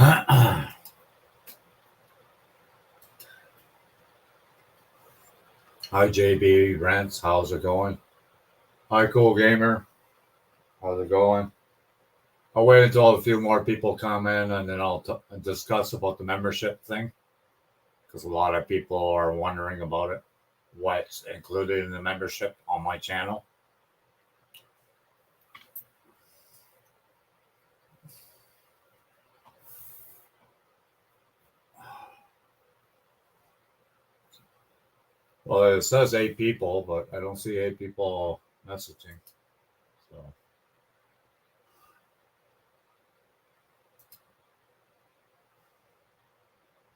Hi, JB Rents. How's it going? Hi, Cool Gamer. How's it going? I'll wait until a few more people come in and then I'll discuss about the membership thing because a lot of people are wondering about it. What's included in the membership on my channel? Well, it says 8 people, but I don't see 8 people messaging. So.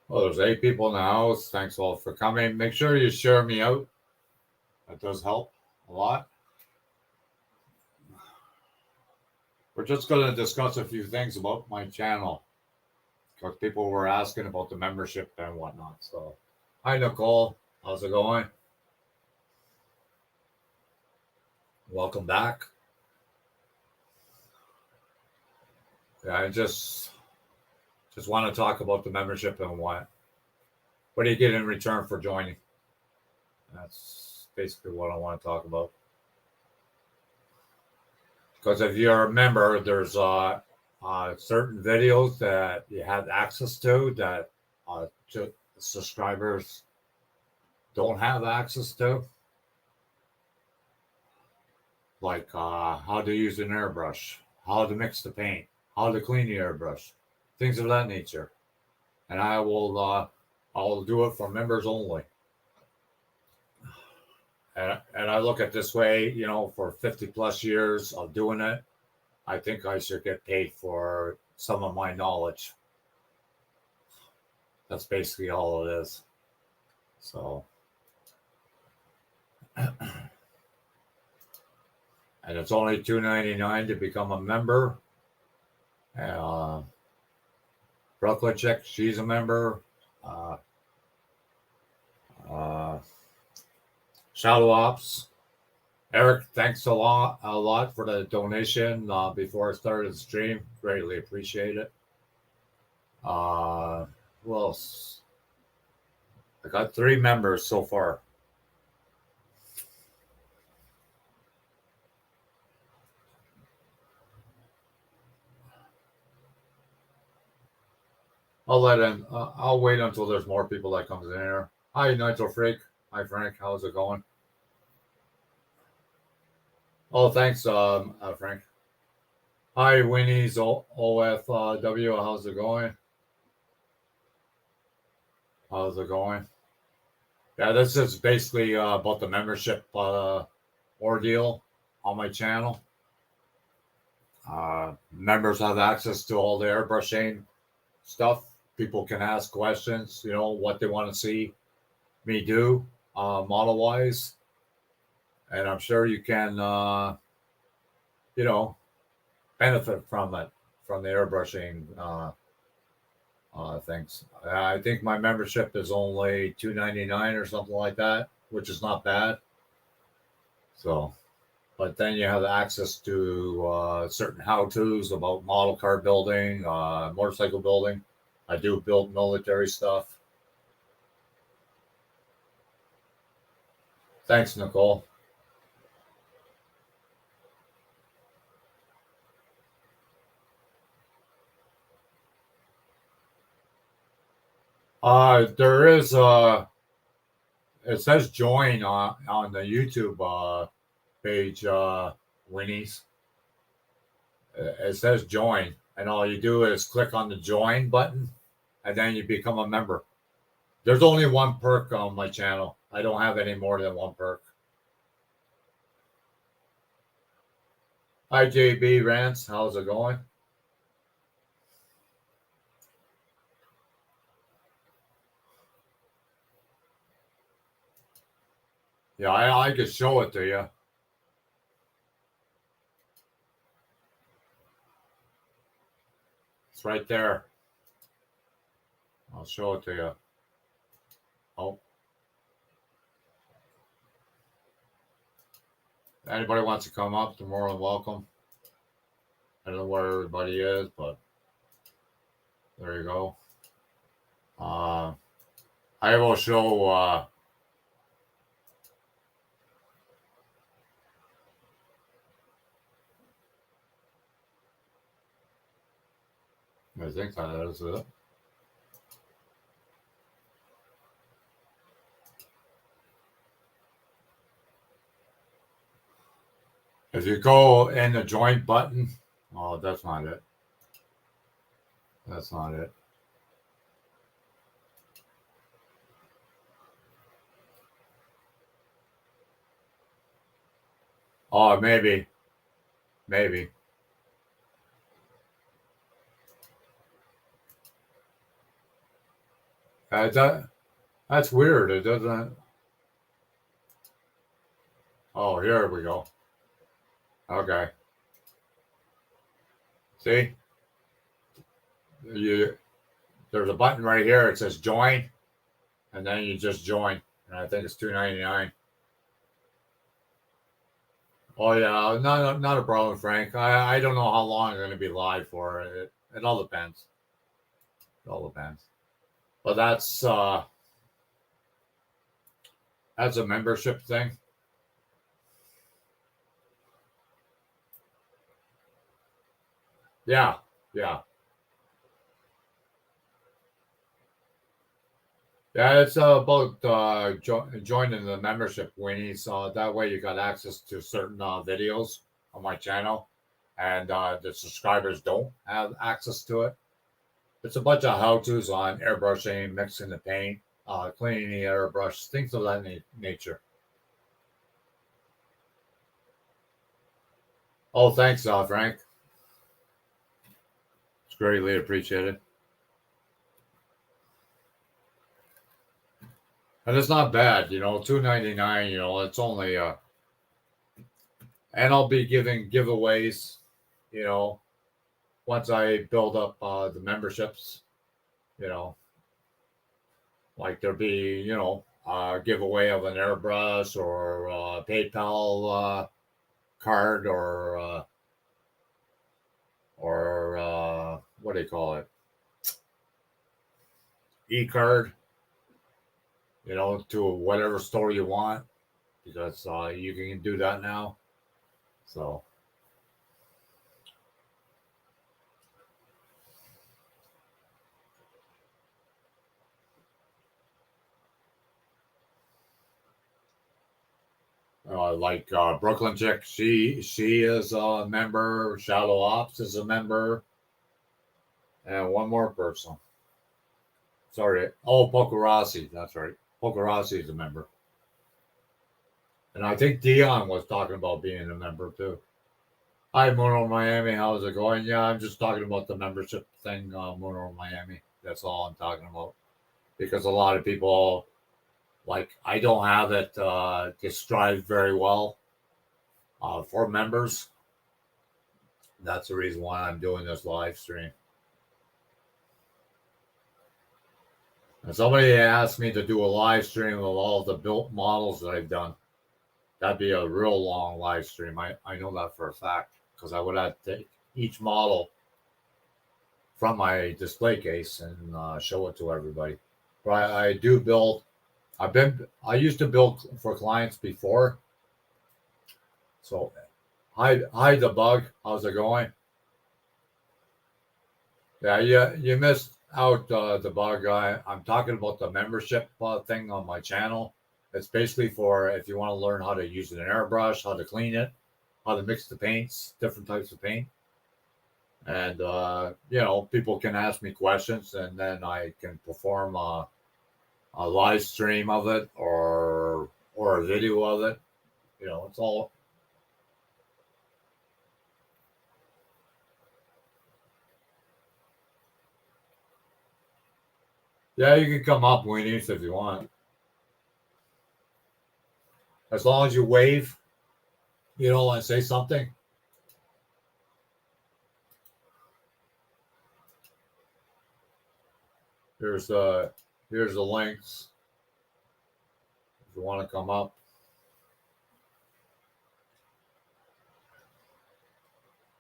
Well, there's 8 people in the house. Thanks all for coming. Make sure you share me out. That does help a lot. We're just going to discuss a few things about my channel because people were asking about the membership and whatnot. So, hi, Nicole. How's it going? Welcome back. Yeah, I just want to talk about the membership and what do you get in return for joining? That's basically what I want to talk about. Because if you're a member, there's certain videos that you have access to that subscribers don't have access to. Like how to use an airbrush, how to mix the paint, how to clean the airbrush, things of that nature. And I'll do it for members only. And I look at this way, for 50 plus years of doing it, I think I should get paid for some of my knowledge. That's basically all it is. So, and it's only $2.99 to become a member. Brooklyn Chick, she's a member. Shadow Ops. Eric, thanks a lot for the donation before I started the stream. Greatly appreciate it. Who else? I got 3 members so far. I'll wait until there's more people that comes in here. Hi, Nigel Freak. Hi, Frank. How's it going? Oh, thanks, Frank. Hi, Winnie's OFW. How's it going? How's it going? Yeah, this is basically about the membership ordeal on my channel. Members have access to all the airbrushing stuff. People can ask questions, what they want to see me do model-wise. And I'm sure you can, benefit from it, from the airbrushing things. I think my membership is only $2.99 or something like that, which is not bad. So, but then you have access to certain how-tos about model car building, motorcycle building. I do build military stuff. Thanks, Nicole. There is it says join on the YouTube page, Winnie's. It says join, and all you do is click on the join button, and then you become a member. There's only one perk on my channel. I don't have any more than one perk. Hi, JB Rants. How's it going? Yeah, I could show it to you. It's right there. I'll show it to you. Oh. Anybody wants to come up, they're more than welcome. I don't know where everybody is, but There you go. I will show. I think that is it. If you go in the join button, oh, that's not it. That's not it. Oh, maybe. That's weird. It doesn't. Oh, here we go. Okay. See, there's a button right here. It says join, and then you just join. And I think it's $2.99. Oh yeah, not a problem, Frank. I don't know how long I'm going to be live for. It all depends. It all depends. But that's a membership thing. Yeah, yeah. Yeah, it's about joining the membership, Winnie. So that way you got access to certain videos on my channel, and the subscribers don't have access to it. It's a bunch of how-tos on airbrushing, mixing the paint, cleaning the airbrush, things of that nature. Oh, thanks, Frank. It's greatly appreciated. And it's not bad, $2.99. It's only and I'll be giving giveaways, you know, once I build up the memberships, you know, like there'll be, a giveaway of an airbrush or a PayPal card or what do you call it? E-card, to whatever store you want because you can do that now. So like Brooklyn Chick, she is a member. Shallow Ops is a member, and one more person. Sorry, oh Pokerossi, that's right. Pokerossi is a member, and I think Dion was talking about being a member too. Hi, Mono Miami. How's it going? Yeah, I'm just talking about the membership thing, Mono Miami. That's all I'm talking about. Because a lot of people, like, I don't have it described very well for members. That's the reason why I'm doing this live stream. And somebody asked me to do a live stream of all the built models that I've done. That'd be a real long live stream. I know that for a fact because I would have to take each model from my display case and show it to everybody. But I do build. I used to build for clients before. So, hi, the bug. How's it going? Yeah, you missed out the bug. I'm talking about the membership thing on my channel. It's basically for if you want to learn how to use an airbrush, how to clean it, how to mix the paints, different types of paint. And, people can ask me questions and then I can perform a live stream of it or a video of it. It's all. Yeah, you can come up, Weenies, if you want. As long as you wave, and say something. Here's the links if you want to come up.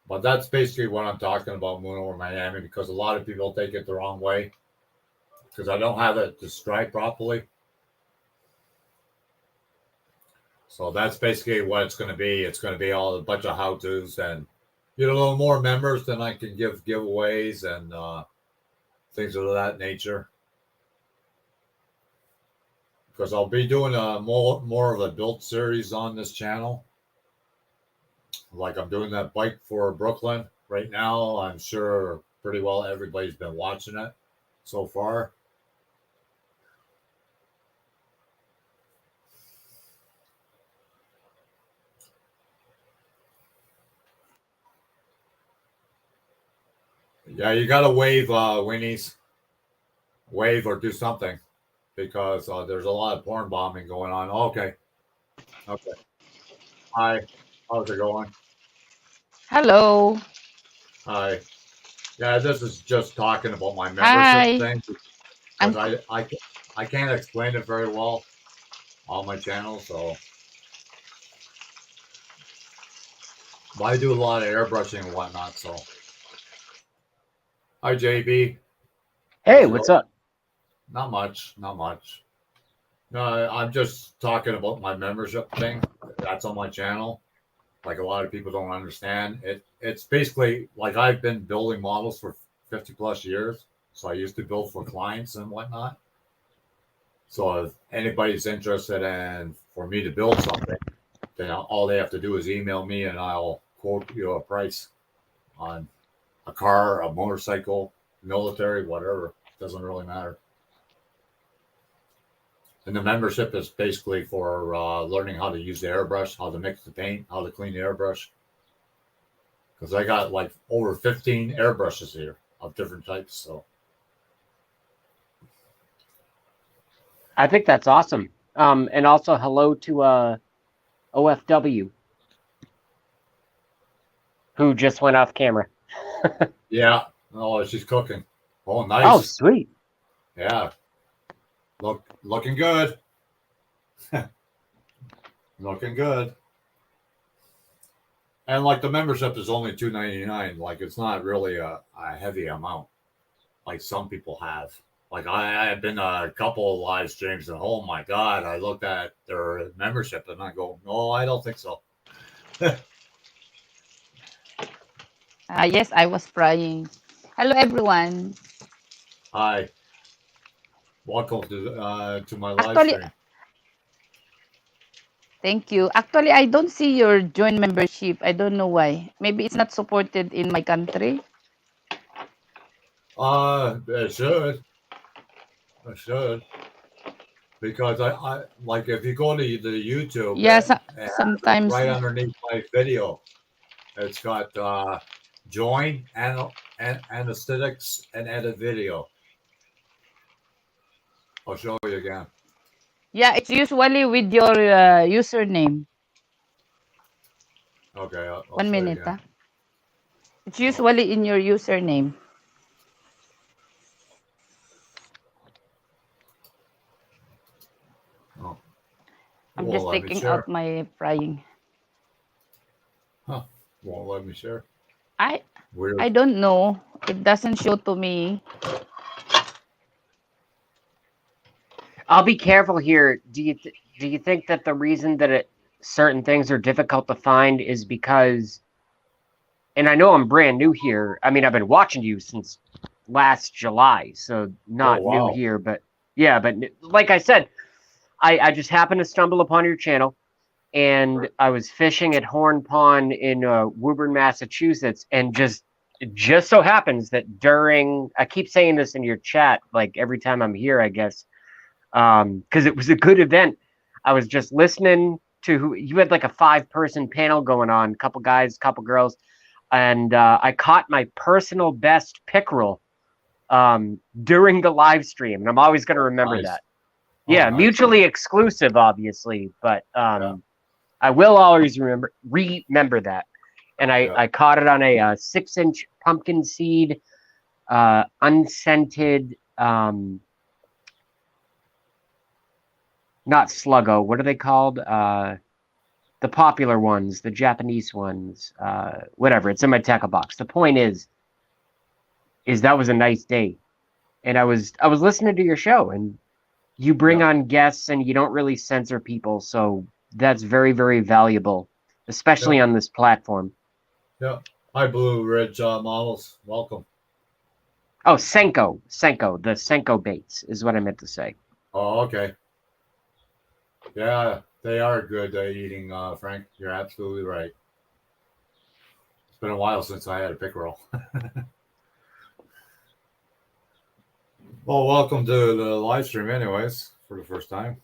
But that's basically what I'm talking about, Moon over Miami, because a lot of people take it the wrong way because I don't have it described properly. So that's basically what it's going to be. It's going to be all a bunch of how-tos and get a little more members, then I can give giveaways and things of that nature. Because I'll be doing a more of a build series on this channel. Like I'm doing that bike for Brooklyn right now. I'm sure pretty well everybody's been watching it so far. Yeah, you got to wave, Winnies. Wave or do something because there's a lot of porn bombing going on. Okay. Okay. Hi. How's it going? Hello. Hi. Yeah, this is just talking about my membership Hi. thing I'm because I can't explain it very well on my channel. So, but I do a lot of airbrushing and whatnot. So, hi, JB. Hey, what's up? Not much. Not much. No, I'm just talking about my membership thing. That's on my channel. Like a lot of people don't understand it. It's basically like I've been building models for 50 plus years. So I used to build for clients and whatnot. So if anybody's interested in for me to build something, then all they have to do is email me and I'll quote you a price on a car, a motorcycle, military, whatever. Doesn't really matter. And the membership is basically for learning how to use the airbrush, how to mix the paint, how to clean the airbrush. Because I got like over 15 airbrushes here of different types. So I think that's awesome. And also hello to OFW, who just went off camera. yeah. Oh, she's cooking. Oh, Oh, nice. sweet. Yeah. Looking good. Looking good. And like the membership is only $2.99. Like it's not really a heavy amount like some people have. Like I have been a couple of live streams and oh my god, I looked at their membership and I go, no, I don't think so. yes, I was frying. Hello, everyone. Hi, welcome to my live Actually, stream. thank you. Actually, I don't see your join membership. I don't know why. Maybe it's not supported in my country. It should. It should. Because I like if you go to the YouTube, Yeah, it has it sometimes. right underneath my video. It's got join and anesthetics and edit video. I'll show you again. Yeah, it's usually with your username. Okay, I'll 1 show you minute. again. It's usually in your username. Oh. I'm Won't just let me taking share. out my frying. Huh. Won't let me share. I Weird. I don't know. It doesn't show to me. I'll be careful here. Do you think that the reason that certain things are difficult to find is because, and I know I'm brand new here. I mean, I've been watching you since last July, so not new wow. here, but yeah, but like I said, I just happened to stumble upon your channel. And I was fishing at Horn Pond in Woburn, Massachusetts, and just so happens that during, I keep saying this in your chat, like every time I'm here, I guess, because it was a good event. I was just listening to who you had, like a 5-person panel going on, couple guys, couple girls, and I caught my personal best pickerel during the live stream, and I'm always going to remember Nice. that. Oh, Yeah, nice. mutually exclusive, obviously, but Yeah. I will always remember that. And I caught it on a 6-inch pumpkin seed, unscented, not sluggo. What are they called? the popular ones, the Japanese ones, whatever. It's in my tackle box. The point is that was a nice day, and I was listening to your show, and you bring on guests, and you don't really censor people, so that's very, very valuable, especially on this platform. Yeah. Hi, Blue Ridge Models. Welcome. Oh, Senko, the Senko baits is what I meant to say. Oh, okay. Yeah, they are good eating, Frank. You're absolutely right. It's been a while since I had a pickerel. Well, welcome to the live stream, anyways, for the first time.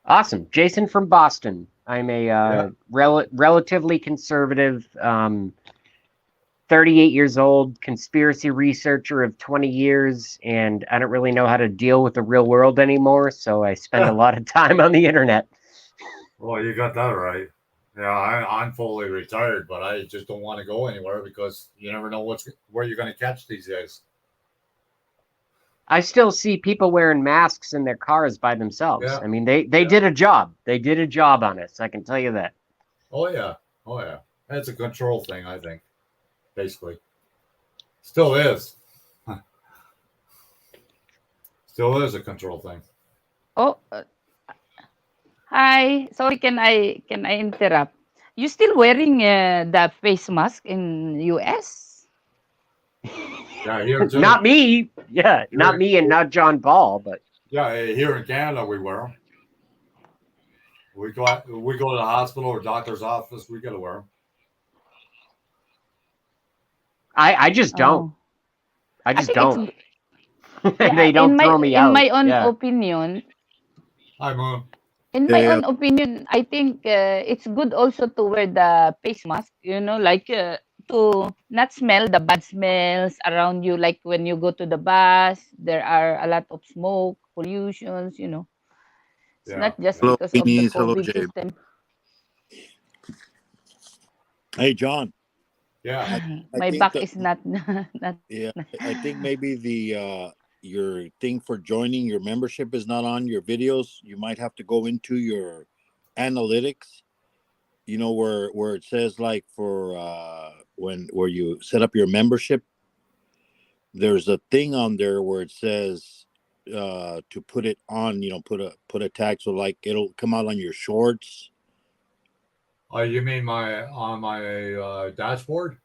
Awesome. Jason from Boston. I'm a relatively conservative, 38 years old, conspiracy researcher of 20 years, and I don't really know how to deal with the real world anymore, so I spend a lot of time on the internet. Well, you got that right. Yeah, I'm fully retired, but I just don't want to go anywhere because you never know where you're going to catch these days. I still see people wearing masks in their cars by themselves. Yeah. I mean, they did a job. They did a job on us. I can tell you that. Oh, yeah. It's a control thing, I think, basically. Still is. Still is a control thing. Oh, hi. Sorry, can I interrupt? You still wearing the face mask in US? Yeah, here too. Not me. Yeah, not me and not John Paul, but yeah, here in Canada we wear them. We go to the hospital or doctor's office, we gotta wear them. I just don't. I just don't. They don't throw me out. In my own opinion. Hi, Mom. In my own opinion, I think it's good also to wear the face mask. Like to not smell the bad smells around you. Like when you go to the bus, there are a lot of smoke, pollutions. It's not just Hello, because of the Beanies. Hello, COVID Jay. system. Hey, John. Yeah. My back is not. Yeah, I think maybe your thing for joining your membership is not on your videos. You might have to go into your analytics. Where it says like for where you set up your membership, there's a thing on there where it says to put it on. Put a tag so like it'll come out on your shorts. Oh, you mean on my dashboard?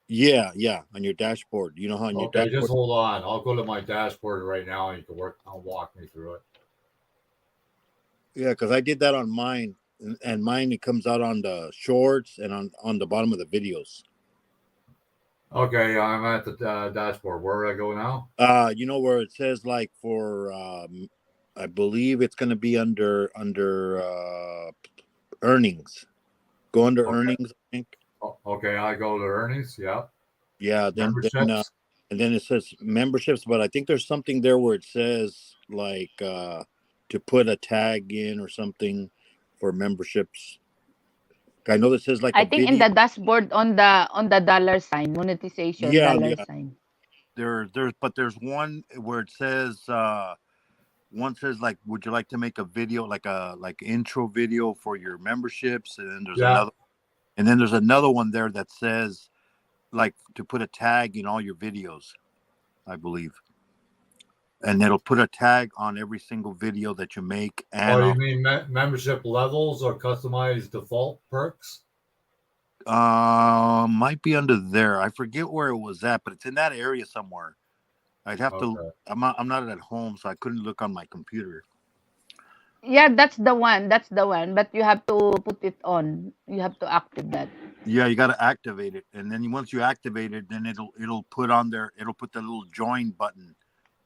Yeah, on your dashboard. You know how on your dashboard. Just hold on. I'll go to my dashboard right now and you can walk me through it. Yeah, because I did that on mine, and mine it comes out on the shorts and on the bottom of the videos. Okay, I'm at the dashboard. Where do I go now? You know where it says like for I believe it's going to be under earnings. Go under earnings, I think. Okay, I go to earnings. Yeah. Yeah. Then and then it says memberships, but I think there's something there where it says like to put a tag in or something for memberships. I know this says like I think in the dashboard on the dollar sign monetization. Yeah. Sign. There's one where it says one says like, would you like to make a video like intro video for your memberships, and then there's another one there that says like to put a tag in all your videos, I believe, and it'll put a tag on every single video that you make. And you mean membership levels or customized default perks? Might be under there. I forget where it was at, but it's in that area somewhere. I'd have to. I'm not at home, so I couldn't look on my computer. Yeah, that's the one. But you have to put it on. You have to activate that. Yeah, you got to activate it, and then once you activate it, then it'll put on there. It'll put the little join button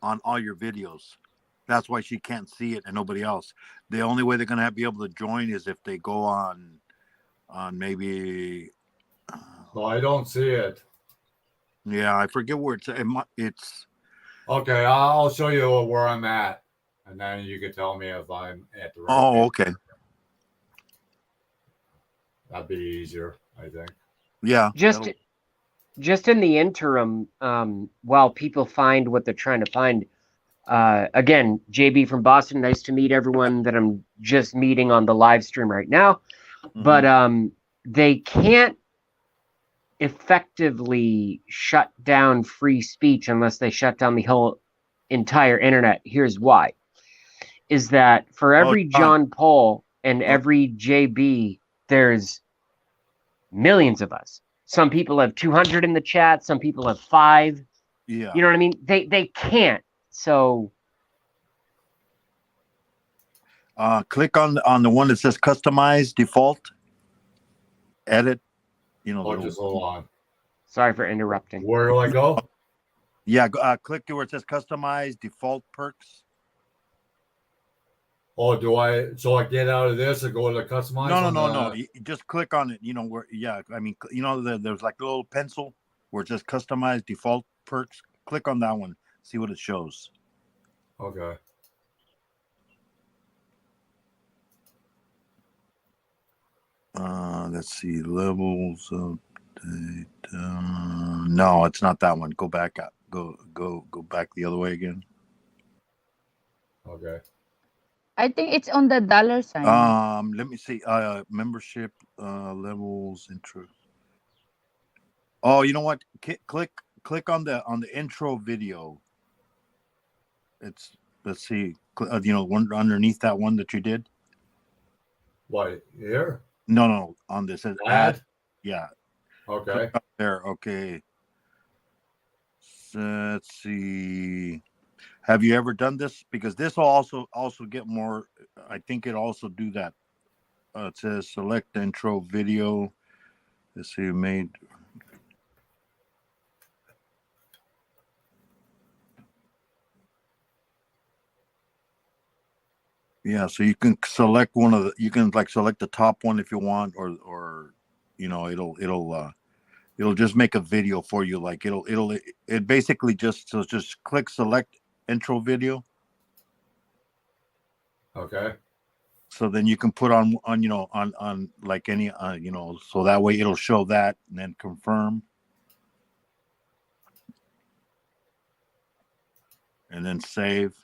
on all your videos. That's why she can't see it and nobody else. The only way they're gonna be able to join is if they go on maybe. Well, I don't see it. Yeah, I forget where it's. Okay, I'll show you where I'm at, and then you can tell me if I'm at the right. Oh, okay. That'd be easier, I think. Yeah. Just in the interim, while people find what they're trying to find. Again, JB from Boston. Nice to meet everyone that I'm just meeting on the live stream right now. but they can't effectively shut down free speech unless they shut down the whole entire internet. Here's why: is that for every John Paul and every JB, there's millions of us. Some people have 200 in the chat. Some people have 5. Yeah. You know what I mean? They can't. So click on the one that says customize default, edit. You know. Oh, just hold on. Sorry for interrupting. Where do I go? Yeah, click where it says customize default perks. Oh, do I? So I get out of this and go to customize? No. You just click on it. You know where? Yeah, I mean, you know, there's like a little pencil where it says customize default perks. Click on that one. See what it shows. Okay. Let's see, levels of data. No, it's not that one. Go back up. Go back the other way again. Okay. I think it's on the dollar sign. Let me see. Membership levels intro. Oh, you know what? Click on the intro video. Let's see. You know, one underneath that one that you did. What here? No, on this says Add. Yeah. Okay. Click up there. Okay. So, let's see. Have you ever done this? Because this will also get more. I think it also do that. It says select intro video. Let's see, made. Yeah, so you can select one of the. You can like select the top one if you want, or you know, it'll just make a video for you. Like it basically just click select intro video. Okay. So then you can put on you know on like any you know, so that way it'll show that and then confirm. And then save.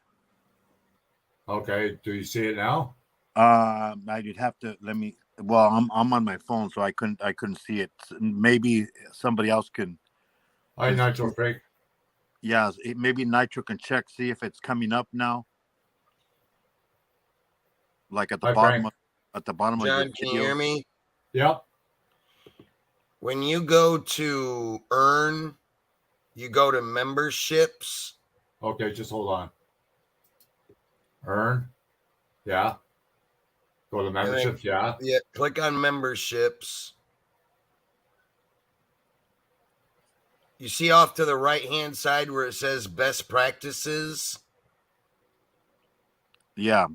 Okay. Do you see it now? I'd have to let me. Well, I'm on my phone, so I couldn't see it. Maybe somebody else can. Hi, Nitro Freak. Yeah, maybe Nitro can check, see if it's coming up now. Like at the Hi, bottom Frank. of your video. John, can you hear me? Yep. When you go to earn, you go to memberships. Okay, just hold on. Earn. Yeah. Go to memberships. Yeah. Yeah, click on memberships. You see off to the right-hand side where it says best practices? Yeah.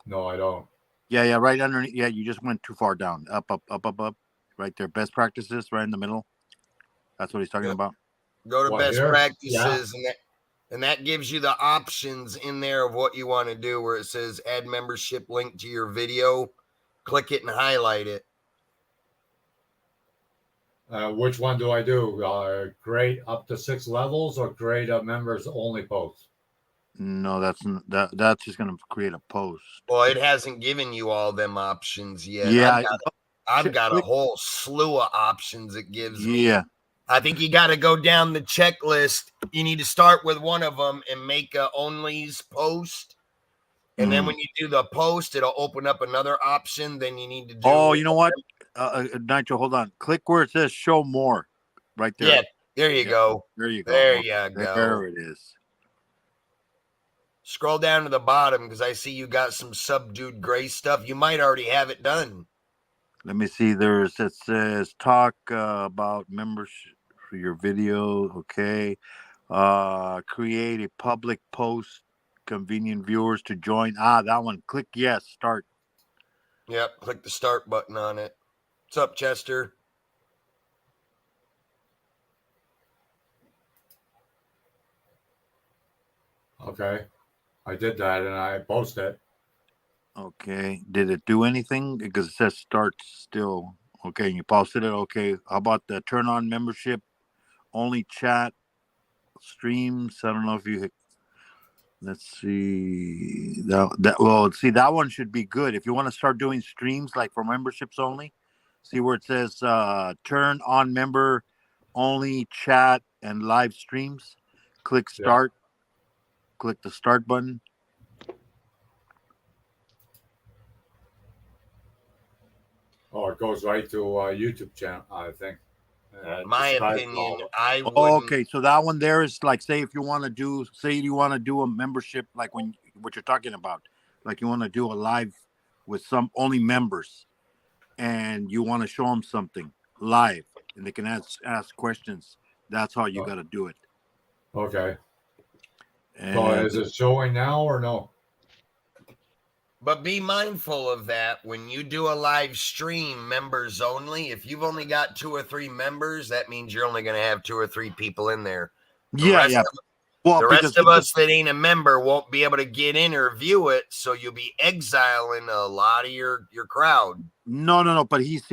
No, I don't. Yeah, right underneath. Yeah, you just went too far down. Up. Right there. Best practices right in the middle. That's what he's talking about. Go to What, best here? practices, and that gives you the options in there of what you want to do, where it says add membership link to your video. Click it and highlight it. Which one do I do? Create up to 6 levels or create a members only post? No, that's just gonna create a post. Well, it hasn't given you all them options yet. Yeah, I've got a whole slew of options it gives me. Yeah. I think you got to go down the checklist. You need to start with one of them and make a onlys post. And then when you do the post, it'll open up another option. Then you need to do. Oh, you know what? Nitro, hold on. Click where it says show more. Right there. Yeah, there you go. There you go. There you go. There it is. Scroll down to the bottom because I see you got some subdued gray stuff. You might already have it done. Let me see. It says talk about membership for your video. Okay. Create a public post, convenient viewers to join. That one. Click yes. Start. Yep. Click the start button on it. What's up, Chester? Okay. I did that and I posted it. Okay. Did it do anything? Because it says start still. Okay. You posted it. Okay. How about the turn on membership only chat streams? I don't know if you Let's see that one should be good if you want to start doing streams like for memberships only. See where it says turn on member only chat and live streams. Click Yeah. start. Click the start button. Oh, it goes right to YouTube channel, I think. My describes opinion, all- I would. Oh, okay, so that one there is like, say if you want to do, a membership, like when what you're talking about, like you want to do a live with some only members, and you want to show them something live, and they can ask questions. That's how you got to do it. Okay. So And is it showing now or no? But be mindful of that when you do a live stream, members only. If you've only got 2 or 3 members, that means you're only going to have 2 or 3 people in there. yeah. Well, The because rest of us that ain't a member won't be able to get in or view it, so you'll be exiling a lot of your crowd. No. But he's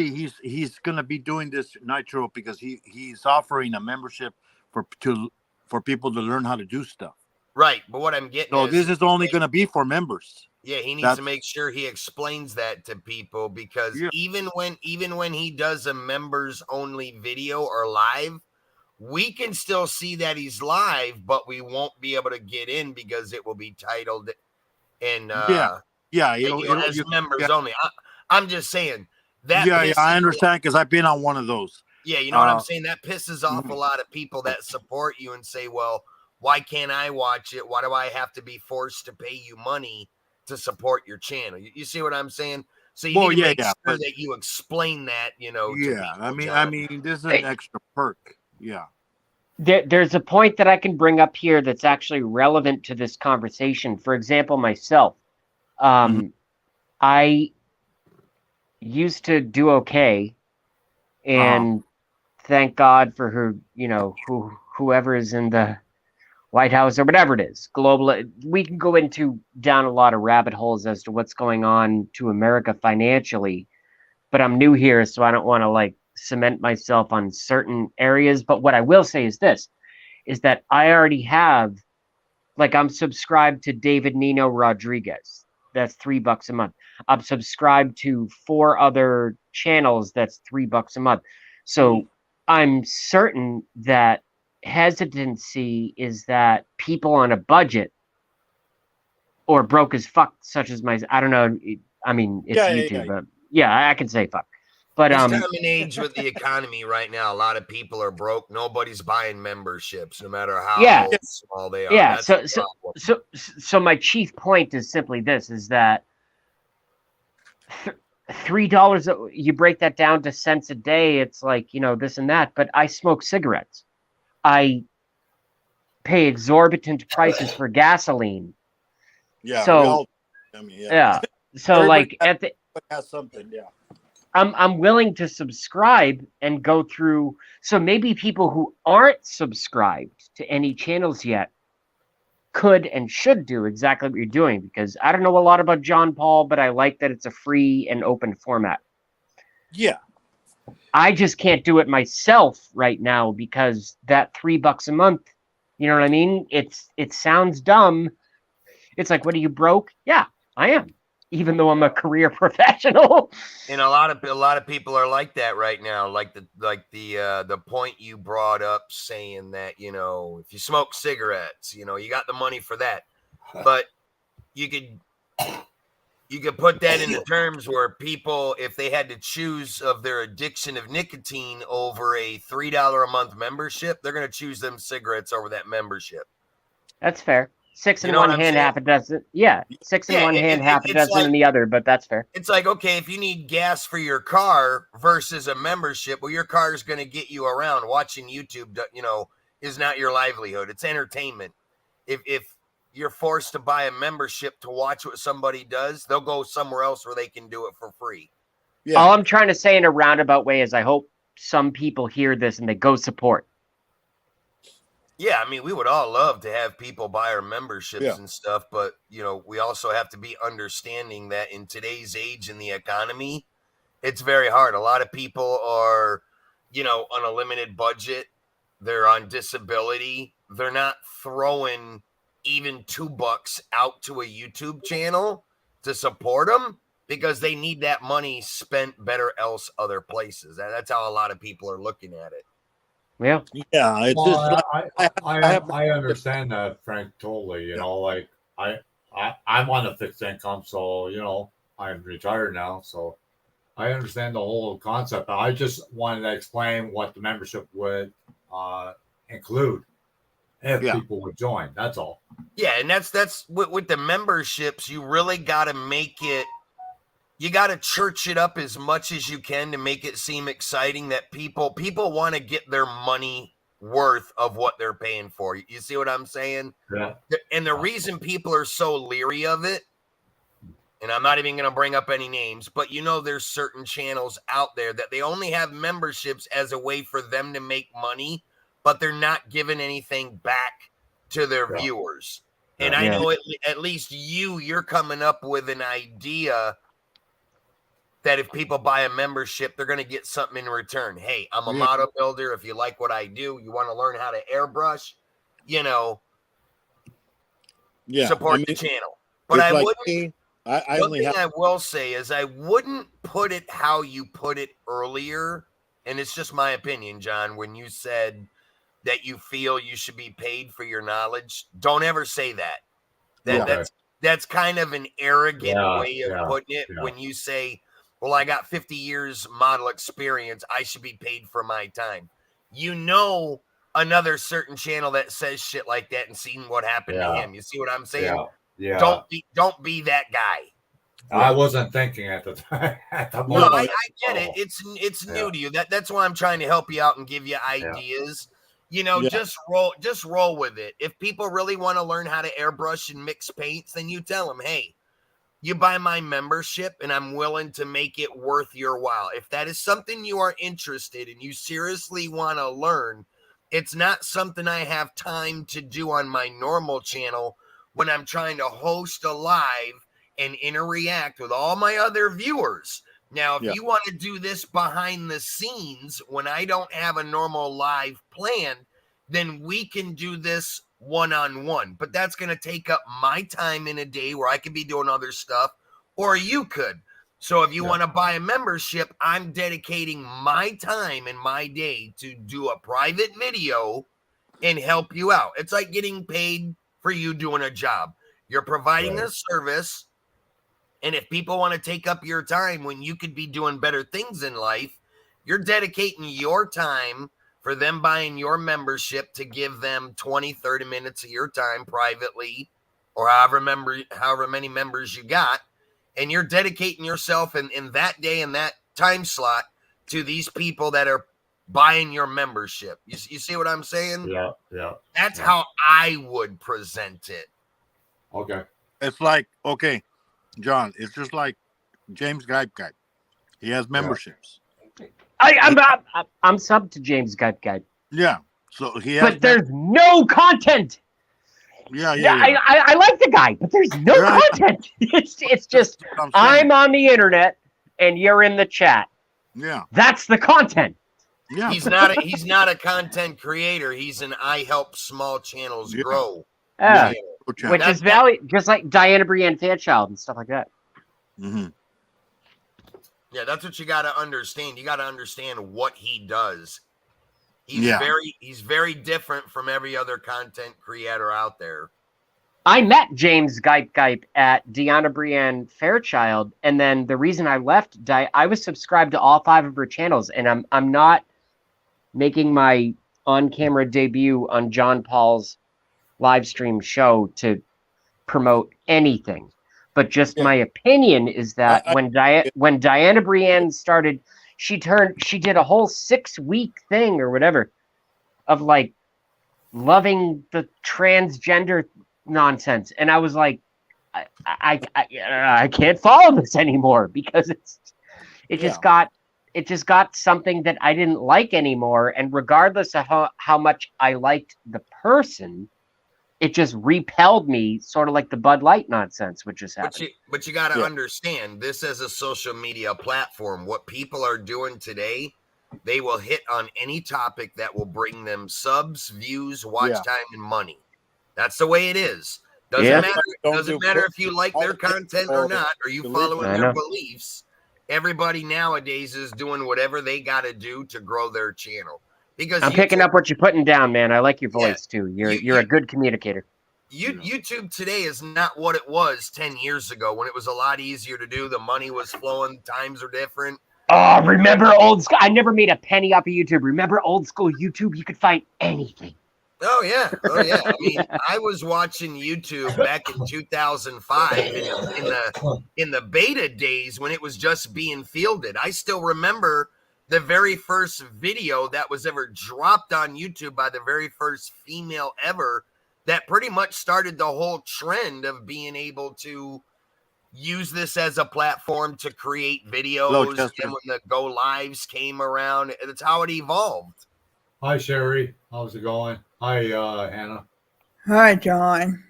gonna be doing this Nitro because he's offering a membership for people to learn how to do stuff. Right, but what I'm getting So is, this is only gonna be for members. yeah, he needs That's- to make sure he explains that to people, because Yeah. even when he does a members only video or live, we can still see that he's live, but we won't be able to get in because it will be titled and Yeah, as members only. I'm just saying that. Yeah, I understand because I've been on one of those. Yeah, you know what I'm saying? That pisses off a lot of people that support you and say, well, why can't I watch it? Why do I have to be forced to pay you money to support your channel? You see what I'm saying? So you need to make sure that you explain that, to people, I mean, this is an extra perk. Yeah. There's a point that I can bring up here that's actually relevant to this conversation. For example, myself, I used to do okay, and thank God for whoever is in the White House or whatever it is. Global. We can go down a lot of rabbit holes as to what's going on to America financially, but I'm new here, so I don't want to cement myself on certain areas. But what I will say is this, is that I already have, I'm subscribed to David Nino Rodriguez. That's $3 a month. I'm subscribed to 4 other channels. That's $3 a month. So I'm certain that hesitancy is that people on a budget or broke as fuck, such as I don't know. I mean, it's YouTube, but yeah, I can say fuck. But this time and age with the economy right now, a lot of people are broke. Nobody's buying memberships, no matter how small they are. Yeah. That's so my chief point is simply this: is that $3, you break that down to cents a day, it's this and that. But I smoke cigarettes. I pay exorbitant prices for gasoline. Yeah. So So at the has something. Yeah. I'm willing to subscribe and go through. So maybe people who aren't subscribed to any channels yet could and should do exactly what you're doing, because I don't know a lot about John Paul, but I like that it's a free and open format. Yeah. I just can't do it myself right now because that $3 a month, you know what I mean? It sounds dumb. It's like, what are you, broke? Yeah, I am. Even though I'm a career professional. And a lot of people are like that right now. Like the point you brought up, saying that, if you smoke cigarettes, you got the money for that. But you could put that into terms where people, if they had to choose of their addiction of nicotine over a $3 a month membership, they're going to choose them cigarettes over that membership. That's fair. 6 in one hand, half a dozen. Yeah, 6 in one hand, half a dozen in the other, but that's fair. It's like, okay, if you need gas for your car versus a membership, well, your car is going to get you around. Watching YouTube, is not your livelihood. It's entertainment. If you're forced to buy a membership to watch what somebody does, they'll go somewhere else where they can do it for free. Yeah. All I'm trying to say in a roundabout way is I hope some people hear this and they go support. Yeah, I mean, we would all love to have people buy our memberships and stuff, but, we also have to be understanding that in today's age in the economy, it's very hard. A lot of people are, on a limited budget. They're on disability. They're not throwing even $2 out to a YouTube channel to support them because they need that money spent better else other places. That's how a lot of people are looking at it. Yeah. Yeah, it's just Well, like I have I understand that, Frank, totally. You know, like I'm on a fixed income, so I'm retired now, so I understand the whole concept. I just wanted to explain what the membership would include if Yeah. people would join. That's all. Yeah, and that's with the memberships, you really got to make it. You got to church it up as much as you can to make it seem exciting that people want to get their money worth of what they're paying for. You see what I'm saying? Yeah. And the reason people are so leery of it, and I'm not even going to bring up any names, but there's certain channels out there that they only have memberships as a way for them to make money, but they're not giving anything back to their viewers. And I know at least you're coming up with an idea that if people buy a membership, they're going to get something in return. Hey, I'm a model builder. If you like what I do, you want to learn how to airbrush, support the channel. But I wouldn't. One thing I will say is I wouldn't put it how you put it earlier, and it's just my opinion, John, when you said that you feel you should be paid for your knowledge. Don't ever say that. That's kind of an arrogant way of putting it when you say, well, I got 50 years model experience, I should be paid for my time. Another certain channel that says shit like that and seen what happened to him. You see what I'm saying? Yeah. Don't be that guy. I wasn't thinking at the time. No, I get it. It's new to you. That's why I'm trying to help you out and give you ideas. Just roll with it. If people really want to learn how to airbrush and mix paints, then you tell them, hey, you buy my membership and I'm willing to make it worth your while. If that is something you are interested in, you seriously want to learn, it's not something I have time to do on my normal channel when I'm trying to host a live and interact with all my other viewers. Now, if you want to do this behind the scenes when I don't have a normal live plan, then we can do this one-on-one. But that's going to take up my time in a day where I could be doing other stuff, or you could. So if you want to buy a membership, I'm dedicating my time and my day to do a private video and help you out. It's like getting paid for you doing a job. You're providing a service. And if people want to take up your time when you could be doing better things in life, you're dedicating your time for them buying your membership to give them 20, 30 minutes of your time privately, or however many members you got. And you're dedicating yourself in that day and that time slot to these people that are buying your membership. You see what I'm saying? Yeah. That's how I would present it. Okay. It's like, okay, John, it's just like James Guy. He has memberships. I'm sub to James Guy. Yeah. So he has, but there's no content. Yeah. I like the guy, but there's no content. It's just I'm on the internet and you're in the chat. Yeah. That's the content. Yeah. He's not a content creator. He's an I help small channels grow. Which is valid, just like Diana Brienne Fairchild and stuff like that. Mm-hmm. Yeah, that's what you got to understand. You got to understand what he does. He's very different from every other content creator out there. I met James Geip at Diana Brienne Fairchild, and then the reason I left, I was subscribed to all 5 of her channels, and I'm not making my on-camera debut on John Paul's live stream show to promote anything. But just my opinion is that when Diana Brienne started, she did a whole 6-week thing or whatever of like loving the transgender nonsense, and I was like, I can't follow this anymore because it just got something that I didn't like anymore, and regardless of how much I liked the person, it just repelled me, sort of like the Bud Light nonsense, which just happened. But you got to understand, this as a social media platform, what people are doing today, they will hit on any topic that will bring them subs, views, watch time, and money. That's the way it is. Doesn't Yeah. matter. Don't Doesn't do matter put- if you like their content or not, or you following I their know. beliefs. Everybody nowadays is doing whatever they got to do to grow their channel. Because I'm picking up what you're putting down, man. I like your Yeah. voice too. You're a good communicator. YouTube today is not what it was 10 years ago when it was a lot easier to do. The money was flowing. Times are different. Oh, remember old school? I never made a penny off of YouTube. Remember old school YouTube? You could find anything. Oh yeah. I mean, I was watching YouTube back in 2005 in the beta days when it was just being fielded. I still remember the very first video that was ever dropped on YouTube by the very first female ever that pretty much started the whole trend of being able to use this as a platform to create videos. Hello, Chester. And when the go lives came around, that's how it evolved. Hi, Sherry. How's it going? Hi, Hannah. Hi, John.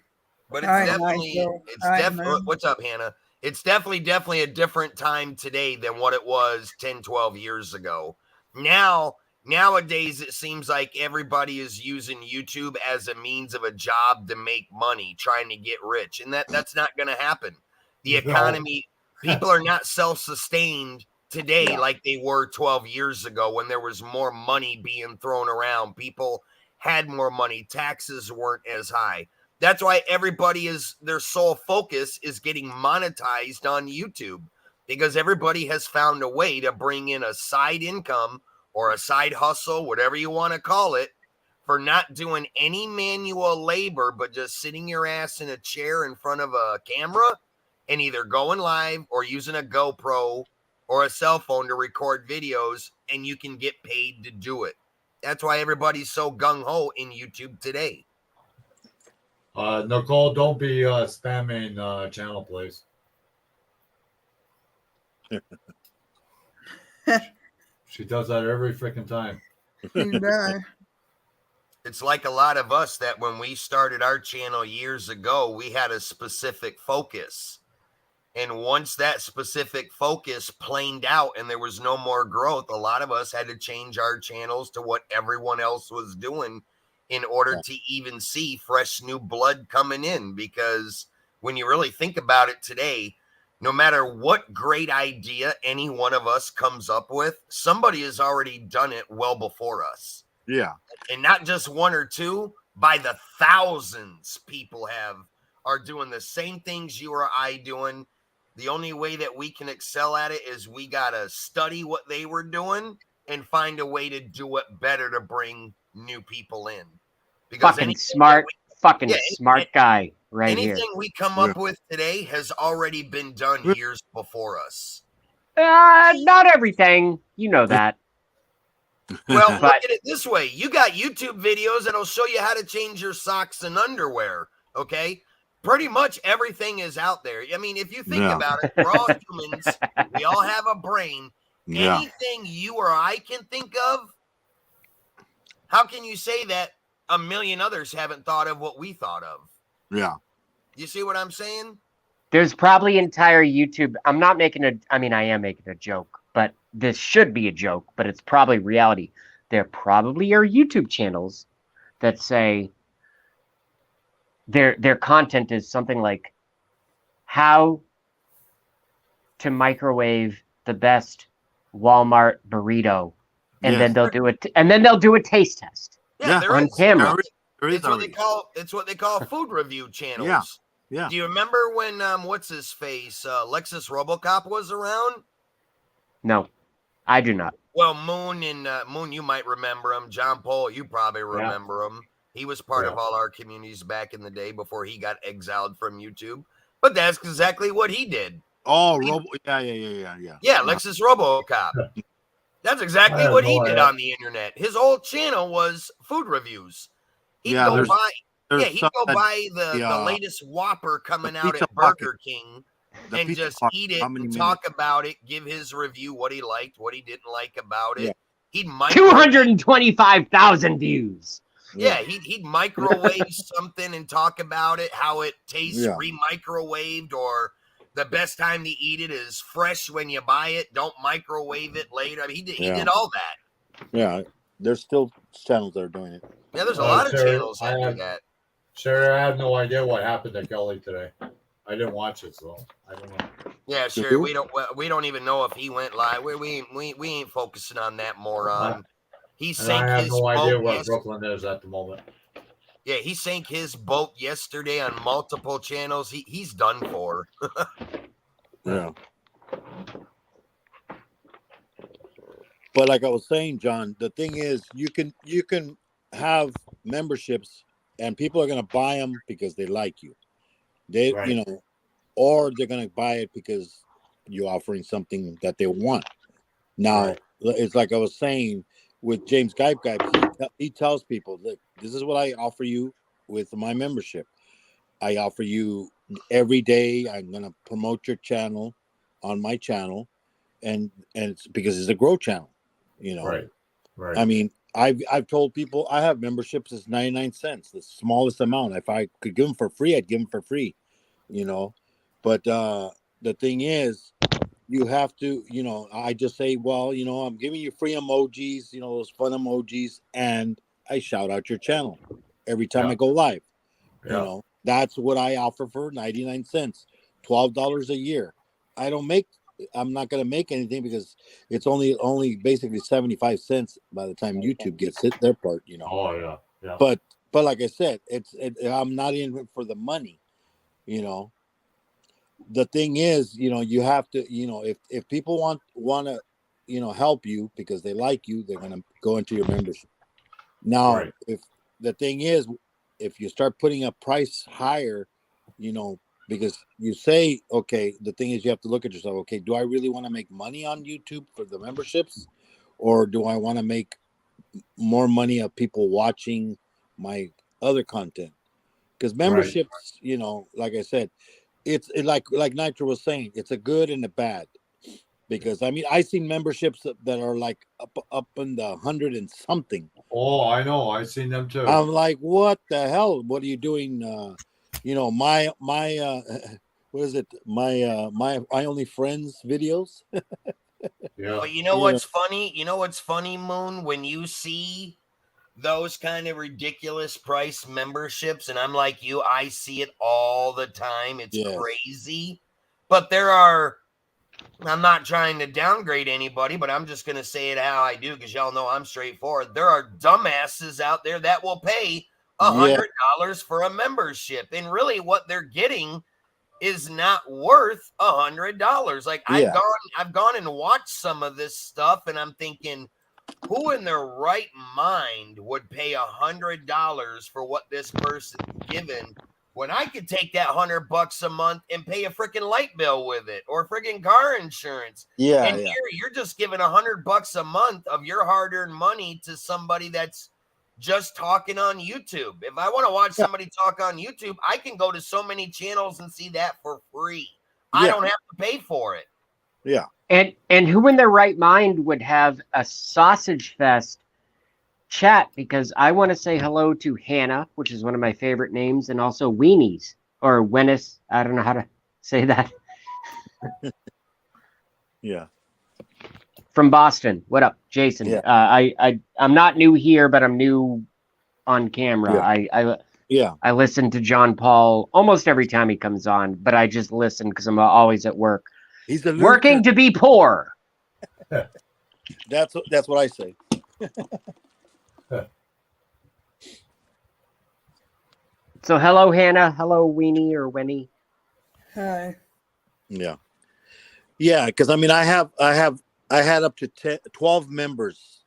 But Hi, it's definitely, Michael. Hi, man. what's up, Hannah? It's definitely a different time today than what it was 10, 12 years ago. Nowadays, it seems like everybody is using YouTube as a means of a job to make money, trying to get rich. And that's not going to happen. The No. economy, people are not self-sustained today Yeah. like they were 12 years ago when there was more money being thrown around. People had more money. Taxes weren't as high. That's why their sole focus is getting monetized on YouTube, because everybody has found a way to bring in a side income or a side hustle, whatever you want to call it, for not doing any manual labor, but just sitting your ass in a chair in front of a camera and either going live or using a GoPro or a cell phone to record videos, and you can get paid to do it. That's why everybody's so gung-ho in YouTube today. Nicole, don't be spamming channel, please. She does that every freaking time. You bet. It's like a lot of us that when we started our channel years ago, we had a specific focus. And once that specific focus planed out and there was no more growth, a lot of us had to change our channels to what everyone else was doing in order to even see fresh new blood coming in. Because when you really think about it today, no matter what great idea any one of us comes up with, somebody has already done it well before us. Yeah. And not just one or two, by the thousands people are doing the same things you or I doing. The only way that we can excel at it is we got to study what they were doing and find a way to do it better to bring new people in. Because Fucking smart guy right here. anything we come up with today has already been done years before us. Not everything. You know that. Well, look at it this way. You got YouTube videos that'll show you how to change your socks and underwear, okay? Pretty much everything is out there. I mean, if you think about it, we're all humans. We all have a brain. Yeah. Anything you or I can think of, how can you say that a million others haven't thought of what we thought of? Yeah. You see what I'm saying? There's probably entire YouTube. I am making a joke, but this should be a joke, but it's probably reality. There probably are YouTube channels that say their content is something like how to microwave the best Walmart burrito, and then they'll do it, and then they'll do a taste test there on is. camera. It's what they call food review channels. Yeah. Yeah. Do you remember when what's his face Lexus RoboCop was around? No, I do not. Well, Moon, you might remember him. John Paul, you probably remember him. He was part of all our communities back in the day before he got exiled from YouTube. But that's exactly what he did. Oh, Yeah, Lexus RoboCop. That's exactly what he did on the internet. His whole channel was food reviews. He'd go buy the latest Whopper coming out at Burger King and just eat it and talk about it, give his review, what he liked, what he didn't like about it. He'd 225,000 views. Yeah, he'd microwave something and talk about it, how it tastes re-microwaved, or the best time to eat it is fresh when you buy it. Don't microwave it later. I mean, he did all that. Yeah, there's still channels that are doing it. Yeah, there's a lot of channels that do that. Sure, I have no idea what happened to Kelly today. I didn't watch it, so I don't know. Yeah, To sure. who? We don't even know if he went live. We ain't focusing on that moron. He And I sank have his no idea boat. where Brooklyn is at the moment. Yeah, he sank his boat yesterday on multiple channels. He's done for. Yeah. But like I was saying, John, the thing is, you can have memberships, and people are gonna buy them because they like you. They, Right. you know, or they're gonna buy it because you're offering something that they want. Now, Right. it's like I was saying with James Gype, he tells people, look, this is what I offer you with my membership. I offer you every day. I'm gonna promote your channel on my channel, and it's because it's a grow channel, you know. Right. Right. I mean, I've told people I have memberships as 99 cents, the smallest amount. If I could give them for free, I'd give them for free, you know. But the thing is, you have to, you know, I just say, well, you know, I'm giving you free emojis, you know, those fun emojis, and I shout out your channel every time Yeah. I go live. You Yeah. know, that's what I offer for 99 cents, $12 a year. I'm not going to make anything because it's only basically 75 cents by the time YouTube gets it their part, you know. Oh yeah. Yeah. But like I said, I'm not in it for the money, you know. The thing is, you know, you have to, you know, if people want to, you know, help you because they like you, they're going to go into your membership. Now, Right. if the thing is, if you start putting a price higher, you know, because you say, okay, the thing is you have to look at yourself, okay, do I really want to make money on YouTube for the memberships, or do I want to make more money of people watching my other content? Because memberships, you know, like I said, it's like Nitro was saying, it's a good and a bad. Because I mean, I seen memberships that are like up in the 100 and something. Oh, I know. I've seen them too. I'm like, what the hell? What are you doing? You know, my what is it? My only friends videos. Yeah. But you know You what's funny? You know what's funny, Moon? When you see those kind of ridiculous price memberships, and I'm like you, I see it all the time. It's Yes. crazy. But there are, I'm not trying to downgrade anybody, but I'm just going to say it how I do because y'all know I'm straightforward. There are dumbasses out there that will pay $100 for a membership. And really what they're getting is not worth $100. Like Yeah. I've gone and watched some of this stuff, and I'm thinking, who in their right mind would pay $100 for what this person's given when I could take that $100 a month and pay a freaking light bill with it or freaking car insurance? Yeah. And Yeah. here you're just giving $100 a month of your hard-earned money to somebody that's just talking on YouTube. If I want to watch somebody talk on YouTube, I can go to so many channels and see that for free. I Yeah. don't have to pay for it. Yeah. And who in their right mind would have a sausage fest chat? Because I want to say hello to Hannah, which is one of my favorite names, and also Weenies or Wennis. I don't know how to say that. Yeah. From Boston. What up, Jason? Yeah. I'm not new here, but I'm new on camera. Yeah. I listen to John Paul almost every time he comes on, but I just listen because I'm always at work. He's a Working to be poor. That's what I say. So hello, Hannah. Hello, Weenie or Wenny. Hi. Yeah. Yeah, because I mean, I had up to 12 members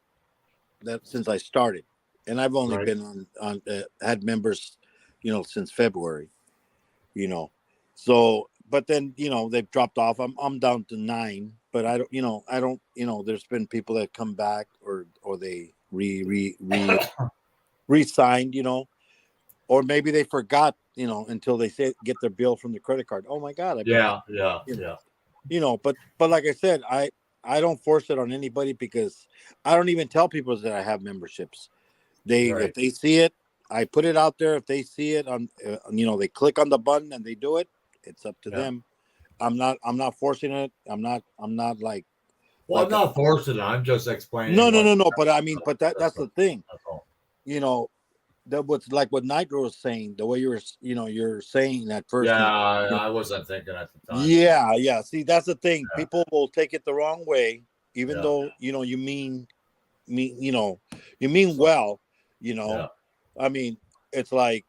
that since I started, and I've only Right. been on had members, you know, since February, you know. So, but then you know they've dropped off. I'm down to 9, but I don't. There's been people that come back or they re-signed, you know, or maybe they forgot, you know, until they get their bill from the credit card. Oh my God! Yeah. You know, but like I said, I don't force it on anybody because I don't even tell people that I have memberships. If they see it, I put it out there. If they see it on, you know, they click on the button and they do it. It's up to them. I'm not forcing it. I'm not like. Well, I'm not forcing it. I'm just explaining. No. But I mean, but that's the thing. That's all. You know, that was like what Nitro was saying. The way you're saying at first. Yeah, you know, I wasn't thinking at the time. yeah. See, that's the thing. Yeah. People will take it the wrong way, even Yeah. though you mean you mean well. Yeah. I mean, it's like,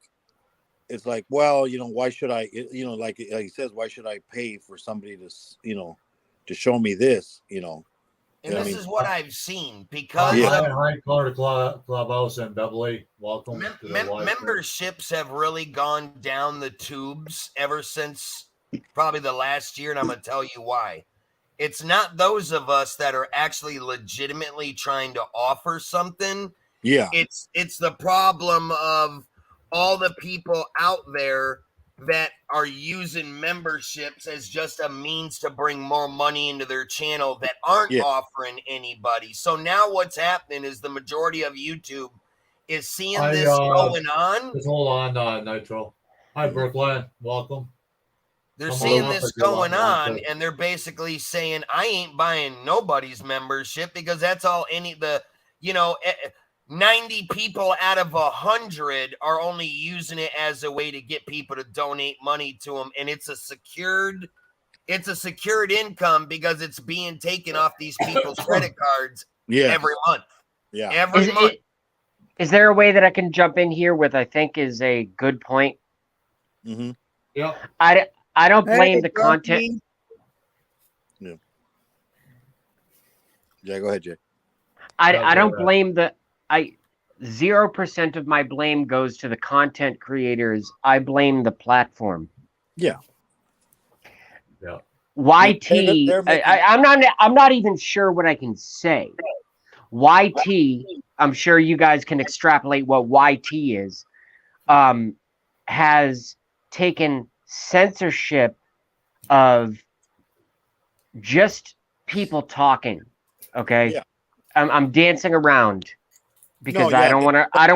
well, why should I? Like he says, why should I pay for somebody to show me this? And Yeah, I this mean- is what I've seen because Yeah. of Hi, Carter Clubhouse and Beverly. Welcome to the live stream. memberships have really gone down the tubes ever since probably the last year, and I'm going to tell you why. It's not those of us that are actually legitimately trying to offer something. Yeah. It's the problem of all the people out there that are using memberships as just a means to bring more money into their channel that aren't Yeah. offering anybody. So now what's happening is the majority of YouTube is seeing I, this going on. Just hold on, Nitro. Hi, Brooklyn. Welcome. They're Come seeing on up this if you want going on, to. and they're basically saying, I ain't buying nobody's membership because that's all 90 people out of 100 are only using it as a way to get people to donate money to them. And it's a secured income because it's being taken off these people's credit cards Yeah. every month. Yeah. Every month. Is there a way that I can jump in here with I think is a good point? Mm-hmm. Yeah. I don't blame Hey, the content. Grumpy. Yeah. Go ahead, Jay. I don't Okay. blame 0% of my blame goes to the content creators. I blame the platform. Yeah. Yeah. YT, They're making- I'm not even sure what I can say. YT, I'm sure you guys can extrapolate what YT is, has taken censorship of just people talking. Okay. Yeah. I'm dancing around because No, I yeah, don't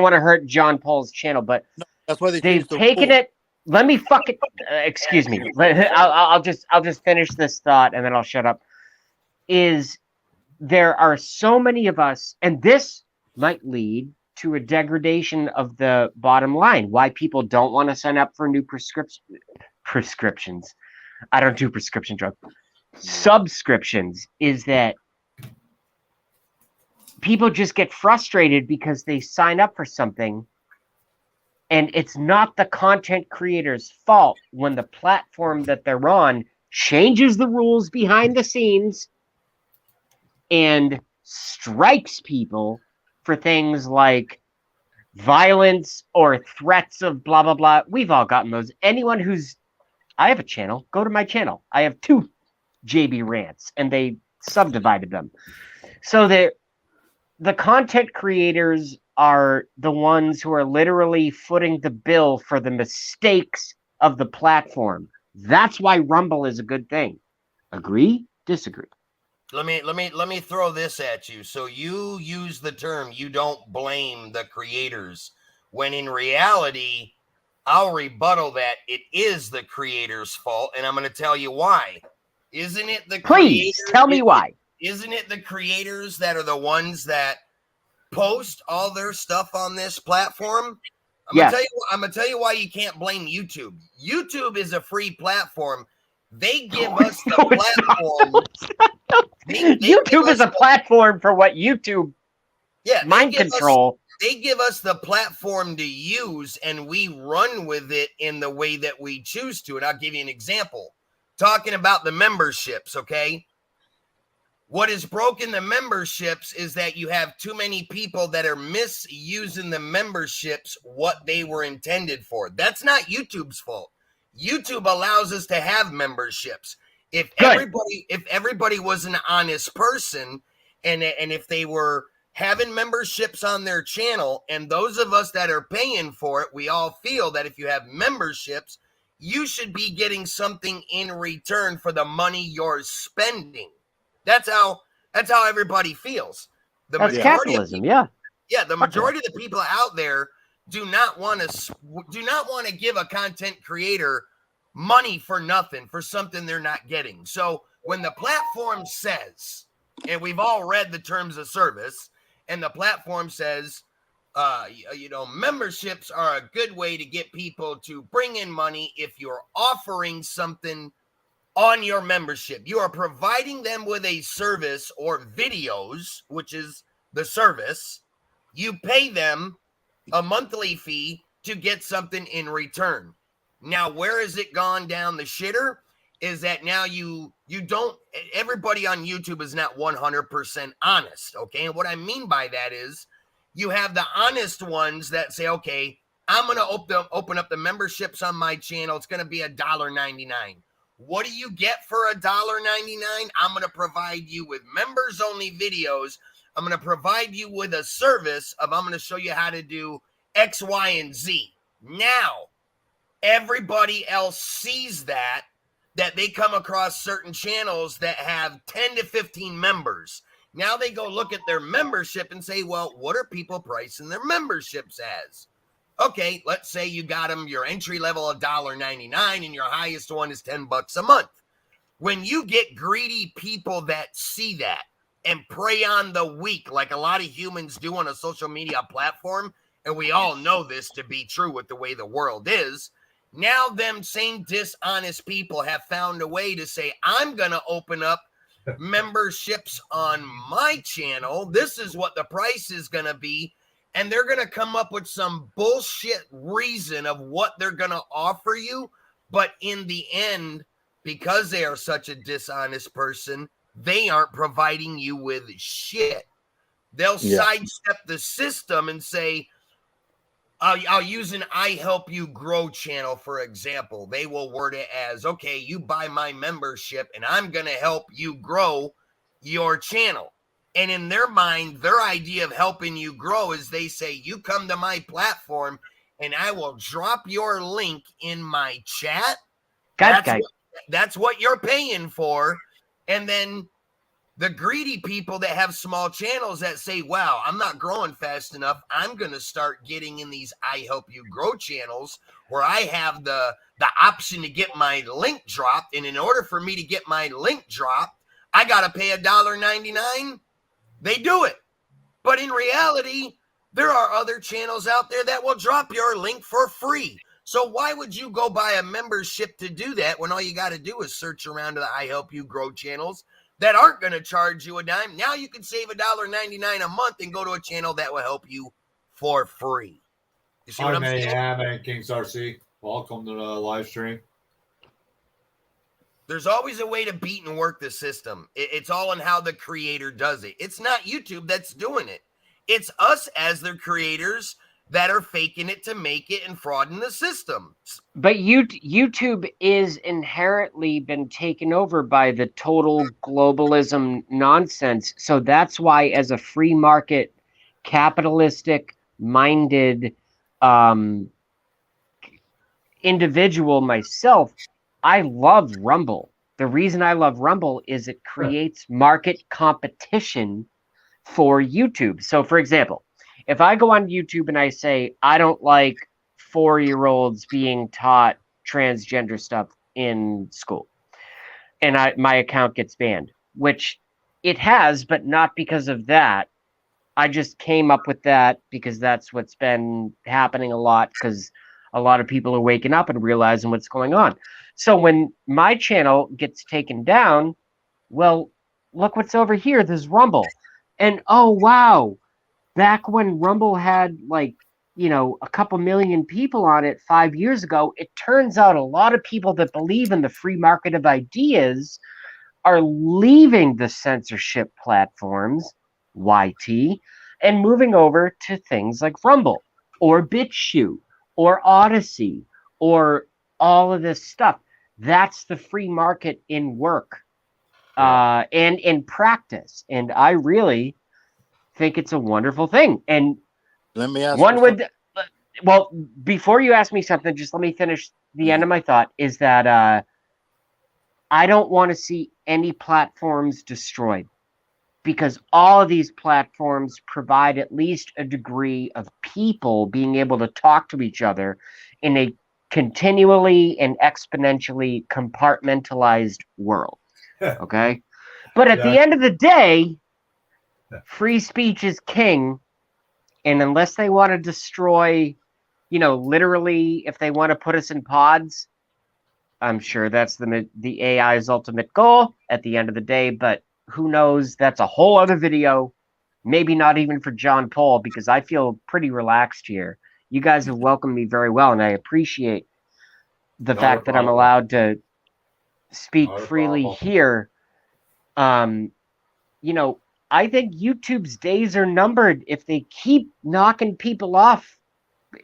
want to hurt John Paul's channel, but That's why they they've changed the taken rule. it. Let me fucking excuse me. I'll just finish this thought and then I'll shut up. Is there are so many of us, and this might lead to a degradation of the bottom line. Why people don't want to sign up for new prescriptions. I don't do prescription drugs. Subscriptions is that people just get frustrated because they sign up for something and it's not the content creator's fault when the platform that they're on changes the rules behind the scenes and strikes people for things like violence or threats of blah, blah, blah. We've all gotten those. I have a channel. Go to my channel. I have 2 JB rants and they subdivided them. So the content creators are the ones who are literally footing the bill for the mistakes of the platform. That's why Rumble is a good thing. Agree? Disagree? Let me throw this at you. So you use the term you don't blame the creators when in reality I'll rebuttal that it is the creator's fault and I'm going to tell you why. Isn't it the Please tell me why. Isn't it the creators that are the ones that post all their stuff on this platform? I'm Yes. gonna tell you why you can't blame YouTube. YouTube is a free platform. They give us the No, it's not. platform. They give YouTube is us a platform for what YouTube yeah, mind control. They give us the platform to use, and we run with it in the way that we choose to. And I'll give you an example. Talking about the memberships, okay? What is broken the memberships is that you have too many people that are misusing the memberships what they were intended for. That's not YouTube's fault. YouTube allows us to have memberships. If Good. everybody was an honest person and if they were having memberships on their channel, and those of us that are paying for it, we all feel that if you have memberships, you should be getting something in return for the money you're spending. That's how everybody feels. The That's majority of capitalism, people- yeah. the majority of the people out there do not want to give a content creator money for nothing, for something they're not getting. So when the platform says, and we've all read the terms of service, and the platform says, memberships are a good way to get people to bring in money if you're offering something on your membership. You are providing them with a service or videos, which is the service. You pay them a monthly fee to get something in return. Now, where has it gone down the shitter is that now you don't, everybody on YouTube is not 100% honest, okay? And what I mean by that is you have the honest ones that say, okay, I'm going to open up the memberships on my channel. It's going to be $1.99. What do you get for $1.99? I'm going to provide you with members only videos. I'm going to provide you with a service of, I'm going to show you how to do X, Y, and Z. Now, everybody else sees that they come across certain channels that have 10 to 15 members. Now they go look at their membership and say, well, what are people pricing their memberships as? Okay, let's say you got them your entry level $1.99 and your highest one is $10 a month. When you get greedy people that see that and prey on the weak, like a lot of humans do on a social media platform, and we all know this to be true with the way the world is, now them same dishonest people have found a way to say, I'm going to open up memberships on my channel. This is what the price is going to be. And they're going to come up with some bullshit reason of what they're going to offer you. But in the end, because they are such a dishonest person, they aren't providing you with shit. They'll sidestep the system and say, I'll use an I Help You Grow channel, for example. They will word it as, okay, you buy my membership and I'm going to help you grow your channel. And in their mind, their idea of helping you grow is they say, you come to my platform and I will drop your link in my chat. That's what you're paying for. And then the greedy people that have small channels that say, wow, I'm not growing fast enough. I'm going to start getting in these I Help You Grow channels where I have the option to get my link dropped. And in order for me to get my link dropped, I got to pay $1.99. They do it. But in reality, there are other channels out there that will drop your link for free. So why would you go buy a membership to do that when all you got to do is search around to the I Help You Grow channels that aren't going to charge you a dime? Now you can save $1.99 a month and go to a channel that will help you for free. You see what I'm saying? Mayhem and Kings RC, welcome to the live stream. There's always a way to beat and work the system. It's all in how the creator does it. It's not YouTube that's doing it. It's us as their creators that are faking it to make it and frauding the system. But YouTube is inherently been taken over by the total globalism nonsense. So that's why, as a free market, capitalistic minded individual myself, I love Rumble. The reason I love Rumble is it creates market competition for YouTube. So, for example, if I go on YouTube and I say, I don't like 4-year-olds being taught transgender stuff in school, and my account gets banned, which it has, but not because of that. I just came up with that because that's what's been happening a lot, because a lot of people are waking up and realizing what's going on. So when my channel gets taken down, well, look what's over here. There's Rumble. And oh, wow. Back when Rumble had a couple million people on it 5 years ago, it turns out a lot of people that believe in the free market of ideas are leaving the censorship platforms, YT, and moving over to things like Rumble or BitChute or Odyssey or all of this stuff. That's the free market in work and in practice. And I really think it's a wonderful thing. And let me ask well, before you ask me something, just let me finish the end of my thought, is that I don't want to see any platforms destroyed, because all of these platforms provide at least a degree of people being able to talk to each other in a continually and exponentially compartmentalized world. Okay? But at the end of the day, free speech is king, And unless they want to destroy, literally, if they want to put us in pods, I'm sure that's the AI's ultimate goal at the end of the day. But who knows? That's a whole other video. Maybe not even for John Paul, because I feel pretty relaxed here. You guys have welcomed me very well, and I appreciate the Not a fact that I'm problem. allowed to speak Not a freely problem. here. I think YouTube's days are numbered if they keep knocking people off,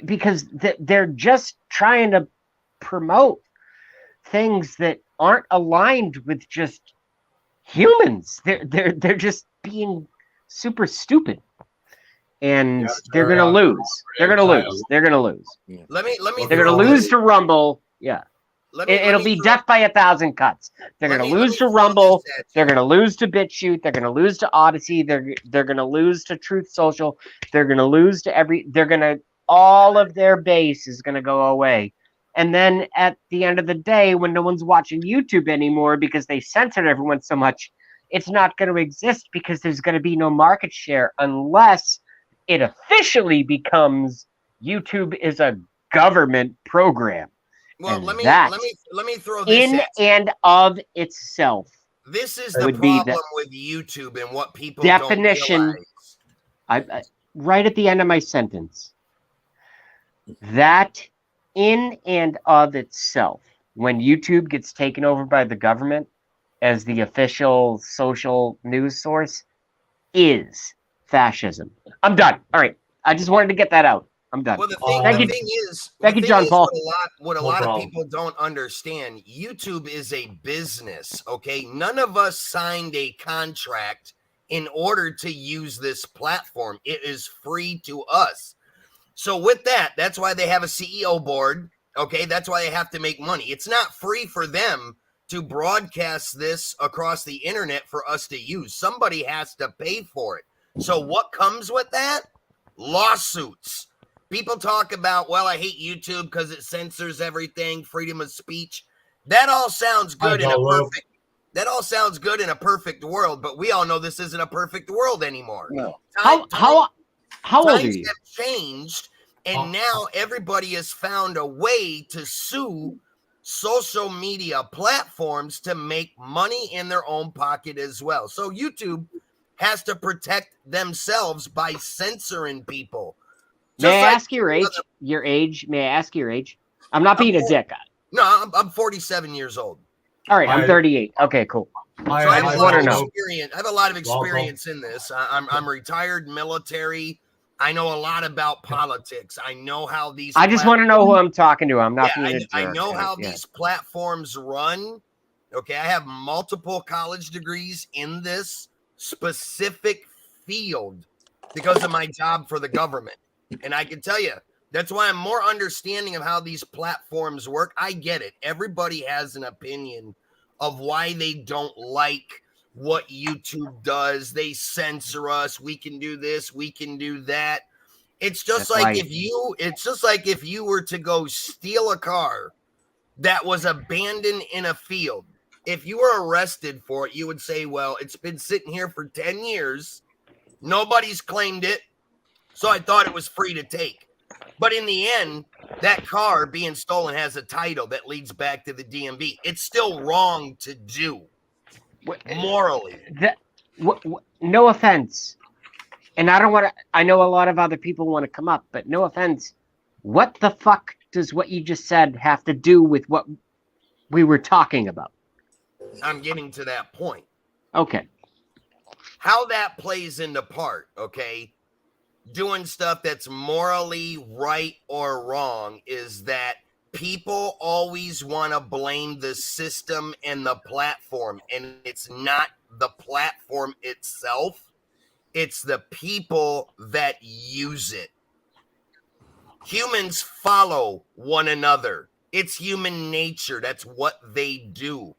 because they're just trying to promote things that aren't aligned with just humans. They're just being super stupid, and Yeah, they're they're, gonna uh, lose. They're gonna lose. They're gonna lose. Let me They're gonna throw lose this- to Rumble. Yeah, let me- let it'll me be throw- death by 1,000 cuts. They're let gonna me- let lose me to throw Rumble. this at you. They're gonna lose to BitChute. They're gonna lose to Odyssey. They're gonna lose to Truth Social. They're gonna lose to all of their base is gonna go away. And then at the end of the day, when no one's watching YouTube anymore because they censored everyone so much, it's not going to exist because there's going to be no market share unless it officially becomes YouTube is a government program. Well, and let me that let me throw this In at you. and of itself. This is the would be the problem with YouTube and what people definition- don't realize. I right at the end of my sentence. That in and of itself, when YouTube gets taken over by the government as the official social news source, is fascism. I'm done. All right. I just wanted to get that out. I'm done. Well, the thing, Thank the you. thing is, Thank the you, thing John is Paul. What a No lot of problem. people don't understand, YouTube is a business. Okay, none of us signed a contract in order to use this platform. It is free to us. So with that, that's why they have a CEO board. Okay, that's why they have to make money. It's not free for them to broadcast this across the internet for us to use. Somebody has to pay for it. So what comes with that? Lawsuits. People talk about, well, I hate YouTube because it censors everything, freedom of speech. That all sounds good in a perfect. That all sounds good in a perfect world, but we all know this isn't a perfect world anymore. No. How old are Times you? have changed, and Oh. now everybody has found a way to sue social media platforms to make money in their own pocket as well. So YouTube has to protect themselves by censoring people. May Just I like ask your age? Your age? May I ask your age? I'm not being a I'm dick. no, I'm 47 years old. All right, I'm I- 38. Okay, cool. So I have I a lot wanna of know. experience. I have a lot of experience in this. I'm retired military. I know a lot about politics. I know how these. I just want to know who I'm talking to. I'm not Yeah, being a jerk. I know how Yeah. these platforms run. Okay, I have multiple college degrees in this specific field because of my job for the government. And I can tell you, that's why I'm more understanding of how these platforms work. I get it. Everybody has an opinion of why they don't like what YouTube does. They censor us. We can do this, we can do that. It's just That's like right. if you were to go steal a car that was abandoned in a field. If you were arrested for it, you would say, well, it's been sitting here for 10 years. Nobody's claimed it. So I thought it was free to take. But in the end, that car being stolen has a title that leads back to the DMV. It's still wrong to do morally. No offense. And I don't want to, I know a lot of other people want to come up, but no offense. What the fuck does what you just said have to do with what we were talking about? I'm getting to that point. Okay. How that plays into part, okay? Doing stuff that's morally right or wrong is that people always want to blame the system and the platform, and it's not the platform itself, it's the people that use it. Humans follow one another. It's human nature. That's what they do.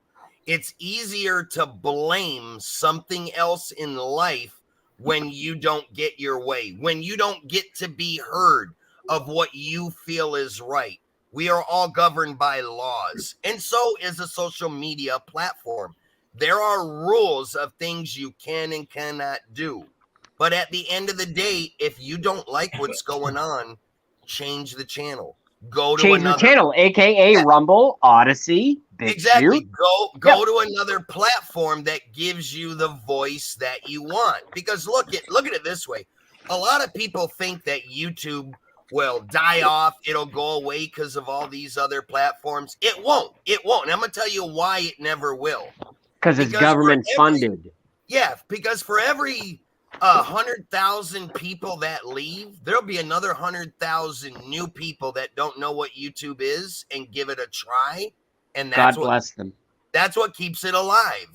It's easier to blame something else in life when you don't get your way, when you don't get to be heard of what you feel is right. We are all governed by laws, and so is a social media platform. There are rules of things you can and cannot do. But at the end of the day, if you don't like what's going on, change the channel. Go to Change the another channel, aka Rumble, Odyssey, exactly. BitChute. Go to another platform that gives you the voice that you want. Because look at it this way. A lot of people think that YouTube will die off, it'll go away because of all these other platforms. It won't. It won't. And I'm gonna tell you why it never will. Because it's Because for government every- funded. Yeah, because for every 100,000 people that leave, there'll be another 100,000 new people that don't know what YouTube is and give it a try. And God bless them. that's what keeps it alive.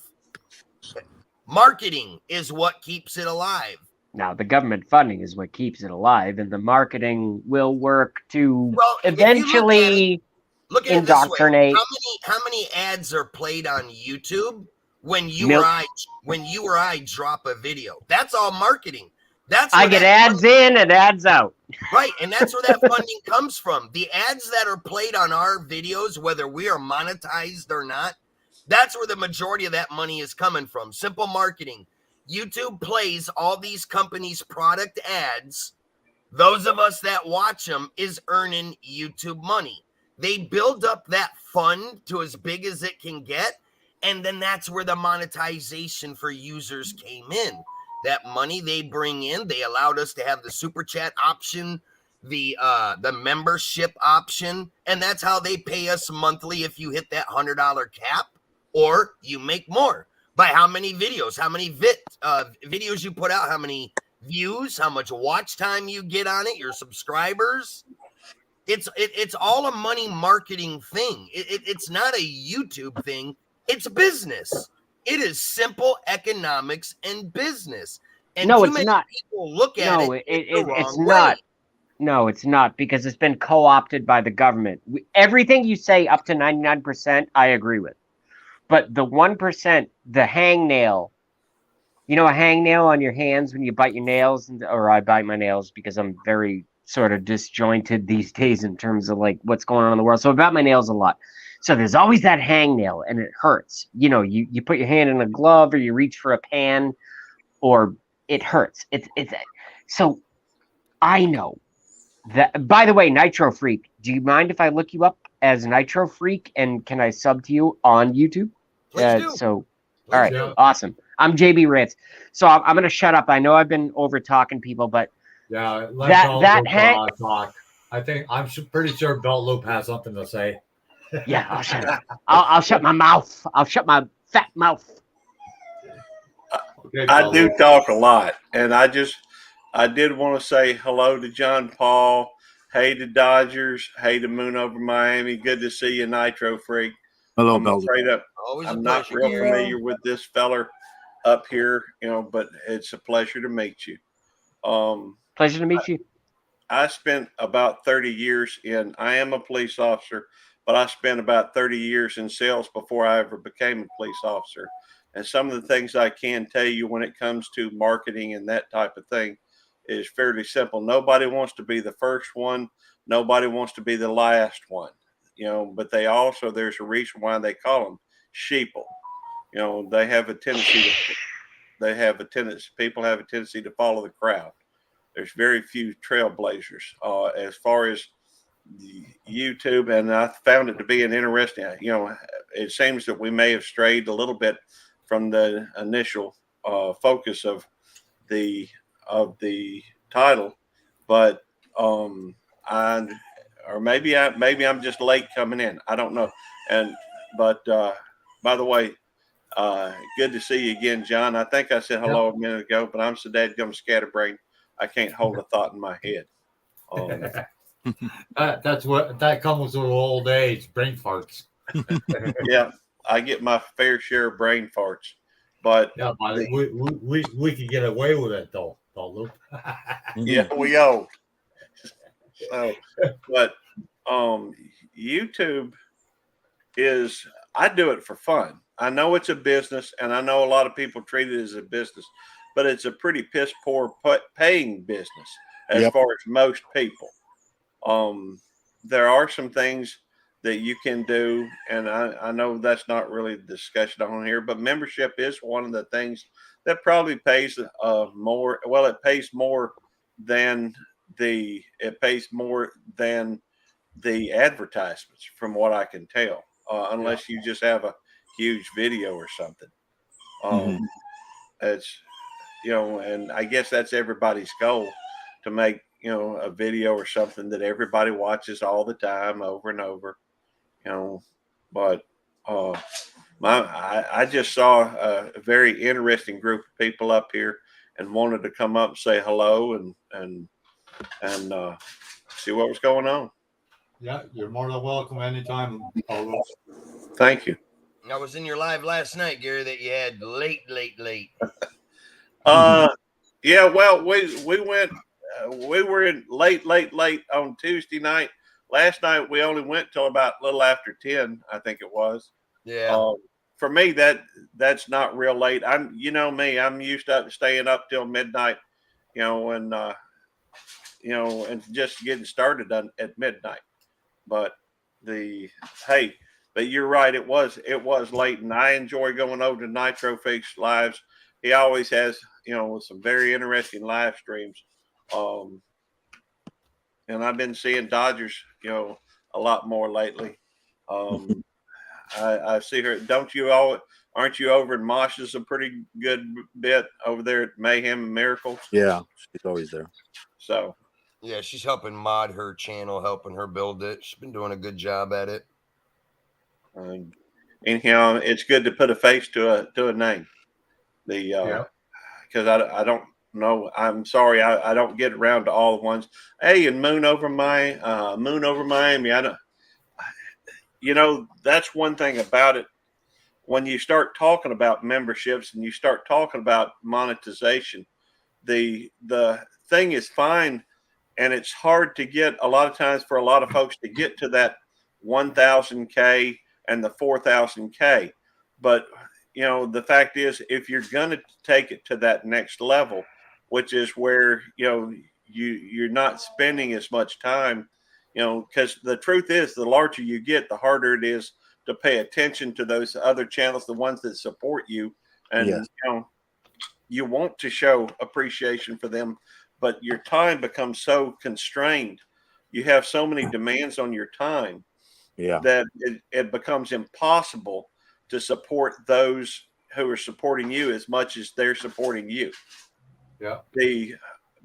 Marketing is what keeps it alive. Now, the government funding is what keeps it alive, and the marketing will work to Well, if you eventually Look at it this way. indoctrinate. How many ads are played on YouTube when you Milk. or I drop a video? That's all marketing. That's I where get that ads in and ads out. Right, and that's where that funding comes from. The ads that are played on our videos, whether we are monetized or not, that's where the majority of that money is coming from. Simple marketing. YouTube plays all these companies' product ads. Those of us that watch them is earning YouTube money. They build up that fund to as big as it can get, and then that's where the monetization for users came in. That money they bring in, they allowed us to have the super chat option, the membership option, and that's how they pay us monthly if you hit that $100 cap, or you make more by how many videos, how many videos you put out, how many views, how much watch time you get on it, your subscribers. It's all a money marketing thing. It's not a YouTube thing. It's business. It is simple economics and business. And No, too it's many not. people look at No, it it's the wrong not. way. No, it's not, because it's been co-opted by the government. Everything you say up to 99%, I agree with. But the 1%, the hangnail, you know, a hangnail on your hands when you bite your nails, or I bite my nails because I'm very sort of disjointed these days in terms of like what's going on in the world. So I bite my nails a lot. So there's always that hangnail and it hurts. You know, you put your hand in a glove or you reach for a pan or it hurts. It's so I know that. By the way, Nitro Freak, do you mind if I look you up as Nitro Freak, and can I sub to you on YouTube? Please do. So Please all right, do. awesome. I'm JB Rants. So I'm going to shut up. I know I've been over talking people, but Yeah, let That- Belt that Loop, ha- talk. I'm pretty sure Belt Loop has something to say. yeah, I'll shut up. I'll shut my mouth. I'll shut my fat mouth. Okay, I Belt do Loop. talk a lot, and I did want to say hello to John Paul. Hey to Dodgers. Hey to Moon over Miami. Good to see you, Nitro Freak. Hello, I'm Belden. afraid Always a I'm not pleasure. real familiar with this feller up here, but it's a pleasure to meet you. Pleasure to meet you. I spent about 30 years I am a police officer, but I spent about 30 years in sales before I ever became a police officer. And some of the things I can tell you when it comes to marketing and that type of thing is fairly simple. Nobody wants to be the first one. Nobody wants to be the last one, but there's a reason why they call them sheeple. They have a tendency people have a tendency to follow the crowd. There's very few trailblazers as far as the YouTube, and I found it to be an interesting. It seems that we may have strayed a little bit from the initial focus of the title, but maybe I'm just late coming in. I don't know. But by the way, good to see you again, John. I think I said hello a minute ago, but I'm so dadgum scatterbrained I can't hold a thought in my head. That comes with old age, brain farts. Yeah, I get my fair share of brain farts, but Yeah, but we can get away with it though, Loop. yeah, we old. So, but YouTube I do it for fun. I know it's a business, and I know a lot of people treat it as a business, but it's a pretty piss poor paying business as far as most people. There are some things that you can do, and I know that's not really the discussion on here, but membership is one of the things that probably pays more. Well, it pays more than the advertisements, from what I can tell, unless you just have a huge video or something. It's, and I guess that's everybody's goal, to make, a video or something that everybody watches all the time, over and over, but I just saw a very interesting group of people up here and wanted to come up and say hello and see what was going on. Yeah, you're more than welcome anytime, Paulo. Thank you. I was in your live last night, Gary, that you had late. Yeah, well, we went, we were in late on Tuesday night. Last night we only went till about a little after 10, I think it was. Yeah. For me, that's not real late. I'm used to staying up till midnight, and just getting started at midnight. But but you're right. It was late, and I enjoy going over to Nitro Fix lives. He always has, some very interesting live streams. And I've been seeing Dodgers, a lot more lately. I see her. Aren't you over in Mosh's a pretty good bit over there at Mayhem and Miracles? Yeah, she's always there. So yeah, she's helping mod her channel, helping her build it. She's been doing a good job at it. anyhow, it's good to put a face to a name. Because I don't know. I'm sorry, I don't get around to all the ones. Hey, and Moon over Miami. I don't. That's one thing about it. When you start talking about memberships and you start talking about monetization, the thing is fine, and it's hard to get a lot of times for a lot of folks to get to that 1,000K and the 4,000K. But the fact is, if you're going to take it to that next level, which is where you're not spending as much time, because the truth is, the larger you get, the harder it is to pay attention to those other channels, the ones that support you. And, Yes. You want to show appreciation for them, but your time becomes so constrained. You have so many demands on your time that it becomes impossible to support those who are supporting you as much as they're supporting you. Yeah.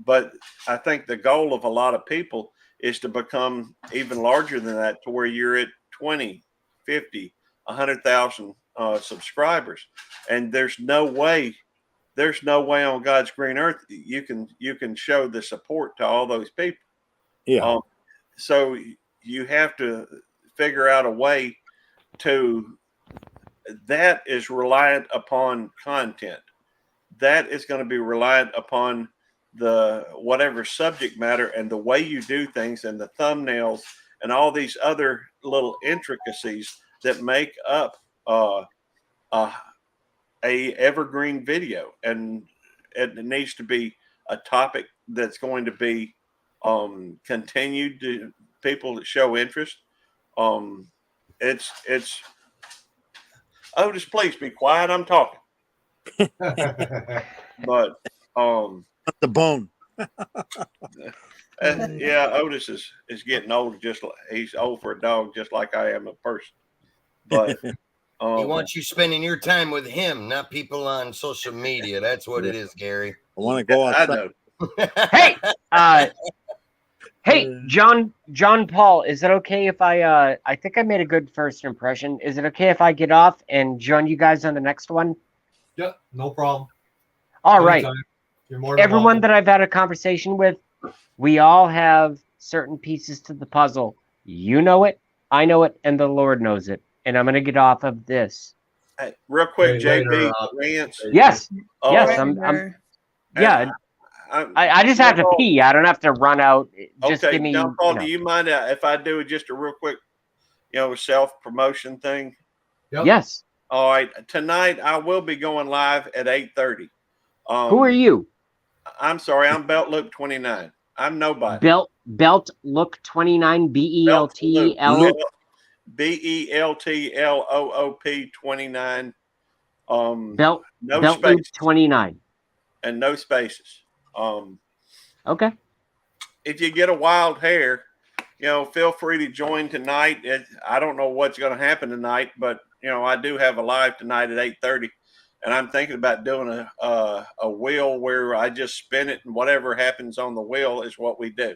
But I think the goal of a lot of people is to become even larger than that, to where you're at 20, 50, 100,000 subscribers. And there's no way on God's green earth you can show the support to all those people. Yeah. So you have to figure out a way that is reliant upon content. That is going to be reliant upon the whatever subject matter and the way you do things and the thumbnails and all these other little intricacies that make up a evergreen video. And it needs to be a topic that's going to be continued to people that show interest. It's Otis, please be quiet. I'm talking. But the bone. yeah, Otis is getting old. He's old for a dog, just like I am a person. But He wants you spending your time with him, not people on social media. That's what it is, Gary. I want to go outside. I know. Hey, John Paul, is it okay if I think I made a good first impression. Is it okay if I get off and join you guys on the next one? Yeah, no problem. All right. Anytime. You're more than Everyone welcome. that I've had a conversation with, we all have certain pieces to the puzzle. You know it, I know it, and the Lord knows it. And I'm going to get off of this. Hey, real quick, Hey, JP, later, Lance. Yes, Oh, yes, and yeah. I just have to pee. I don't have to run out. Just Okay, give me. John Paul, do you mind if I do just a real quick, self-promotion thing? Yep. Yes. All right. Tonight I will be going live at 8:30. Who are you? I'm sorry. I'm Belt Loop 29. I'm nobody. Belt Look 29 BELTL. BELTLOOP 29. Belt No Belt Loop spaces 29. and no spaces. Okay. If you get a wild hair, feel free to join tonight. I don't know what's going to happen tonight, but I do have a live tonight at 8:30, and I'm thinking about doing a wheel where I just spin it, and whatever happens on the wheel is what we do.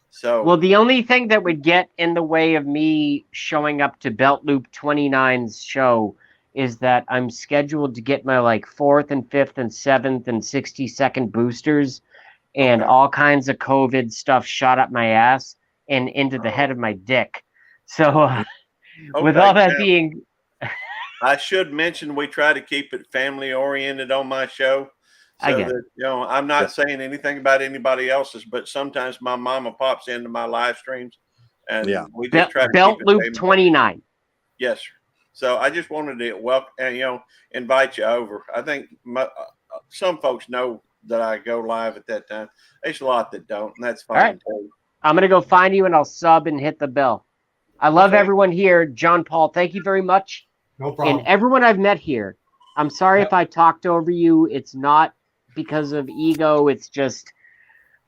So, Well, the only thing that would get in the way of me showing up to Belt Loop 29's show is that I'm scheduled to get my like 4th and 5th and 7th and 60-second boosters, and Okay. all kinds of COVID stuff shot up my ass and into the head of my dick. So with all that now, being, I should mention we try to keep it family oriented on my show. I So get that, I'm not saying anything about anybody else's, but sometimes my mama pops into my live streams, and Yeah. we just try to Belt keep it Loop family. 29. Yes, sir. So I just wanted to welcome and invite you over. I think some folks know that I go live at that time. There's a lot that don't, and that's fine. All right. Too. I'm gonna go find you and I'll sub and hit the bell. I love Okay. everyone here. John Paul, thank you very much. No problem. And everyone I've met here. I'm sorry if I talked over you. It's not because of ego. It's just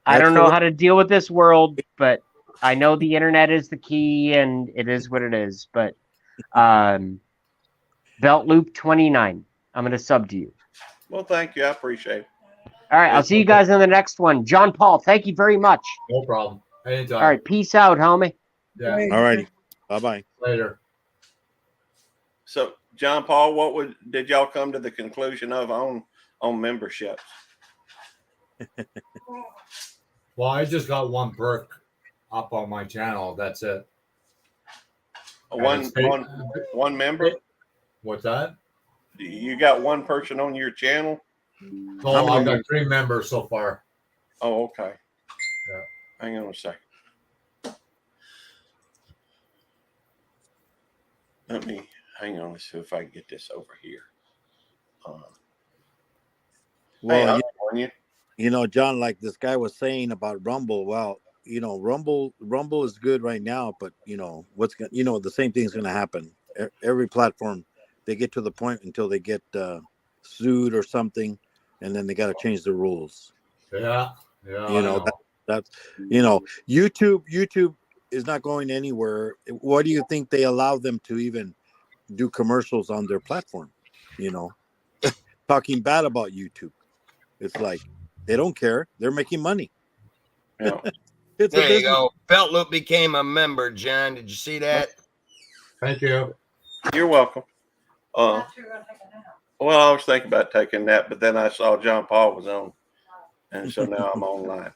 I don't know how to deal with this world, but I know the internet is the key and it is what it is. But Belt Loop 29. I'm gonna sub to you. Well, thank you. I appreciate it. All right, I'll see you guys in the next one. John Paul, thank you very much. No problem. Anytime. All right, peace out, homie. Yeah. All righty. Bye-bye. Later. So, John Paul, did y'all come to the conclusion of on memberships? Well, I just got one perk up on my channel. That's it. One member? What's that? You got one person on your channel? Oh, I've got 3 members so far. Oh, okay. Yeah. Hang on a second. Hang on. Let's see if I can get this over here. Well, hey, John, like this guy was saying about Rumble. Well, Rumble is good right now, but the same thing's going to happen. Every platform, they get to the point until they get sued or something, and then they got to change the rules. Yeah. That's YouTube is not going anywhere. What do you think they allow them to even do commercials on their platform? Talking bad about YouTube. It's like they don't care. They're making money. Yeah. There you go. Belt Loop became a member, John. Did you see that? Thank you. You're welcome. Well, I was thinking about taking that, but then I saw John Paul was on, and so now I'm online.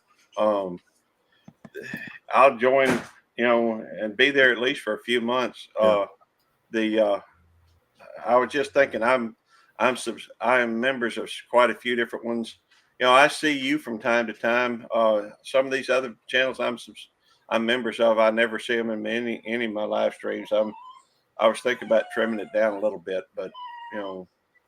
I'll join, and be there at least for a few months. I was just thinking, I am members of quite a few different ones. I see you from time to time. Some of these other channels I'm members of, I never see them in any of my live streams. I was thinking about trimming it down a little bit, but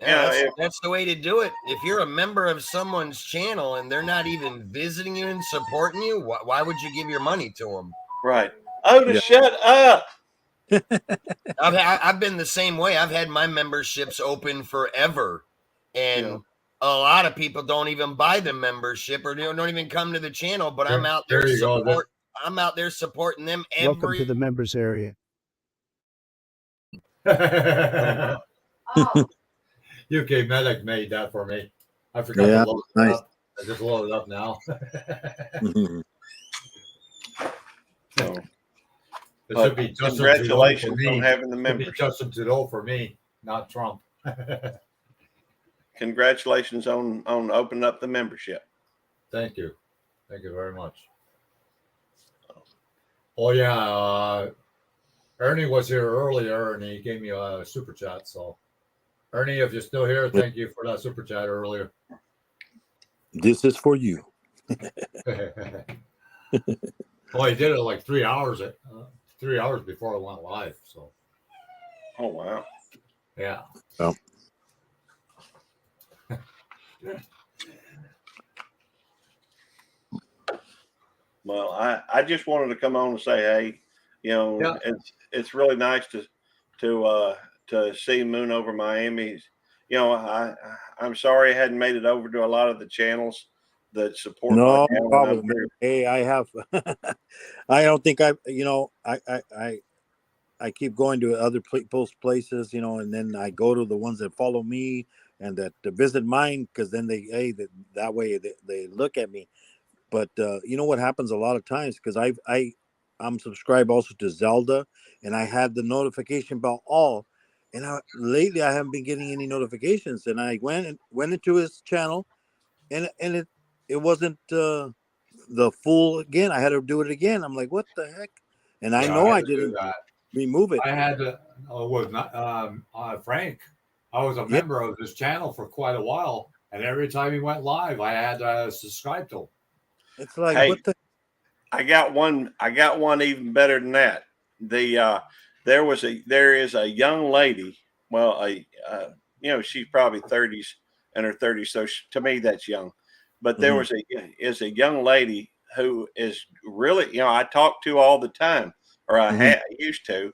that's the way to do it. If you're a member of someone's channel and they're not even visiting you and supporting you, why would you give your money to them? Right. Shut up. I've been the same way. I've had my memberships open forever, and a lot of people don't even buy the membership or don't even come to the channel. But I'm out there I'm out there supporting them. Welcome to the members area. UK Medic made that for me. I forgot to load it up. I just loaded it up now. It should be congratulations on having the membership. Justin Trudeau for me, not Trump. Congratulations on opening up the membership. Thank you. Thank you very much. Oh yeah, Ernie was here earlier and he gave me a super chat. So Ernie, if you're still here, thank you for that super chat earlier. This is for you. Well, he did it like 3 hours. 3 hours before I went live. So. Oh wow. Yeah. Oh. Well, I just wanted to come on and say, hey, it's really nice to see Moon over Miami. you know, I'm sorry I hadn't made it over to a lot of the channels that support my No channel. problem. Hey, I have. I don't think I keep going to other people's places, you know, and then I go to the ones that follow me and that visit mine, because then that way they look at me. But you know what happens a lot of times, because I'm subscribed also to Zelda, and I had the notification about all, and lately I haven't been getting any notifications, and I went into his channel, and it wasn't the full again. I had to do it again. I'm like, what the heck? And I Yeah, know I I had to do didn't that. remove it. I had to was not Frank. I was a Yeah. member of his channel for quite a while, and every time he went live, I had to subscribe to him. It's like, Hey, what the? I got one even better than that. There is a young lady. Well, you know, she's probably 30s in her 30s. So to me, that's young. But there is a young lady who is really, you know, I talk to all the time, or I used to,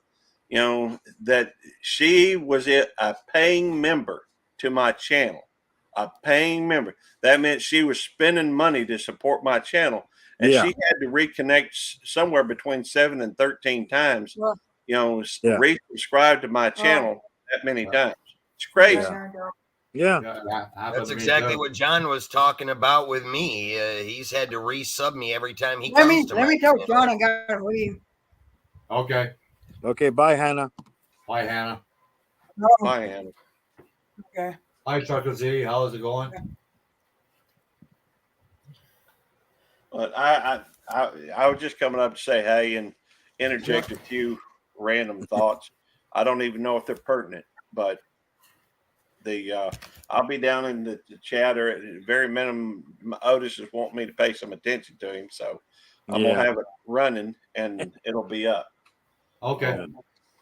you know, that she was a paying member to my channel, a paying member. That meant she was spending money to support my channel. And Yeah. she had to reconnect somewhere between 7 and 13 times, you know, Yeah. resubscribe to my channel that many times. It's crazy. Yeah. That happened That's to me exactly too. what John was talking about with me. He's had to resub me every time he Let comes me to let my me tell channel. John I gotta leave. Okay. Okay. Bye, Hannah. Bye, Hannah. No, Bye, Anna. okay. Hi, Trucker Z. How's it going? But I was just coming up to say hey and interject a few random thoughts. I don't even know if they're pertinent, but I'll be down in the chat, or at the very minimum, Otis is wanting me to pay some attention to him, so I'm Yeah. gonna have it running and it'll be up. Okay.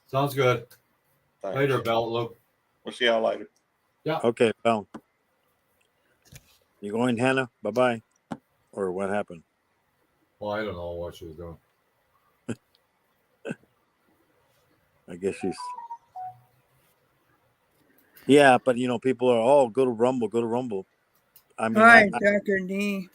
Sounds good. Thanks. Later, Belt Loop. We'll see y'all later. Okay. Well, you going, Hannah? Bye bye. Or what happened? Well, I don't know what she was doing. I guess she's. Yeah, but you know, people are go to Rumble, go to Rumble. I mean, Hi, Dr. D.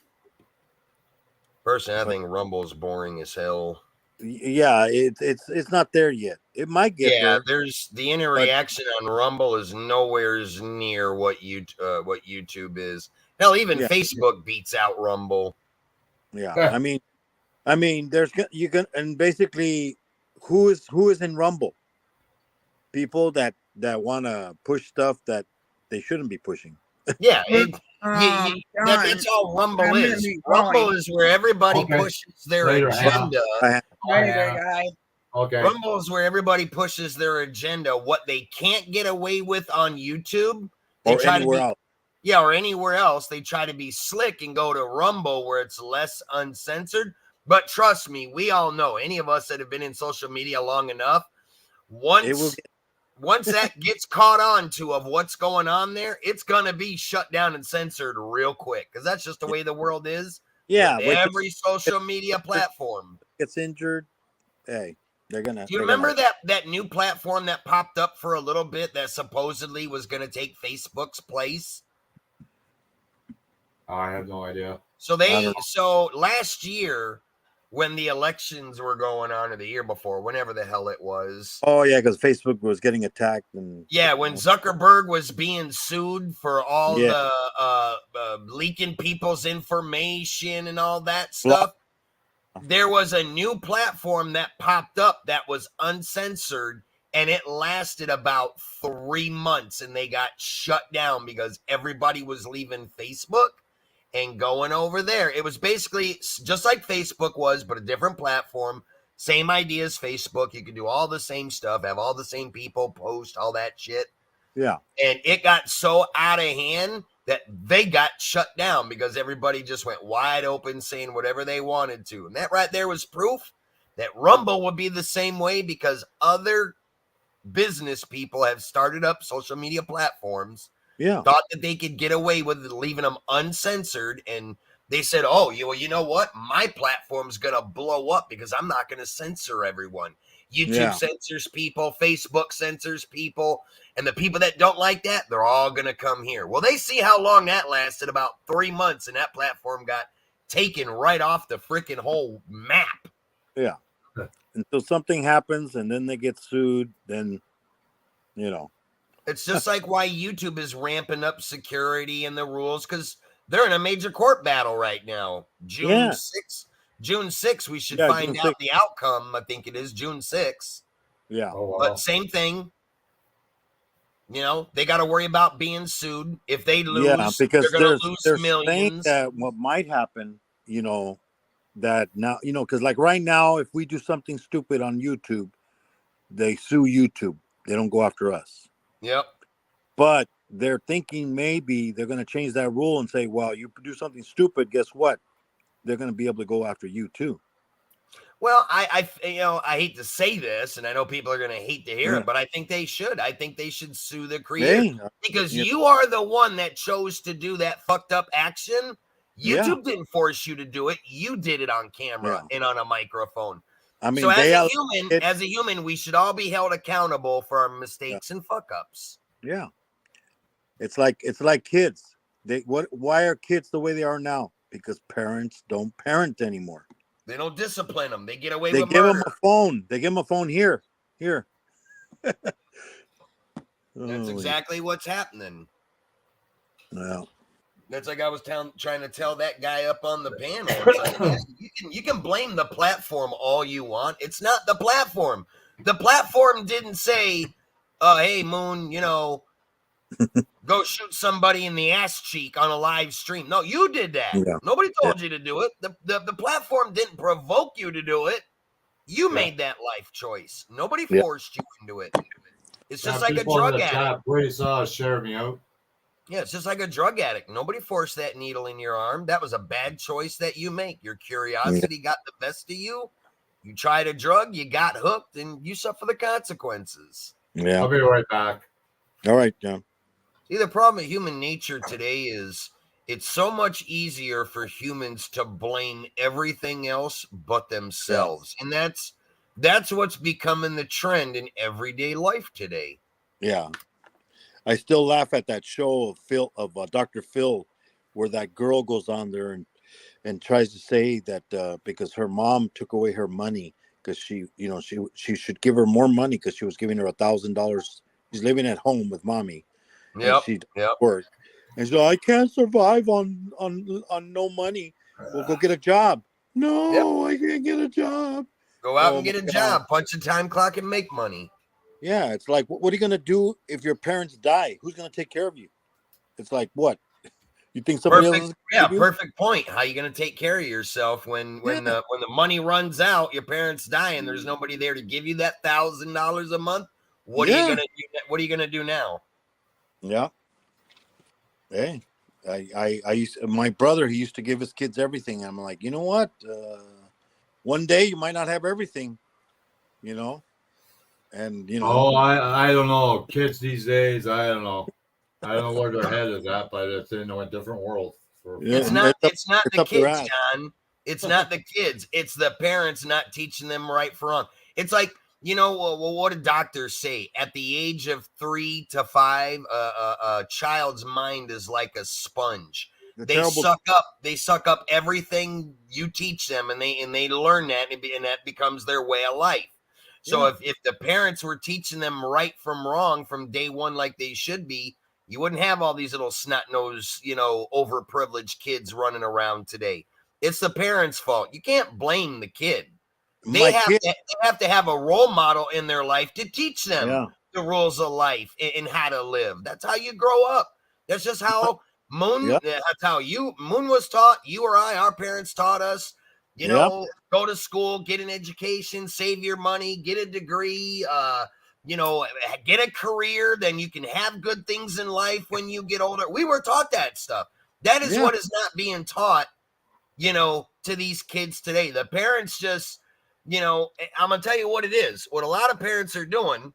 Personally, I think Rumble's boring as hell. yeah, it's not there yet. It might get Yeah, there. there's the interaction on Rumble is nowhere near what YouTube is. Hell, even Yeah. Facebook beats out Rumble. Yeah, I mean, there's you can, and basically, who is in Rumble? People that want to push stuff that they shouldn't be pushing. Yeah, John, that's all Rumble I'm gonna is. be Rumble going. is where everybody Okay. pushes their Later, Hannah. agenda. I- Later, Hannah. guy. Okay. Rumble is where everybody pushes their agenda. What they can't get away with on YouTube, they or try to anywhere be, else. yeah, or anywhere else. They try to be slick and go to Rumble where it's less uncensored. But trust me, we all know, any of us that have been in social media long enough, It will once that gets caught on to of what's going on there, it's gonna be shut down and censored real quick, because that's just the way the world is. Yeah, with wait till every social media platform. gets injured. Hey, they're gonna. Do you they're remember gonna, that new platform that popped up for a little bit that supposedly was going to take Facebook's place? I have no idea. So I don't know. last year when the elections were going on, or the year before, whenever the hell it was. Oh yeah, because Facebook was getting attacked and. Yeah, when Zuckerberg was being sued for all the leaking people's information and all that stuff. There was a new platform that popped up that was uncensored, and it lasted about 3 months, and they got shut down because everybody was leaving Facebook and going over there. It was basically just like Facebook was, but a different platform. Same idea as Facebook. You can do all the same stuff, have all the same people post all that shit. Yeah. And it got so out of hand that they got shut down because everybody just went wide open saying whatever they wanted to. And that right there was proof that Rumble would be the same way, because other business people have started up social media platforms, thought that they could get away with leaving them uncensored, and they said, oh, you know what? My platform's going to blow up because I'm not going to censor everyone. YouTube Yeah. censors people, Facebook censors people, and the people that don't like that, they're all going to come here. Well, they see how long that lasted, about 3 months, and that platform got taken right off the freaking whole map. Yeah. Until something happens and then they get sued, then, you know. It's just like why YouTube is ramping up security and the rules, because they're in a major court battle right now. June 6th, we should find June out 6th. the outcome. I think it is June 6th. Yeah. Oh, wow. But same thing. You know, they got to worry about being sued. If they lose, Yeah, because they're going to lose there's saying millions. that what might happen, you know, that now, you know, because like right now, if we do something stupid on YouTube, they sue YouTube. They don't go after us. Yep. But they're thinking maybe they're going to change that rule and say, well, you do something stupid, guess what? They're going to be able to go after you too. Well, I hate to say this, and I know people are going to hate to hear Yeah. it, but I think they should. I think they should sue the creator. Hey, Because yeah. you are the one that chose to do that fucked up action. Yeah. YouTube didn't force you to do it. You did it on camera and on a microphone. I mean, So they as a human, we should all be held accountable for our mistakes and fuck ups. Yeah. It's like kids. Why are kids the way they are now? Because parents don't parent anymore. They don't discipline them. They get away They with give murder. them a phone. They give them a phone here. That's Oh, exactly what's happening. well, That's like I was trying to tell that guy up on the panel. It's like, man, you can blame the platform all you want. It's not the platform. The platform didn't say, hey, Moon, you know, go shoot somebody in the ass cheek on a live stream. No, you did that. Yeah. Nobody told you to do it. The platform didn't provoke you to do it. You made that life choice. Nobody forced you into it. It's just like a people in drug the addict. chat, please share me out. Yeah, it's just like a drug addict. Nobody forced that needle in your arm. That was a bad choice that you make. Your curiosity got the best of you. You tried a drug, you got hooked, and you suffer the consequences. yeah. I'll be right back. All right, John. See, the problem with human nature today is it's so much easier for humans to blame everything else but themselves. And that's what's becoming the trend in everyday life today. Yeah. I still laugh at that show of Dr. Phil, where that girl goes on there and tries to say that because her mom took away her money because she should give her more money because she was giving her $1,000. She's living at home with mommy. Yep. She work, and so I can't survive on no money. Well, go get a job. No, I can't get a job. Go out Oh and get a my God. job, punch a time clock, and make money. Yeah, it's like, what are you gonna do if your parents die? Who's gonna take care of you? It's like, what? You think somebody else? Perfect point. How you going to take care of yourself when the money runs out, your parents die, and there's nobody there to give you that $1,000 a month? What are you going to do? What are you going to do now? Yeah. Hey, I used my brother. He used to give his kids everything. I'm like, you know what? One day you might not have everything, you know, and you know. Oh, I don't know. Kids these days, I don't know. I don't know where their head is at, but it's in a different world. It's not the kids, John. It's not the kids. It's the parents not teaching them right from wrong. It's like, you know, well, what do doctors say? At the age of 3 to 5, a child's mind is like a sponge. They suck up everything you teach them, and they learn that, and that becomes their way of life. So if the parents were teaching them right from wrong from day one, like they should be, you wouldn't have all these little snot-nosed, you know, overprivileged kids running around today. It's the parents' fault. You can't blame the kid. They have to have a role model in their life to teach them the rules of life and how to live. That's how you grow up. That's just how Moon. That's how Moon was taught. You or I, our parents taught us. You know, go to school, get an education, save your money, get a degree. You know, get a career, then you can have good things in life when you get older. We were taught that stuff. That is what is not being taught, you know, to these kids today. The parents just, you know, I'm going to tell you what it is. What a lot of parents are doing,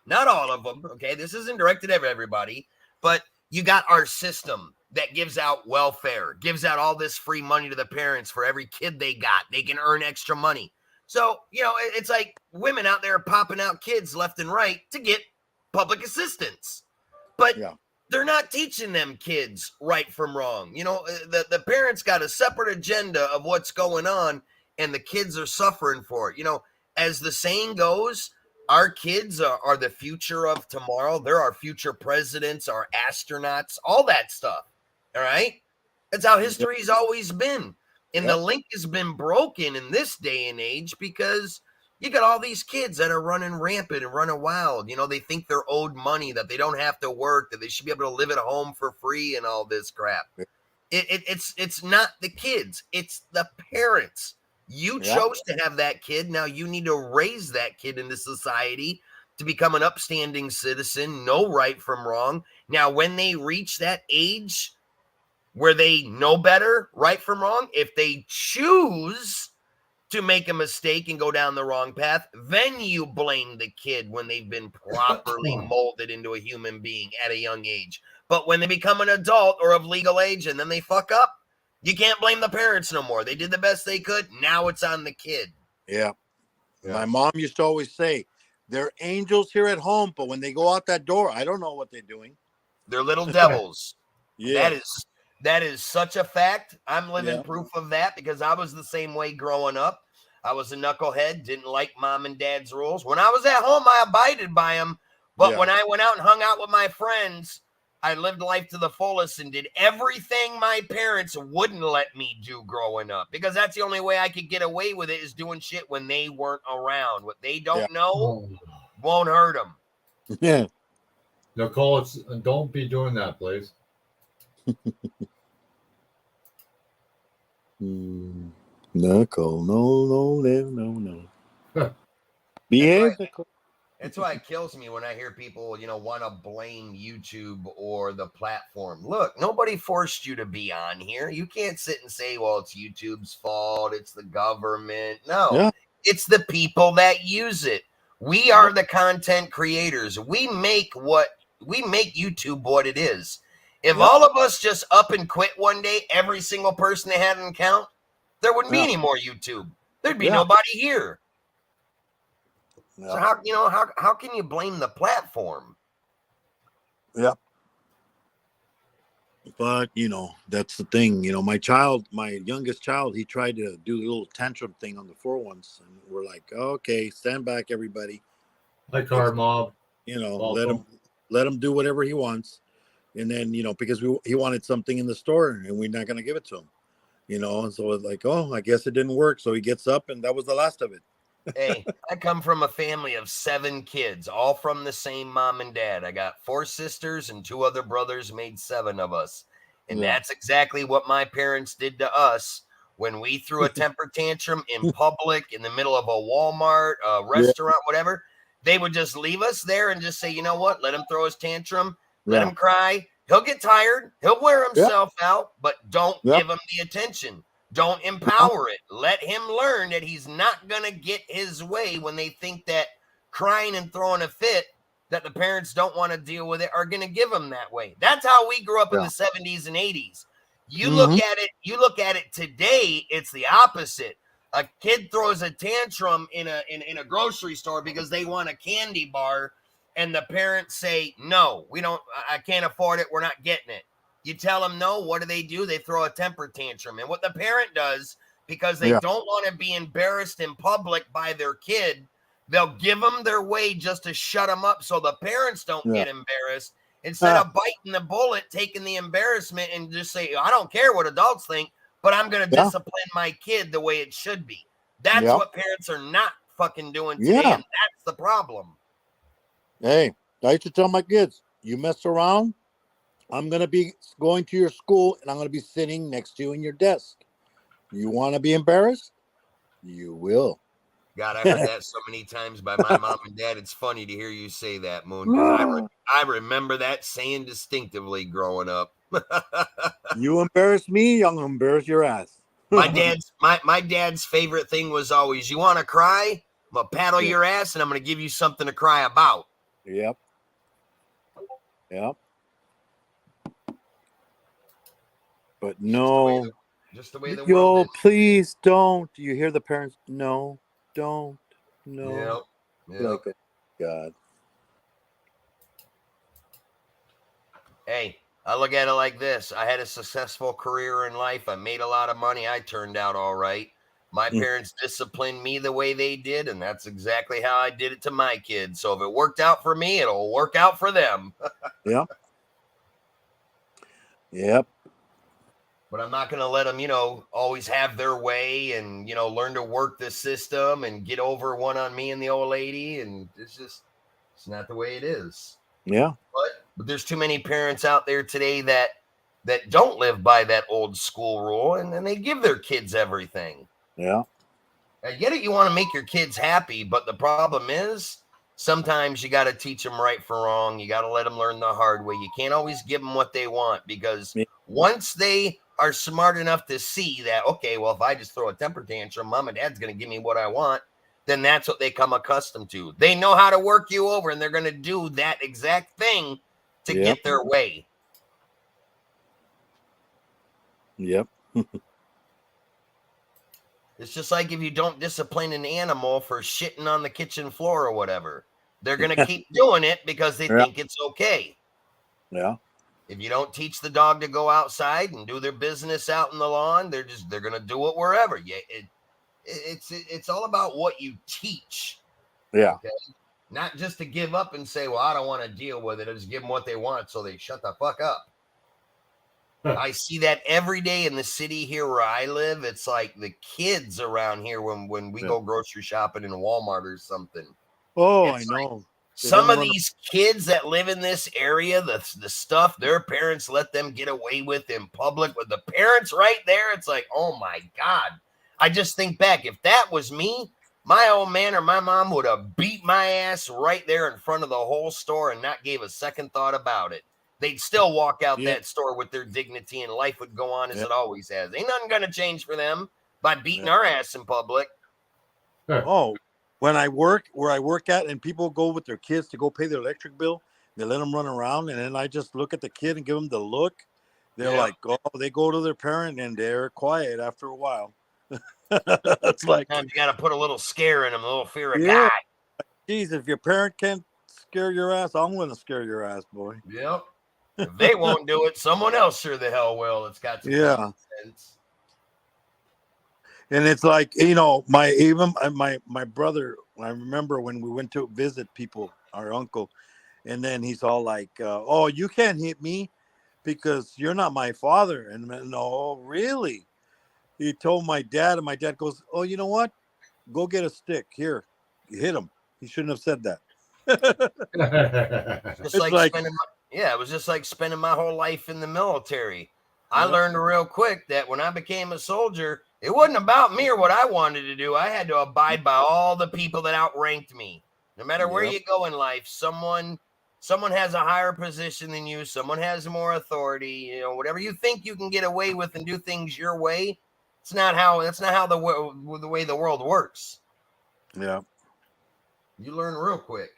not all of them, okay, this isn't directed at everybody, but you got our system that gives out welfare, gives out all this free money to the parents for every kid they got. They can earn extra money. So, it's like women out there popping out kids left and right to get public assistance. But Yeah. they're not teaching them kids right from wrong. The parents got a separate agenda of what's going on, and the kids are suffering for it. As the saying goes, our kids are the future of tomorrow. They're our future presidents, our astronauts, all that stuff. All right? That's how history's always been. And the link has been broken in this day and age because you got all these kids that are running rampant and running wild. They think they're owed money, that they don't have to work, that they should be able to live at home for free and all this crap. It's not the kids, it's the parents. You chose to have that kid. Now you need to raise that kid into society to become an upstanding citizen, know right from wrong. Now, when they reach that age where they know better, right from wrong, if they choose to make a mistake and go down the wrong path, then you blame the kid when they've been properly molded into a human being at a young age. But when they become an adult or of legal age and then they fuck up, you can't blame the parents no more. They did the best they could. Now it's on the kid. Yeah. My mom used to always say, they're angels here at home, but when they go out that door, I don't know what they're doing. They're little devils. Yeah. That is such a fact. I'm living proof of that because I was the same way growing up. I was a knucklehead, didn't like mom and dad's rules. When I was at home, I abided by them. But when I went out and hung out with my friends, I lived life to the fullest and did everything my parents wouldn't let me do growing up, because that's the only way I could get away with it, is doing shit when they weren't around. What they don't know won't hurt them. Yeah. Nicole, don't be doing that, please. Nicole, no. Behave, Nicole. That's why it kills me when I hear people, want to blame YouTube or the platform. Look, nobody forced you to be on here. You can't sit and say, well, it's YouTube's fault, it's the government. No, it's the people that use it. We are the content creators. We make YouTube what it is. If all of us just up and quit one day, every single person they had an account, there wouldn't be any more YouTube. There'd be nobody here. So how can you blame the platform? Yeah. But that's the thing. My youngest child, he tried to do the little tantrum thing on the floor once, and we're like, okay, stand back, everybody. Hi, Car Mob. Let him do whatever he wants. And then, because he wanted something in the store and we're not going to give it to him, and so it's like, I guess it didn't work. So he gets up, and that was the last of it. Hey, I come from a family of 7 kids, all from the same mom and dad. I got 4 sisters and 2 other brothers, made 7 of us. And that's exactly what my parents did to us when we threw a temper tantrum in public, in the middle of a Walmart, a restaurant, whatever. They would just leave us there and just say, you know what? Let him throw his tantrum. Let him cry. He'll get tired. He'll wear himself out, but don't give him the attention. Don't empower it. Let him learn that he's not going to get his way when they think that crying and throwing a fit, that the parents don't want to deal with it, are going to give him that way. That's how we grew up in the 70s and 80s. You look at it today, it's the opposite. A kid throws a tantrum in a grocery store because they want a candy bar, and the parents say, no, I can't afford it. We're not getting it. You tell them no, what do? They throw a temper tantrum. And what the parent does, because they don't want to be embarrassed in public by their kid, they'll give them their way just to shut them up so the parents don't get embarrassed. Instead of biting the bullet, taking the embarrassment and just say, I don't care what adults think, but I'm going to discipline my kid the way it should be. That's what parents are not fucking doing today, and that's the problem. Hey, I used to tell my kids, you mess around, I'm going to be going to your school, and I'm going to be sitting next to you in your desk. You want to be embarrassed? You will. God, I heard that so many times by my mom and dad. It's funny to hear you say that, Moon, because I remember that saying distinctively growing up. You embarrass me, I'm going to embarrass your ass. My dad's favorite thing was always, you want to cry? I'm going to paddle your ass, and I'm going to give you something to cry about. Yep. But no. Just the way the world is. Please don't. Do you hear the parents? No. don't know. Yep. Yep. Like a God. Hey, I look at it like this. I had a successful career in life. I made a lot of money. I turned out all right. My Mm. parents disciplined me the way they did, and that's exactly how I did it to my kids. So if it worked out for me, it'll work out for them. Yeah. Yep. But I'm not going to let them, always have their way and, learn to work the system and get over one on me and the old lady. And it's not the way it is. Yeah. But there's too many parents out there today that don't live by that old school rule, and then they give their kids everything. Yeah. I get it. You want to make your kids happy, but the problem is sometimes you got to teach them right from wrong. You got to let them learn the hard way. You can't always give them what they want, because once they are smart enough to see that, okay, well, if I just throw a temper tantrum, mom and dad's going to give me what I want, then that's what they come accustomed to. They know how to work you over, and they're going to do that exact thing to get their way. Yep. It's just like if you don't discipline an animal for shitting on the kitchen floor or whatever, they're going to keep doing it because they think it's okay. Yeah. If you don't teach the dog to go outside and do their business out in the lawn, they're going to do it wherever. It's all about what you teach. Yeah. Okay? Not just to give up and say, well, I don't want to deal with it. I just give them what they want so they shut the fuck up. I see that every day in the city here where I live. It's like the kids around here when we go grocery shopping in Walmart or something. Oh, It's I know. Some of these kids that live in this area, the stuff their parents let them get away with in public with the parents right there, it's like, oh my God. I just think back, if that was me, my old man or my mom would have beat my ass right there in front of the whole store and not gave a second thought about it. They'd still walk out that store with their dignity, and life would go on as it always has. Ain't nothing going to change for them by beating our ass in public. Oh, when I work where I work at, and people go with their kids to go pay their electric bill, they let them run around, and then I just look at the kid and give them the look. They're like, oh, they go to their parent and they're quiet after a while. It's like, sometimes you got to put a little scare in them, a little fear of God. Geez, if your parent can't scare your ass, I'm going to scare your ass, boy. Yep. If they won't do it, someone else sure the hell will. It's got some common sense. And it's like, my brother, I remember when we went to visit people, our uncle, and then he's all like, oh, you can't hit me because you're not my father. And no, really? He told my dad, and my dad goes, oh, you know what? Go get a stick. Here, hit him. He shouldn't have said that. It was just like spending my whole life in the military. I learned real quick that when I became a soldier, it wasn't about me or what I wanted to do. I had to abide by all the people that outranked me. No matter where you go in life, someone has a higher position than you. Someone has more authority. Whatever you think you can get away with and do things your way, that's not how the way the world works. Yeah. You learn real quick.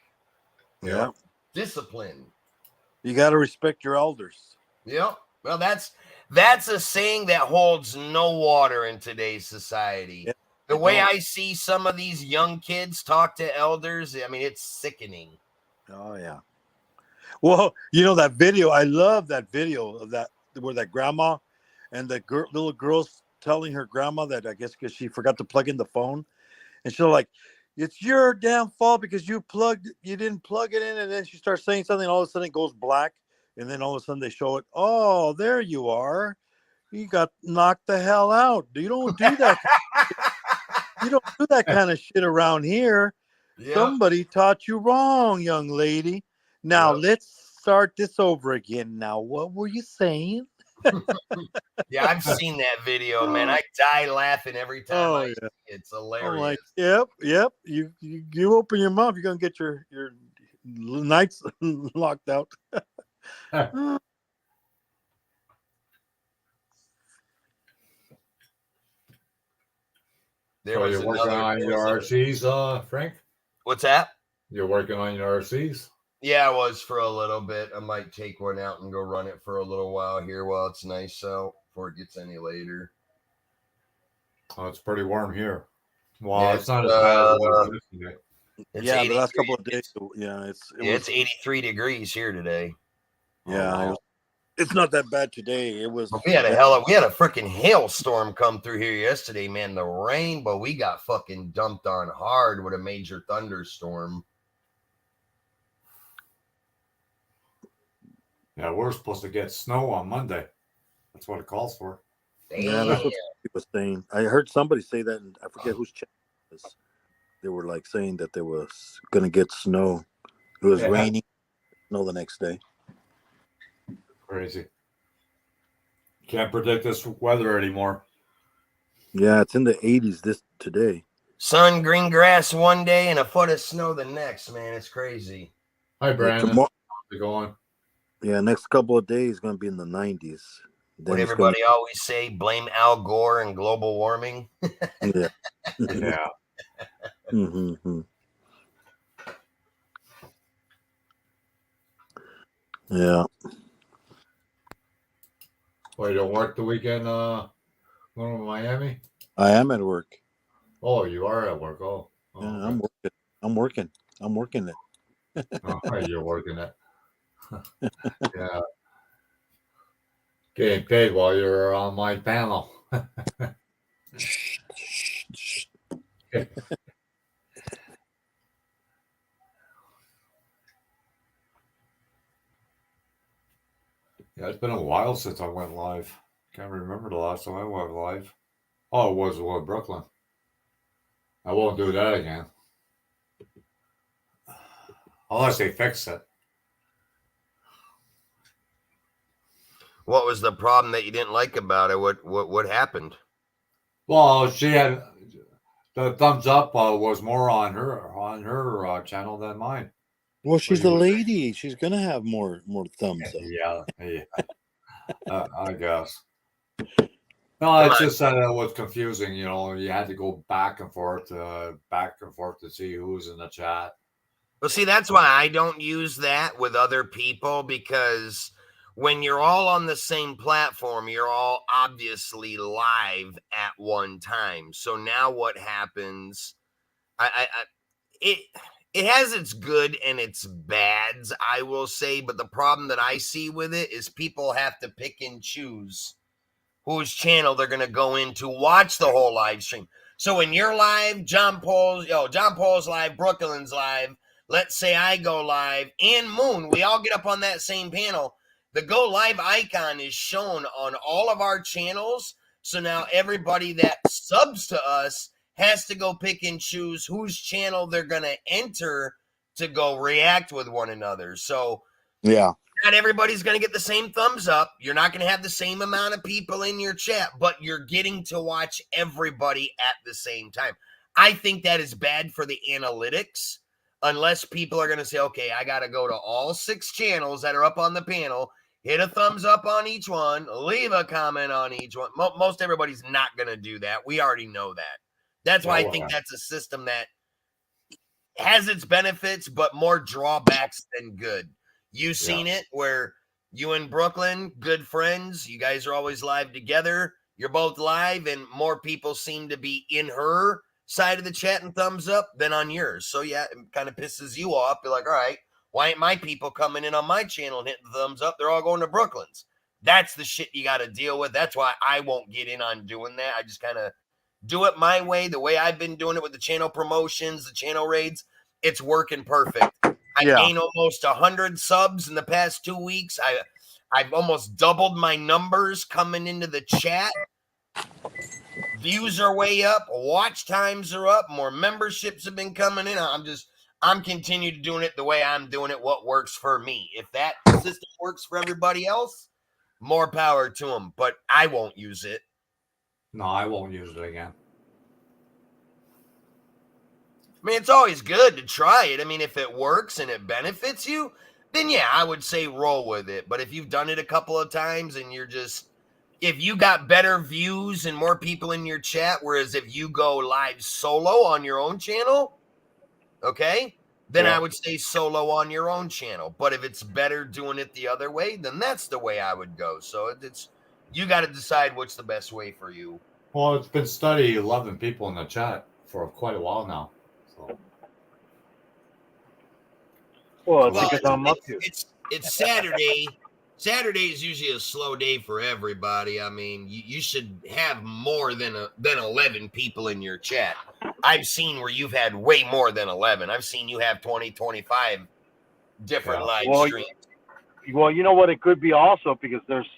Yeah. Discipline. You got to respect your elders. Yep. Well, that's a saying that holds no water in today's society. Yeah, the way I see some of these young kids talk to elders, I mean, it's sickening. Oh, yeah. Well, that video, I love that video of that, where that grandma and the little girl's telling her grandma that, I guess because she forgot to plug in the phone. And she's like, it's your damn fault because you didn't plug it in. And then she starts saying something, all of a sudden it goes black. And then all of a sudden they show it. Oh, there you are. You got knocked the hell out. You don't do that. You don't do that kind of shit around here. Yep. Somebody taught you wrong, young lady. Now let's start this over again. Now, what were you saying? Yeah, I've seen that video, man. I die laughing every time I see it. It's hilarious. I'm like, yep. You open your mouth, you're gonna get your nights locked out. You're working on your RCs, Frank? What's that? You're working on your RCs? Yeah, I was for a little bit. I might take one out and go run it for a little while here while it's nice out before it gets any later. Oh, it's pretty warm here. Well, It's, it's not as bad as it was yesterday. It's Yeah, the last 83 couple of days. Yeah, it it's was. 83 degrees here today. Yeah, Oh, wow. it's not that bad today. It was. But we had a freaking hailstorm come through here yesterday, man. The rain, but we got fucking dumped on hard with a major thunderstorm. Yeah, we're supposed to get snow on Monday. That's what it calls for. Yeah, that's what he was saying. I heard somebody say that, and I forget whose channel it was. They were like saying that there was gonna get snow. It was Yeah. raining, snow the next day. Crazy. Can't predict this weather anymore. Yeah, it's in the 80s today. Sun, green grass one day and a foot of snow the next, man. It's crazy. Hi, Brandon. tomorrow- How's it going? Yeah, next couple of days gonna be in the 90s. Then What it's everybody always say, blame Al Gore and global warming. Yeah. Yeah. Mm-hmm. Yeah. Well, you don't work the weekend, going to Miami? I am at work. Oh, you are at work. Oh, Yeah, okay. I'm working it. Oh, you're working it. Yeah. Getting paid while you're on my panel. Yeah, it's been a while since I went live. Can't remember the last time I went live. Oh, it was Brooklyn. I won't do that again. Unless they fix it. What was the problem that you didn't like about it? What happened? Well, she had the thumbs up was more on her channel than mine. Well, she's you a would think. lady. She's gonna have more thumbs up. Yeah. I guess. No, it's just that it was confusing. You know, you had to go back and forth to see who's in the chat. Well, see, that's why I don't use that with other people, because when you're all on the same platform, you're all obviously live at one time. So now what happens? It has its good and its bads, I will say, but the problem that I see with it is people have to pick and choose whose channel they're going to go in to watch the whole live stream. So when you're live, John Paul's live, Brooklyn's live. Let's say I go live and Moon, we all get up on that same panel. The go live icon is shown on all of our channels. So now everybody that subs to us has to go pick and choose whose channel they're going to enter to go react with one another. So Yeah. not everybody's going to get the same thumbs up. You're not going to have the same amount of people in your chat, but you're getting to watch everybody at the same time. I think that is bad for the analytics, unless people are going to say, okay, I got to go to all 6 channels that are up on the panel, hit a thumbs up on each one, leave a comment on each one. Most everybody's not going to do that. We already know that. That's why I think that's a system that has its benefits, but more drawbacks than good. You've seen it where you and Brooklyn, good friends, you guys are always live together. You're both live, and more people seem to be in her side of the chat and thumbs up than on yours. So yeah, it kind of pisses you off. You're like, all right, why ain't my people coming in on my channel and hitting the thumbs up? They're all going to Brooklyn's. That's the shit you got to deal with. That's why I won't get in on doing that. I just kind of do it my way, the way I've been doing it with the channel promotions, the channel raids. It's working perfect. I gained almost 100 subs in the past 2 weeks. I've almost doubled my numbers coming into the chat. Views are way up. Watch times are up. More memberships have been coming in. I'm continuing doing it the way I'm doing it, what works for me. If that system works for everybody else, more power to them. But I won't use it. No, I won't use it again. I mean, it's always good to try it. I mean, if it works and it benefits you, then yeah, I would say roll with it. But if you've done it a couple of times and if you got better views and more people in your chat, whereas if you go live solo on your own channel, okay, then I would say solo on your own channel. But if it's better doing it the other way, then that's the way I would go. So you got to decide what's the best way for you. Well, it's been studied 11 people in the chat for quite a while now. So Well, it's Well, because I'm up here. it's Saturday. Saturday is usually a slow day for everybody. I mean, you should have more than 11 people in your chat. I've seen where you've had way more than 11. I've seen you have 20, 25 different Yeah. live Well, streams. Well, you know what? It could be also because there's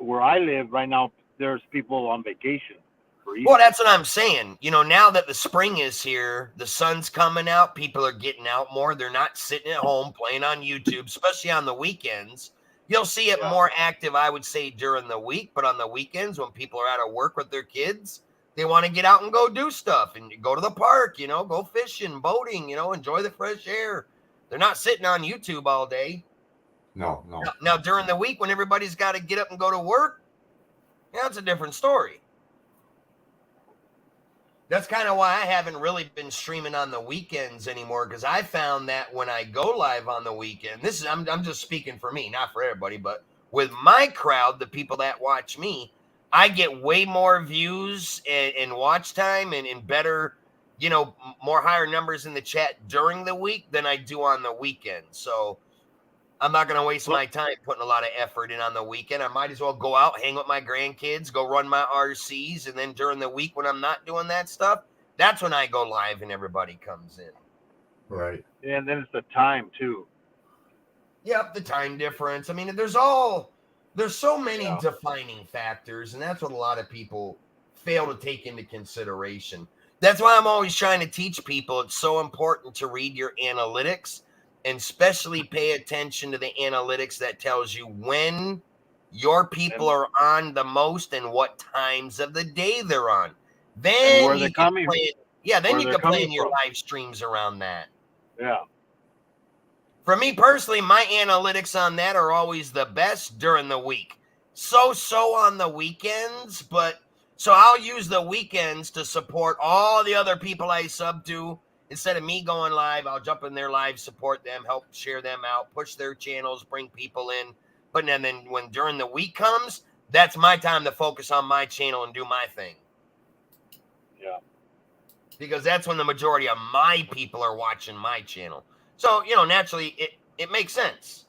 where I live right now. There's people on vacation for Easter. Well, that's what I'm saying. You know, now that the spring is here, the sun's coming out, people are getting out more. They're not sitting at home playing on YouTube, especially on the weekends. You'll see it more active, I would say, during the week, but on the weekends when people are out of work with their kids, they want to get out and go do stuff and go to the park, you know, go fishing, boating, you know, enjoy the fresh air. They're not sitting on YouTube all day. no. Now during the week when everybody's got to get up and go to work, yeah, that's a different story. That's kind of why I haven't really been streaming on the weekends anymore, because I found that when I go live on the weekend, I'm just speaking for me, not for everybody, but with my crowd, the people that watch me, I get way more views and watch time and better, you know, more higher numbers in the chat during the week than I do on the weekend. So I'm not going to waste my time putting a lot of effort in on the weekend. I might as well go out, hang with my grandkids, go run my RCs. And then during the week when I'm not doing that stuff, that's when I go live and everybody comes in. Right. And then it's the time too. Yep, the time difference. I mean, there's so many Yeah. defining factors, and that's what a lot of people fail to take into consideration. That's why I'm always trying to teach people it's so important to read your analytics and especially pay attention to the analytics that tells you when your people are on the most and what times of the day they're on. Then where you they're can coming- plan, yeah, then where you they're can plan coming your from. live streams around that. Yeah. For me personally, my analytics on that are always the best during the week. So on the weekends, but so I'll use the weekends to support all the other people I sub to. Instead of me going live, I'll jump in their live, support them, help share them out, push their channels, bring people in. But then when during the week comes, that's my time to focus on my channel and do my thing. Yeah. Because that's when the majority of my people are watching my channel. So, you know, naturally, it makes sense.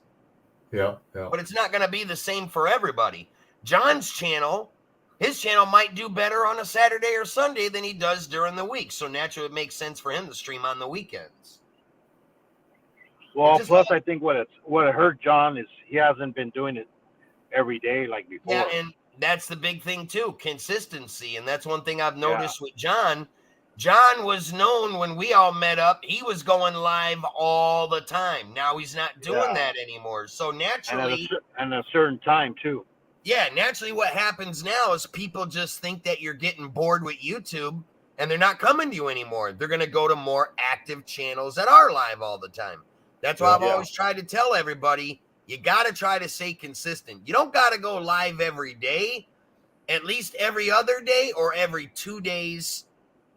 Yeah. But it's not going to be the same for everybody. John's channel, his channel might do better on a Saturday or Sunday than he does during the week. So naturally, it makes sense for him to stream on the weekends. Well, plus I think what it hurt John is he hasn't been doing it every day like before. Yeah, and that's the big thing too, consistency. And that's one thing I've noticed with John. John was known when we all met up, he was going live all the time. Now he's not doing that anymore. So naturally, and at a certain time too. Yeah, naturally what happens now is people just think that you're getting bored with YouTube and they're not coming to you anymore. They're going to go to more active channels that are live all the time. That's why I've always tried to tell everybody, you got to try to stay consistent. You don't got to go live every day, at least every other day or every 2 days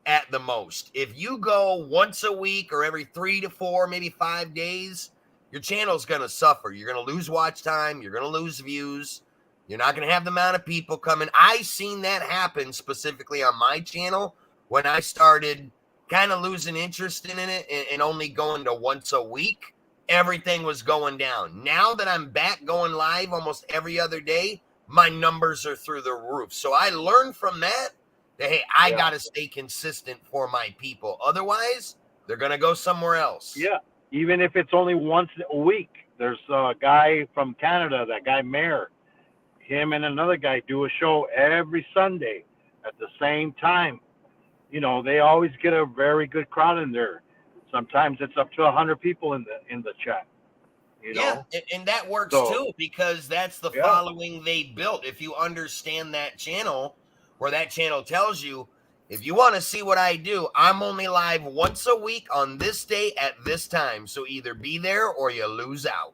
at the most. If you go once a week or every 3 to 4, maybe 5 days, your channel's going to suffer. You're going to lose watch time. You're going to lose views. You're not going to have the amount of people coming. I seen that happen specifically on my channel when I started kind of losing interest in it and only going to once a week. Everything was going down. Now that I'm back going live almost every other day, my numbers are through the roof. So I learned from that, hey, I got to stay consistent for my people. Otherwise, they're going to go somewhere else. Yeah, even if it's only once a week. There's a guy from Canada, that guy Mayor. Him and another guy do a show every Sunday at the same time. You know, they always get a very good crowd in there. Sometimes it's up to 100 people in the chat. You know? And that works too, because that's the following they built. If you understand that channel, where that channel tells you, if you want to see what I do, I'm only live once a week on this day at this time. So either be there or you lose out.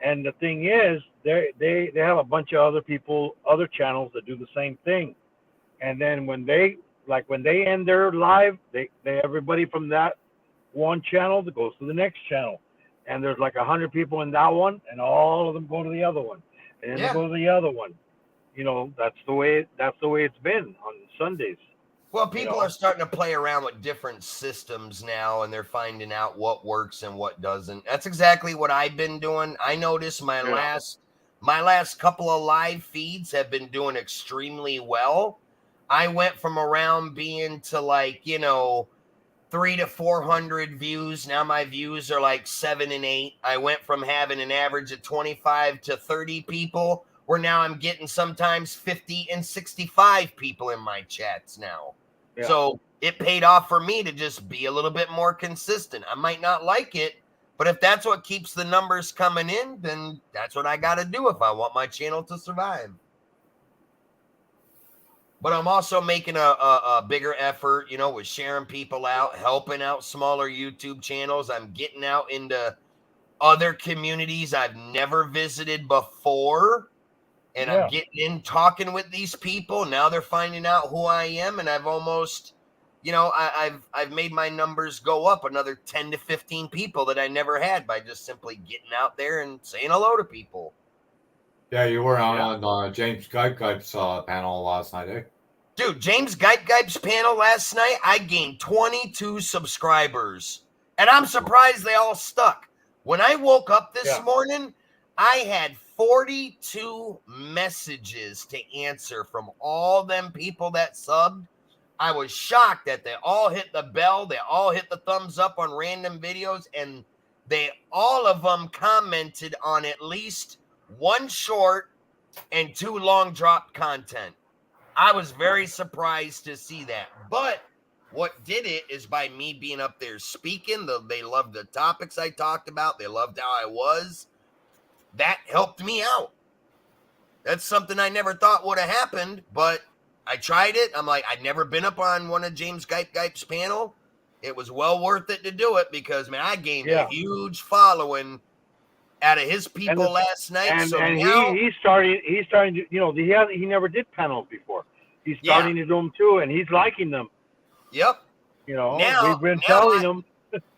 And the thing is, they have a bunch of other people, other channels that do the same thing. And then when they end their live, they everybody from that one channel that goes to the next channel. And there's like 100 people in that one, and all of them go to the other one. And they go to the other one. You know, that's the way it's been on Sundays. Well, people know? are starting to play around with different systems now, and they're finding out what works and what doesn't. That's exactly what I've been doing. I noticed my Yeah. last couple of live feeds have been doing extremely well. I went from around being to like 300 to 400 views. Now my views are like 7 and 8. I went from having an average of 25 to 30 people, where now I'm getting sometimes 50 and 65 people in my chats now. Yeah. So it paid off for me to just be a little bit more consistent. I might not like it, but if that's what keeps the numbers coming in, then that's what I got to do if I want my channel to survive. But I'm also making a bigger effort, with sharing people out, helping out smaller YouTube channels. I'm getting out into other communities I've never visited before. And Yeah. I'm getting in talking with these people. Now they're finding out who I am. And I've almost, I've made my numbers go up another 10 to 15 people that I never had by just simply getting out there and saying hello to people. Yeah, you were on James Guy's panel last night, eh? Dude, James Guy's panel last night, I gained 22 subscribers. And I'm surprised they all stuck. When I woke up this morning, I had 42 messages to answer from all them people that subbed. I was shocked that they all hit the bell. They all hit the thumbs up on random videos. And all of them commented on at least one short and 2 long drop content. I was very surprised to see that. But what did it is by me being up there speaking. They loved the topics I talked about. They loved how I was. That helped me out. That's something I never thought would have happened, but I tried it. I'm like, I'd never been up on one of James Guy's panel. It was well worth it to do it because, man, I gained a huge following out of his people last night. And now, he's starting to, he never did panels before. He's starting to do them too, and he's liking them. Yep. We've been telling him.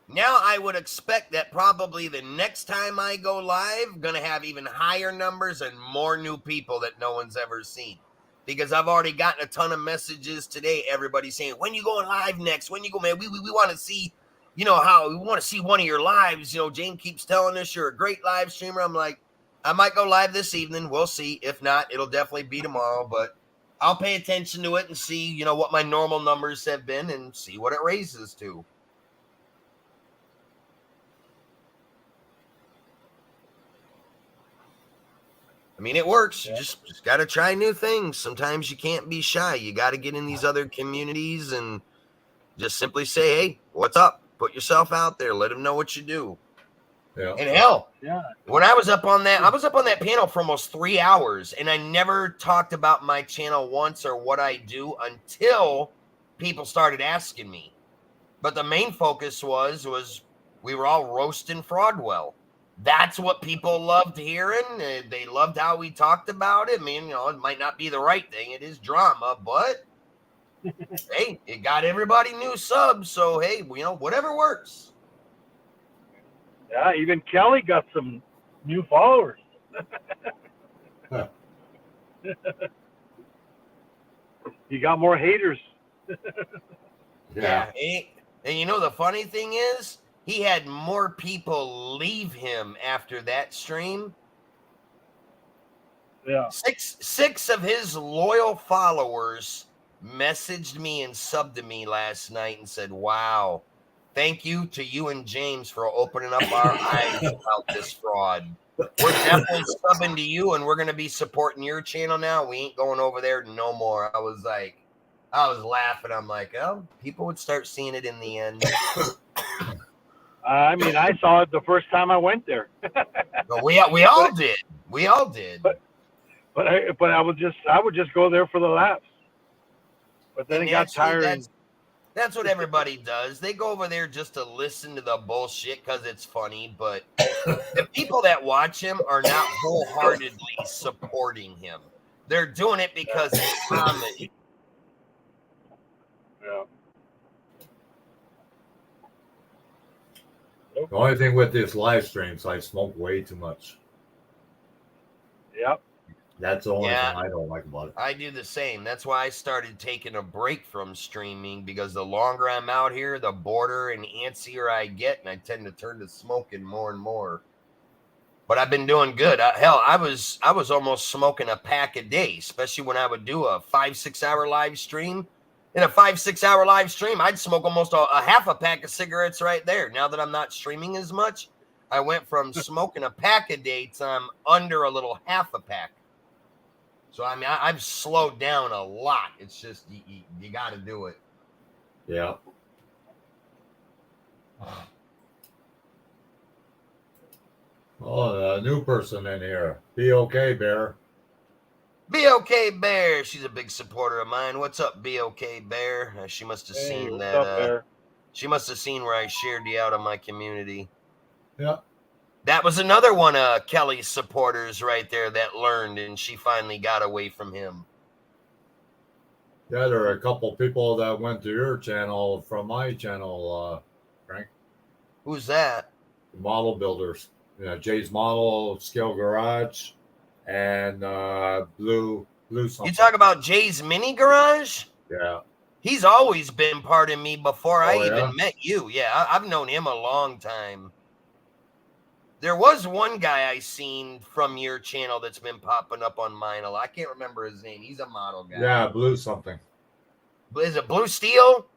Now I would expect that probably the next time I go live, going to have even higher numbers and more new people that no one's ever seen. Because I've already gotten a ton of messages today. Everybody saying, when you going live next? When you go, man, we want to see, how we want to see one of your lives. Jane keeps telling us you're a great live streamer. I'm like, I might go live this evening. We'll see. If not, it'll definitely be tomorrow. But I'll pay attention to it and see, what my normal numbers have been and see what it raises to. I mean, it works. You just got to try new things. Sometimes you can't be shy. You got to get in these other communities and just simply say, hey, what's up? Put yourself out there. Let them know what you do. Yeah. And hell, when I was up on that panel for almost 3 hours, and I never talked about my channel once or what I do until people started asking me. But the main focus was we were all roasting Fraudwell. That's what people loved hearing. They loved how we talked about it. I mean, it might not be the right thing. It is drama, but hey, it got everybody new subs. So, hey, whatever works. Yeah, even Kelly got some new followers. He got more haters. Yeah. And the funny thing is, he had more people leave him after that stream. Yeah. Six of his loyal followers messaged me and subbed to me last night and said, wow, thank you to you and James for opening up our eyes about this fraud. We're definitely subbing to you, and we're going to be supporting your channel now. We ain't going over there no more. I was laughing. I'm like, oh, people would start seeing it in the end. I mean, I saw it the first time I went there. But we all did. We all did. But I would just go there for the laughs. But then it got tiring. That's what everybody does. They go over there just to listen to the bullshit because it's funny. But the people that watch him are not wholeheartedly supporting him. They're doing it because it's comedy. Yeah. The only thing with this live streams, I smoke way too much. Yep. That's the only Yeah. thing I don't like about it. I do the same. That's why I started taking a break from streaming, because the longer I'm out here, the border and antsier I get, and I tend to turn to smoking more and more. But I've been doing good. Hell, I was almost smoking a pack a day, especially when I would do a 5-6 hour live stream. In a 5-6 hour live stream, I'd smoke almost a half a pack of cigarettes right there. Now that I'm not streaming as much, I went from smoking a pack a day to I'm under a little half a pack. So, I mean, I've slowed down a lot. It's just, you got to do it. Yeah. Oh, a new person in here. Be okay, Bear. BOK Bear. She's a big supporter of mine. What's up, BOK Bear? She must have Hey, seen what's that. up there? She must have seen where I shared you out on my community. Yeah. That was another one of Kelly's supporters right there that learned, and she finally got away from him. Yeah, there are a couple people that went to your channel from my channel, Frank. Who's that? Model builders. Yeah, Jay's Model, Scale Garage, and Blue something. You talk about Jay's Mini Garage? Yeah. He's always been part of me before I Oh, yeah? even met you. Yeah, I've known him a long time. There was one guy I seen from your channel that's been popping up on mine a lot. I can't remember his name. He's a model guy. Yeah, Blue something. Is it Blue Steel?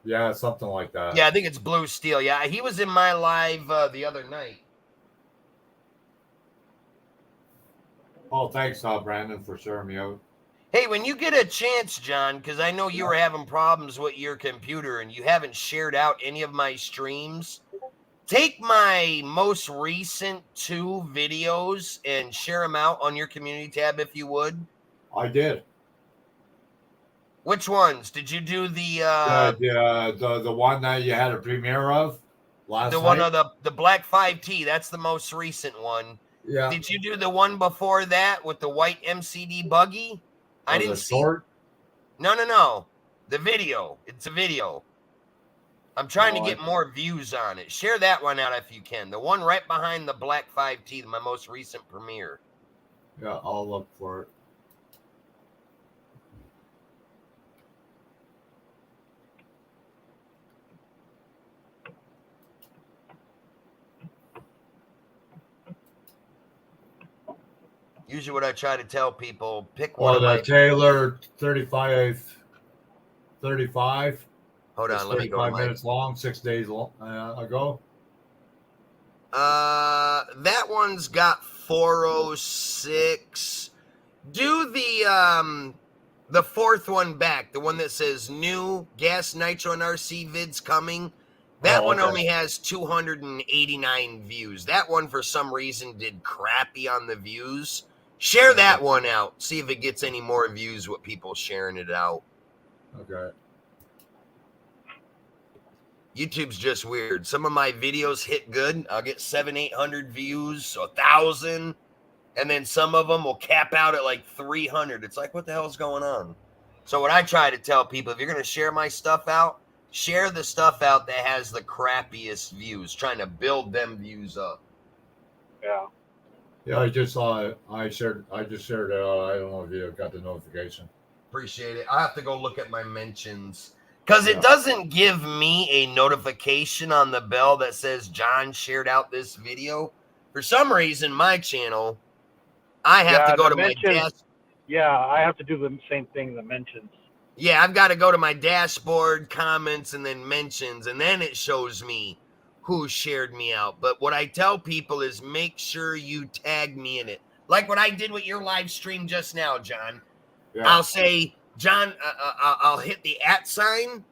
Yeah, something like that. Yeah, I think it's Blue Steel. Yeah, he was in my live the other night. Oh, thanks, Brandon, for sharing me out. Hey, when you get a chance, John, because I know you were having problems with your computer and you haven't shared out any of my streams, take my most recent 2 videos and share them out on your community tab if you would. I did. Which ones? Did you do the one that you had a premiere of last the night? one of the Black 5T? That's the most recent one. Yeah. Did you do the one before that with the white MCD buggy? I didn't see. Short? No. The video. It's a video. I'm trying to Oh, get more views on it. Share that one out if you can. The one right behind the Black 5T, my most recent premiere. Yeah, I'll look for it. Usually what I try to tell people, pick one Well, of my... the Taylor 35. Hold on, let me go to 35 my... minutes long, 6 days ago. That one's got 406. Do the fourth one back, the one that says new gas nitro and RC vids coming. That one okay. only has 289 views. That one for some reason did crappy on the views. Share that one out. See if it gets any more views with people sharing it out. Okay. YouTube's just weird. Some of my videos hit good. I'll get 700-800 views, 1,000. And then some of them will cap out at like 300. It's like, what the hell's going on? So what I try to tell people, if you're going to share my stuff out, share the stuff out that has the crappiest views, trying to build them views up. Yeah. Yeah, I just saw it. I just shared it. I don't know if you got the notification. Appreciate it. I have to go look at my mentions because it doesn't give me a notification on the bell that says John shared out this video. For some reason, my channel, I have to go to my dash. Yeah, I have to do the same thing, the mentions. Yeah, I've got to go to my dashboard, comments, and then mentions, and then it shows me who shared me out. But what I tell people is make sure you tag me in it. Like what I did with your live stream just now, John. Yeah. I'll say, John, I'll hit the @ sign,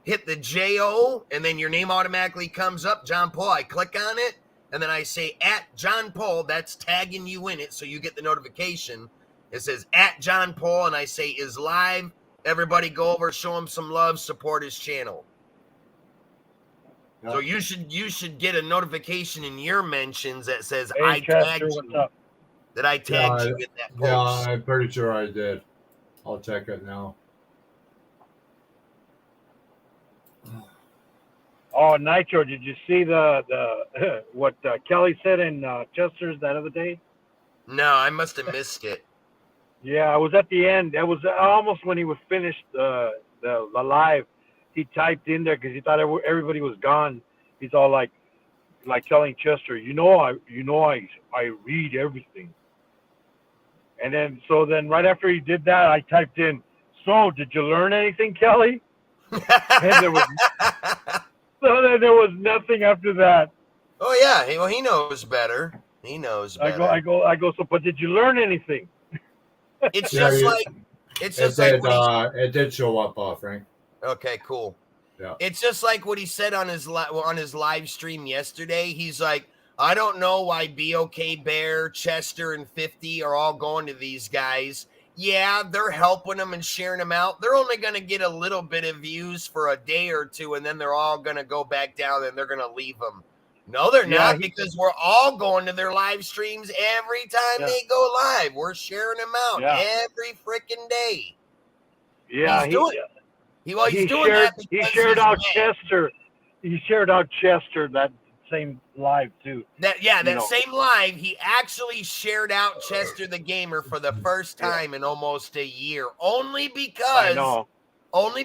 hit the JO, and then your name automatically comes up, John Paul. I click on it, and then I say @John Paul. That's tagging you in it, so you get the notification. It says @John Paul, and I say is live. Everybody go over, show him some love, support his channel. Yeah. So you should get a notification in your mentions that says Hey, I Chester, tagged what's you. up? That I tagged you in that post. Yeah, I'm pretty sure I did. I'll check it now. Oh, Nitro, did you see the what Kelly said in Chester's that other day? No, I must have missed it. Yeah, I was at the end. That was almost when he was finished the live. He typed in there because he thought everybody was gone. He's all like telling Chester, I read everything. And then right after he did that, I typed in, so did you learn anything, Kelly? And there was nothing after that. Oh yeah, well he knows better. He knows better. I go. So, but did you learn anything? It's Yeah, just you- like it's It just like did, what it did show up, Frank. okay, cool. Yeah. It's just like what he said on his live stream yesterday. He's like, I don't know why BOK Bear, Chester, and 50 are all going to these guys. Yeah, they're helping them and sharing them out. They're only going to get a little bit of views for a day or two, and then they're all going to go back down and they're going to leave them. No, they're Yeah, not, because we're all going to their live streams every time Yeah. they go live. We're sharing them out Yeah. every freaking day. Yeah, He's doing he doing shared that because shared he's out mad. Chester. He shared out Chester that same live too. That know. same live, he actually shared out Chester the Gamer for the first time in almost a year, only I know.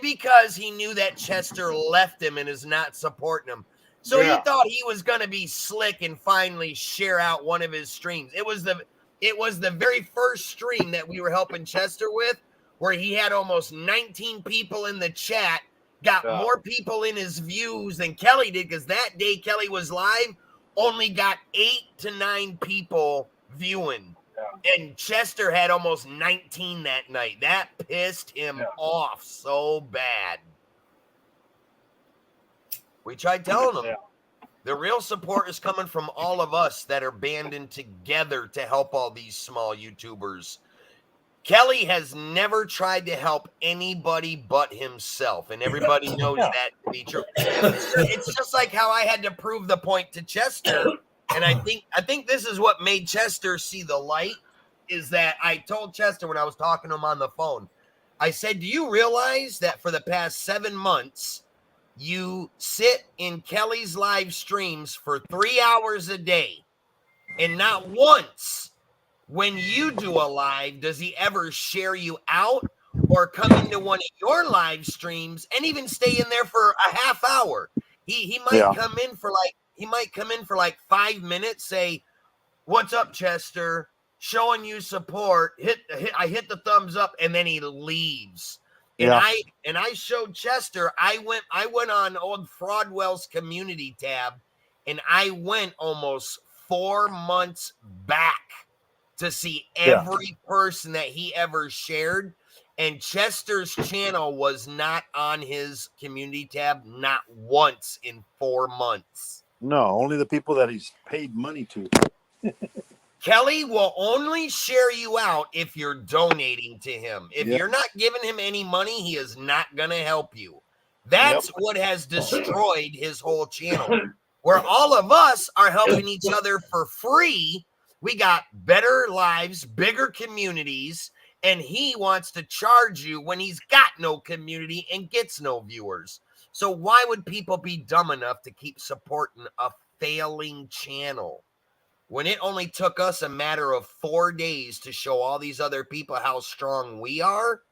because he knew that Chester left him and is not supporting him. So he Yeah. thought he was going to be slick and finally share out one of his streams. It was the very first stream that we were helping Chester with, where he had almost 19 people in the chat, got Yeah. more people in his views than Kelly did, because that day Kelly was live, only got 8 to 9 people viewing. Yeah. And Chester had almost 19 that night. That pissed him Yeah. off so bad. We tried telling him. Yeah. The real support is coming from all of us that are banding together to help all these small YouTubers. Kelly has never tried to help anybody but himself, and everybody knows that to be true. It's just like how I had to prove the point to Chester, and I think this is what made Chester see the light, is that I told Chester when I was talking to him on the phone, I said, do you realize that for the past 7 months, you sit in Kelly's live streams for 3 hours a day, and not once when you do a live does he ever share you out or come into one of your live streams and even stay in there for a half hour. He might come in for like 5 minutes, say, what's up, Chester? Showing you support. I hit the thumbs up, and then he leaves. And I showed Chester, I went on old Fraudwell's community tab, and I went almost 4 months back to see every person that he ever shared. And Chester's channel was not on his community tab, not once in 4 months. No, only the people that he's paid money to. Kelly will only share you out if you're donating to him. If you're not giving him any money, he is not going to help you. That's what has destroyed his whole channel. Where all of us are helping each other for free, we got better lives, bigger communities, and he wants to charge you when he's got no community and gets no viewers. So why would people be dumb enough to keep supporting a failing channel when it only took us a matter of 4 days to show all these other people how strong we are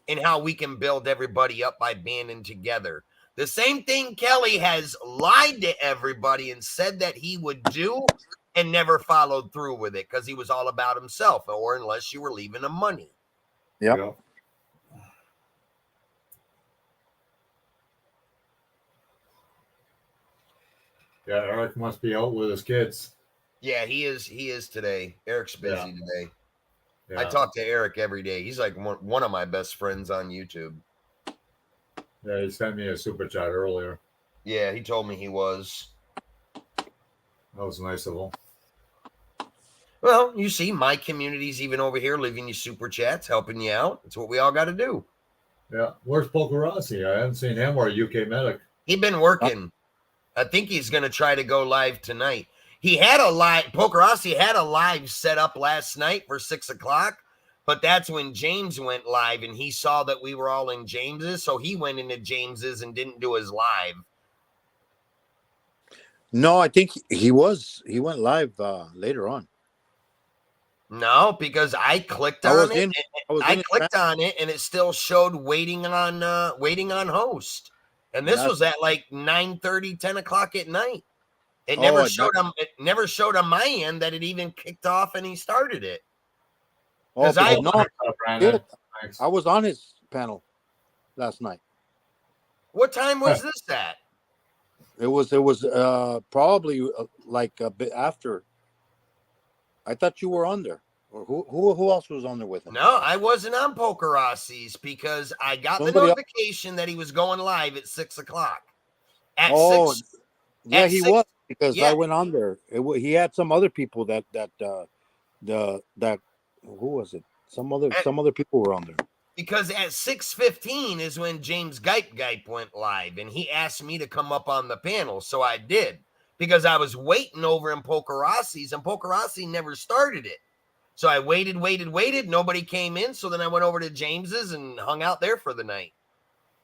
and how we can build everybody up by banding together? The same thing Kelly has lied to everybody and said that he would do and never followed through with it because he was all about himself, or unless you were leaving him money. Yep. Yeah. Yeah, Eric must be out with his kids. Yeah, he is today. Eric's busy Yeah. today. Yeah. I talk to Eric every day. He's like one of my best friends on YouTube. Yeah, he sent me a super chat earlier. Yeah, he told me he was. That was nice of him. Well, you see, my community's even over here leaving you super chats, helping you out. It's what we all got to do. Yeah. Where's Pokerossi? I haven't seen him or UK Medic. He's been working. I think he's going to try to go live tonight. He had a live, Pokerossi had a live set up last night for 6 o'clock, but that's when James went live and he saw that we were all in James's. So he went into James's and didn't do his live. No, I think he went live later on. No, because I clicked I was on it. in. I was I in it. clicked on it and it still showed waiting on host. And this That's- was at like 9:30, 10 o'clock at night. It Oh, never at showed on it never showed on my end that it even kicked off and he started it. Oh, 'Cause I- because no, Thanks, Brandon. did. Thanks. I was on his panel last night. What time was this at? It was probably like a bit after. I thought you were on there. Or who else was on there with him? No, I wasn't on Poker Rossi's because I got Somebody the else- notification that he was going live at 6 o'clock. At Oh, 6, yeah, at he 6 was because yeah. I went on there. He had some other people that who was it? Some other people were on there. because at 6:15 is when James Gype went live and he asked me to come up on the panel. So I did because I was waiting over in Poker Rossi's and Poker Rossi never started it. So I waited. Nobody came in. So then I went over to James's and hung out there for the night.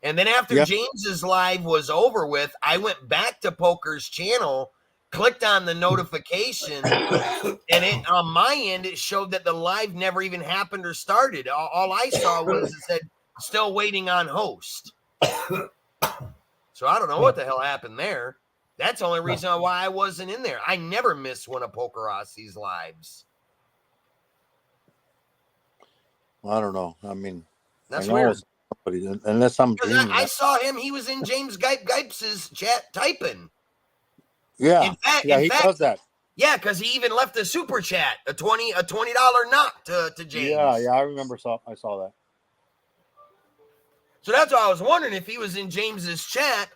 And then after Yeah. James's live was over with, I went back to Poker's channel, clicked on the notification, and it on my end, it showed that the live never even happened or started. All I saw was it said still waiting on host. So I don't know what the hell happened there. That's the only reason why I wasn't in there. I never miss one of Poker Rossi's lives. I don't know. I mean, That's I know weird. it's somebody, unless I'm Because dreaming. I saw him. He was in James Gypes' chat typing. Yeah, In fact, he does that. Yeah, because he even left a super chat, a $20 knock to James. Yeah, I remember. I saw that. So that's why I was wondering if he was in James's chat.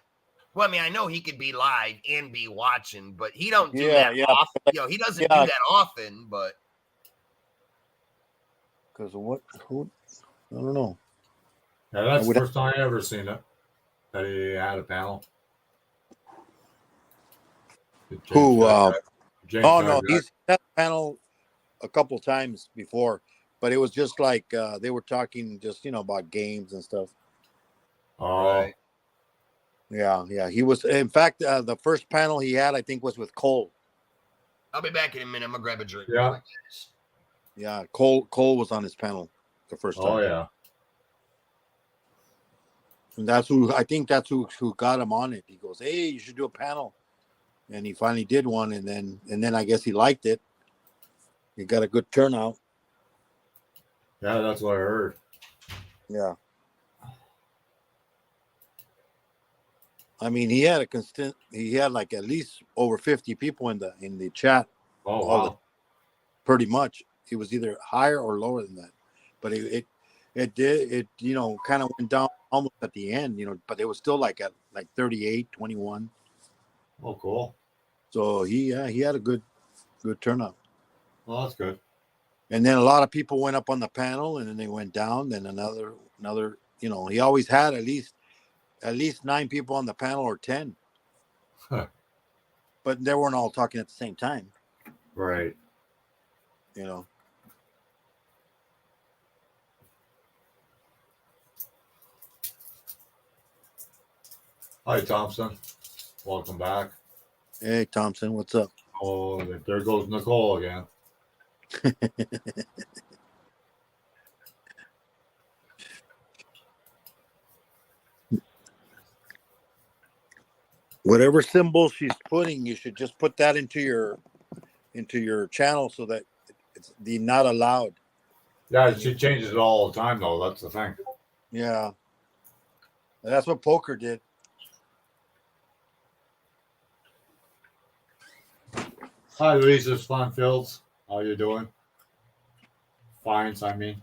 Well, I mean, I know he could be live and be watching, but he don't do that often. He doesn't do that often, but Because who? I don't know. Yeah, that's the first time I ever seen it. That he had a panel. Who? James Oh no, Gype. he's had a panel a couple times before, but it was just like they were talking just about games and stuff. Oh, right. Yeah. He was. In fact, the first panel he had, I think, was with Cole. I'll be back in a minute. I'm gonna grab a drink. Yeah. Yeah, Cole was on his panel the first time. Oh yeah. And that's who who got him on it. He goes, "Hey, you should do a panel," and he finally did one, and then I guess he liked it. He got a good turnout. Yeah, that's what I heard. Yeah. I mean, he had like at least over 50 people in the chat. Oh wow. Pretty much. It was either higher or lower than that. But it kind of went down almost at the end, but it was still like at 38-21. Oh cool. So he had a good turnout. Well, that's good. And then a lot of people went up on the panel, and then they went down. Then another. He always had at least 9 people on the panel or 10. Huh. But they weren't all talking at the same time. Right. Hi, Thompson. Welcome back. Hey, Thompson, what's up? Oh, there goes Nicole again. Whatever symbol she's putting, you should just put that into your channel so that it's the not allowed. Yeah, she changes it all the time, though. That's the thing. Yeah. That's what poker did. Hi, Lisa's Fun Fields. How you doing? Fines, I mean.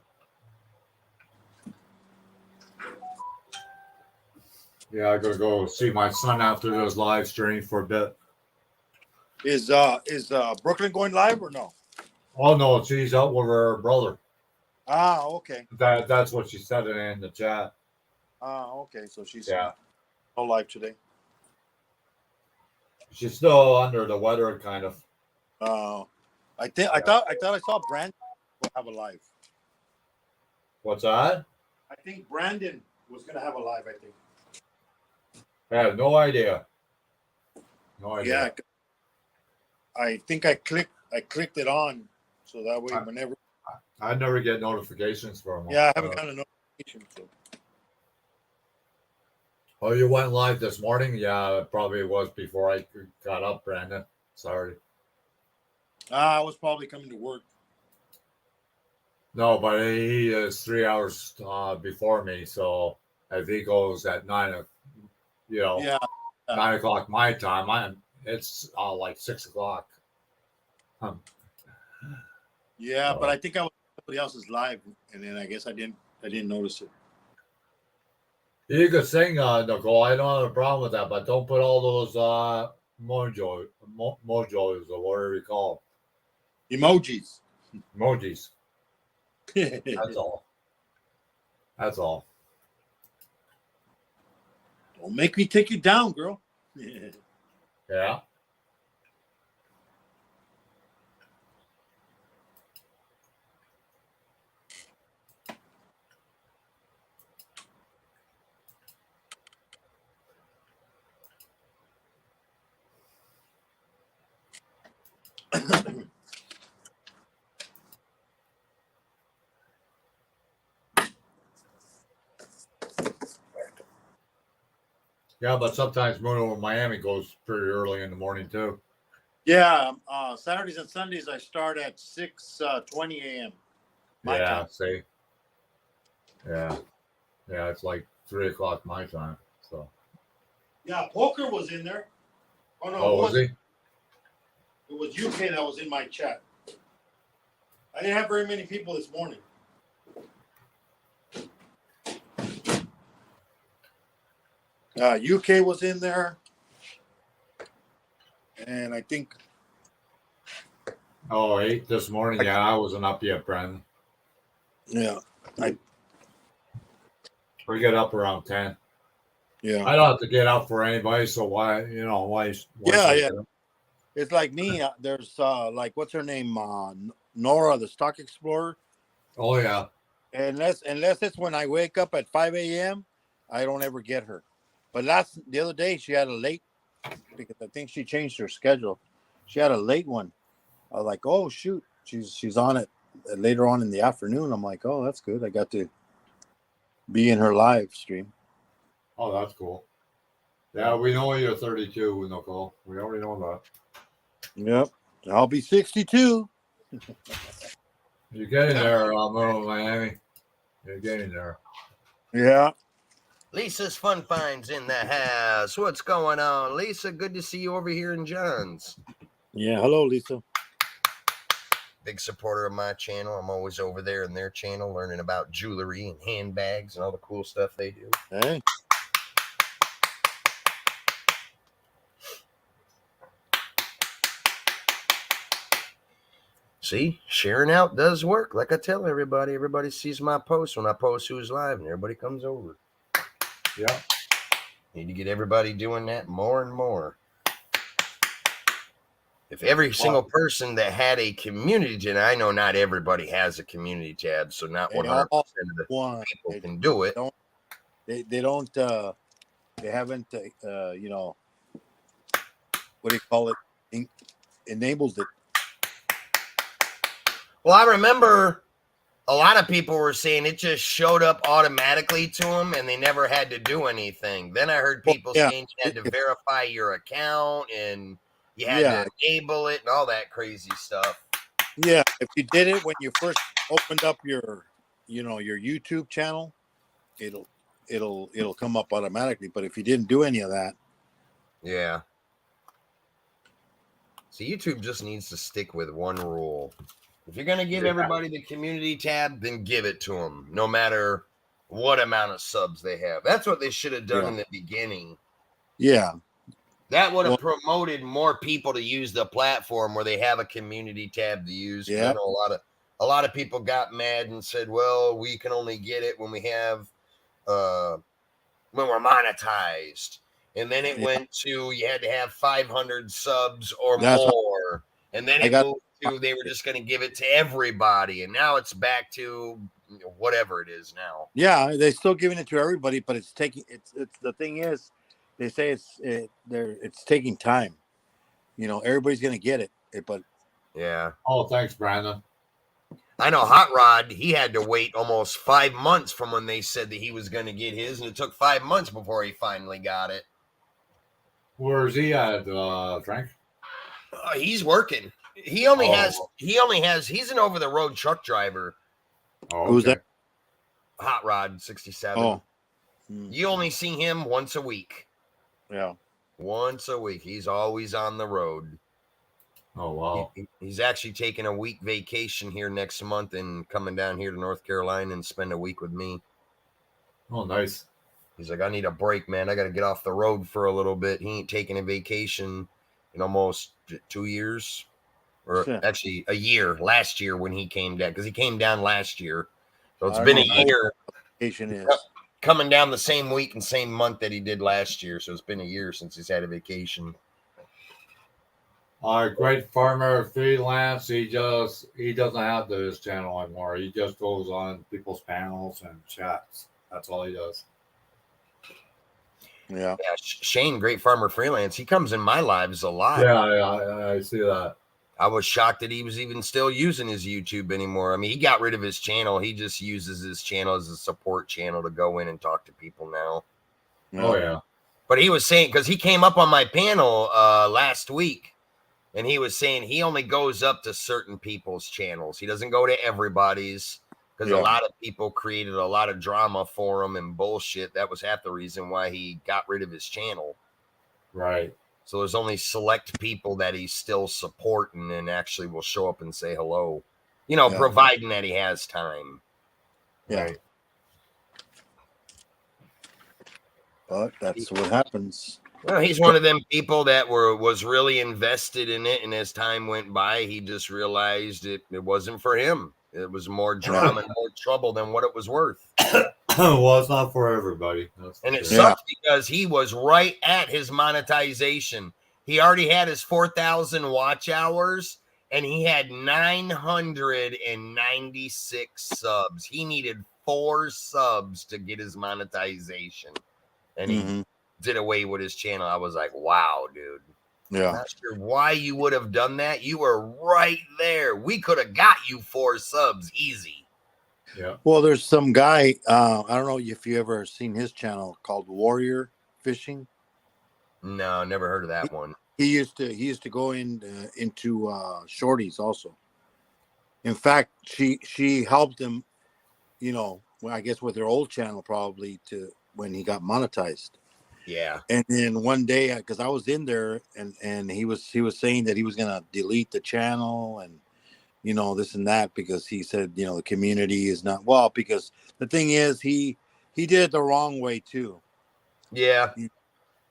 Yeah, I gotta go see my son after this live stream for a bit. Is Brooklyn going live or no? Oh no, she's out with her brother. Ah, okay. That's what she said in the chat. Ah, okay. So she's Yeah. no live today. She's still under the weather, kind of. I thought I saw Brandon have a live. What's that? I think Brandon was gonna have a live. I think. I have no idea. No idea. Yeah. I think I clicked it on so that way I- whenever. I never get notifications from them. Yeah, I haven't gotten a notification. So. Oh, you went live this morning? Yeah, it probably was before I got up, Brandon. Sorry. I was probably coming to work. No, but he is 3 hours before me. So if he goes at 9, Yeah. 9 o'clock my time, it's like 6 o'clock. Yeah, Oh. but I think I was somebody else's live, and then I guess I didn't notice it. You could sing, Nicole. I don't have a problem with that, but don't put all those mojos or whatever you call Emojis. them. Emojis. That's all. That's all. Don't make me take you down, girl. Yeah. Yeah, but sometimes Moon over Miami goes pretty early in the morning too. Yeah, Saturdays and Sundays I start at 6:20 a.m. my Yeah, time. see. Yeah. Yeah, it's like 3 o'clock my time. So Yeah, Poker was in there. Oh no, oh, it was wasn't. he? It was UK that was in my chat. I didn't have very many people this morning. UK was in there, and I think Oh, 8 this morning. Yeah, I wasn't up yet, Brandon. yeah, We get up around 10. yeah. I don't have to get up for anybody, so why Yeah, should yeah. I get up? It's like me. There's like what's her name, Nora, the Stock Explorer. Oh yeah. Unless it's when I wake up at 5 a.m., I don't ever get her. But the other day she had a late because I think she changed her schedule. She had a late one. I was like, oh shoot, she's on it later on in the afternoon. I'm like, oh, that's good. I got to be in her live stream. Oh, that's cool. Yeah, we know you're 32, Nicole. We already know that. Yep. I'll be 62. You're getting there, Miami. You're getting there. Yeah. Lisa's Fun Finds in the house. What's going on, Lisa? Good to see you over here in John's. Yeah. Hello, Lisa. Big supporter of my channel. I'm always over there in their channel learning about jewelry and handbags and all the cool stuff they do. Hey. See, sharing out does work. Like I tell everybody, everybody sees my post when I post who's live and everybody comes over. Yeah. Need to get everybody doing that more and more. If every single person that had a community tab, I know not everybody has a community tab, so not 100% of the One. people can do it. They don't. They haven't. You know. What do you call it? Enables it. Well, I remember a lot of people were saying it just showed up automatically to them and they never had to do anything. Then I heard people saying you had to verify your account and you had to enable it and all that crazy stuff. Yeah, if you did it when you first opened up your YouTube channel, it'll come up automatically. But if you didn't do any of that, yeah. So YouTube just needs to stick with one rule. If you're going to give everybody the community tab, then give it to them, no matter what amount of subs they have. That's what they should have done in the beginning. Yeah. That would have promoted more people to use the platform where they have a community tab to use. Yeah. I know a lot of people got mad and said, well, we can only get it when we have when we're monetized. And then it went to you had to have 500 subs or more. And then it moved to they were just going to give it to everybody. And now it's back to whatever it is now. Yeah, they're still giving it to everybody, but it's the thing is, they say it's taking time. You know, everybody's going to get it, but yeah. Oh, thanks, Brandon. I know Hot Rod, he had to wait almost 5 months from when they said that he was going to get his, and it took 5 months before he finally got it. Where's he at, Frank? He's working. He's an over the road truck driver. Oh, Who's okay. that? Hot Rod 67. Oh, You only see him once a week. yeah. Once a week. He's always on the road. Oh, wow. He's actually taking a week vacation here next month and coming down here to North Carolina and spend a week with me. Oh, nice. He's like, I need a break, man. I got to get off the road for a little bit. He ain't taking a vacation in almost 2 years, or Sure. actually a year. Last year when he came down, because he came down last year, so it's I been know a how year Vacation is. coming down the same week and same month that he did last year. So it's been a year since he's had a vacation. Great Farmer Freelance. He doesn't have his channel anymore. He just goes on people's panels and chats. That's all he does. Yeah. Yeah, Shane, Great Farmer Freelance, he comes in my lives a lot. Yeah, I see that. I was shocked that he was even still using his YouTube anymore. I mean, he got rid of his channel. He just uses his channel as a support channel to go in and talk to people now. Oh, yeah. But he was saying, because he came up on my panel last week, and he was saying he only goes up to certain people's channels. He doesn't go to everybody's, because Yeah. a lot of people created a lot of drama for him and bullshit. That was half the reason why he got rid of his channel. Right. So there's only select people that he's still supporting and actually will show up and say hello, Yeah. providing that he has time. Yeah. Right. But that's what happens. Well, he's one of them people that was really invested in it, and as time went by, he just realized it wasn't for him. It was more drama and more trouble than what it was worth. Well, it's not for everybody. And it sure. sucked because he was right at his monetization. He already had his 4,000 watch hours, and he had 996 subs. He needed 4 subs to get his monetization, and he Mhm. did away with his channel. I was like, wow, dude. Yeah. Not sure why you would have done that. You were right there. We could have got you 4 subs easy. Yeah. Well, there's some guy. I don't know if you ever seen his channel called Warrior Fishing. No, never heard of that one. He used to go into shorties also. In fact, she helped him, well, I guess with her old channel probably to when he got monetized. Yeah. And then one day, because I was in there, and he was saying that he was gonna delete the channel and this and that because he said the community is not well, because the thing is he did it the wrong way too. Yeah.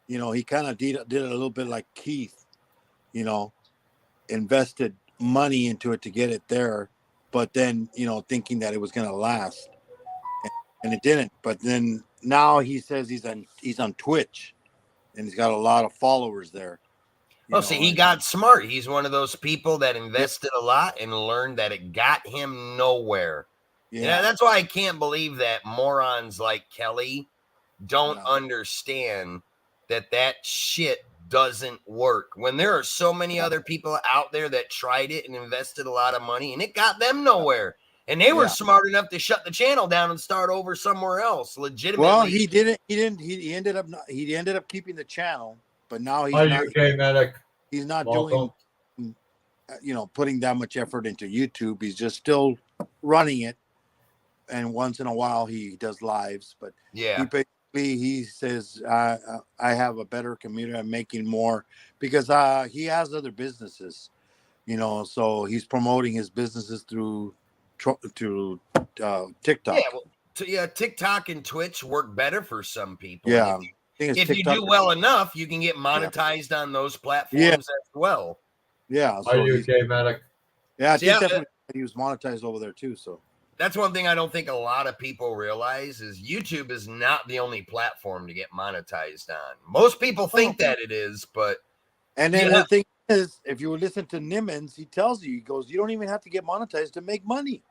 He kind of did it a little bit like Keith, invested money into it to get it there, but then thinking that it was gonna last, and it didn't. But then now he says he's on Twitch, and he's got a lot of followers there. Oh, see, he got smart. He's one of those people that invested a lot and learned that it got him nowhere. Yeah, that's why I can't believe that morons like Kelly don't understand that shit doesn't work. When there are so many other people out there that tried it and invested a lot of money and it got them nowhere. And they were smart enough to shut the channel down and start over somewhere else. Legitimately. Well, he didn't. He ended up keeping the channel, but now he's not. UK Medic. He's not Welcome. doing, putting that much effort into YouTube. He's just still running it, and once in a while he does lives. But yeah, he says, I have a better community. I'm making more because he has other businesses, so he's promoting his businesses through TikTok. Yeah, well, TikTok and Twitch work better for some people. Yeah. If you do well enough, you can get monetized on those platforms as well. Yeah. So UK Medic. Yeah, I think definitely he was monetized over there too. So that's one thing I don't think a lot of people realize is YouTube is not the only platform to get monetized on. Most people think that it is, but and then the thing is, if you listen to Nimmons, he tells you, he goes, you don't even have to get monetized to make money.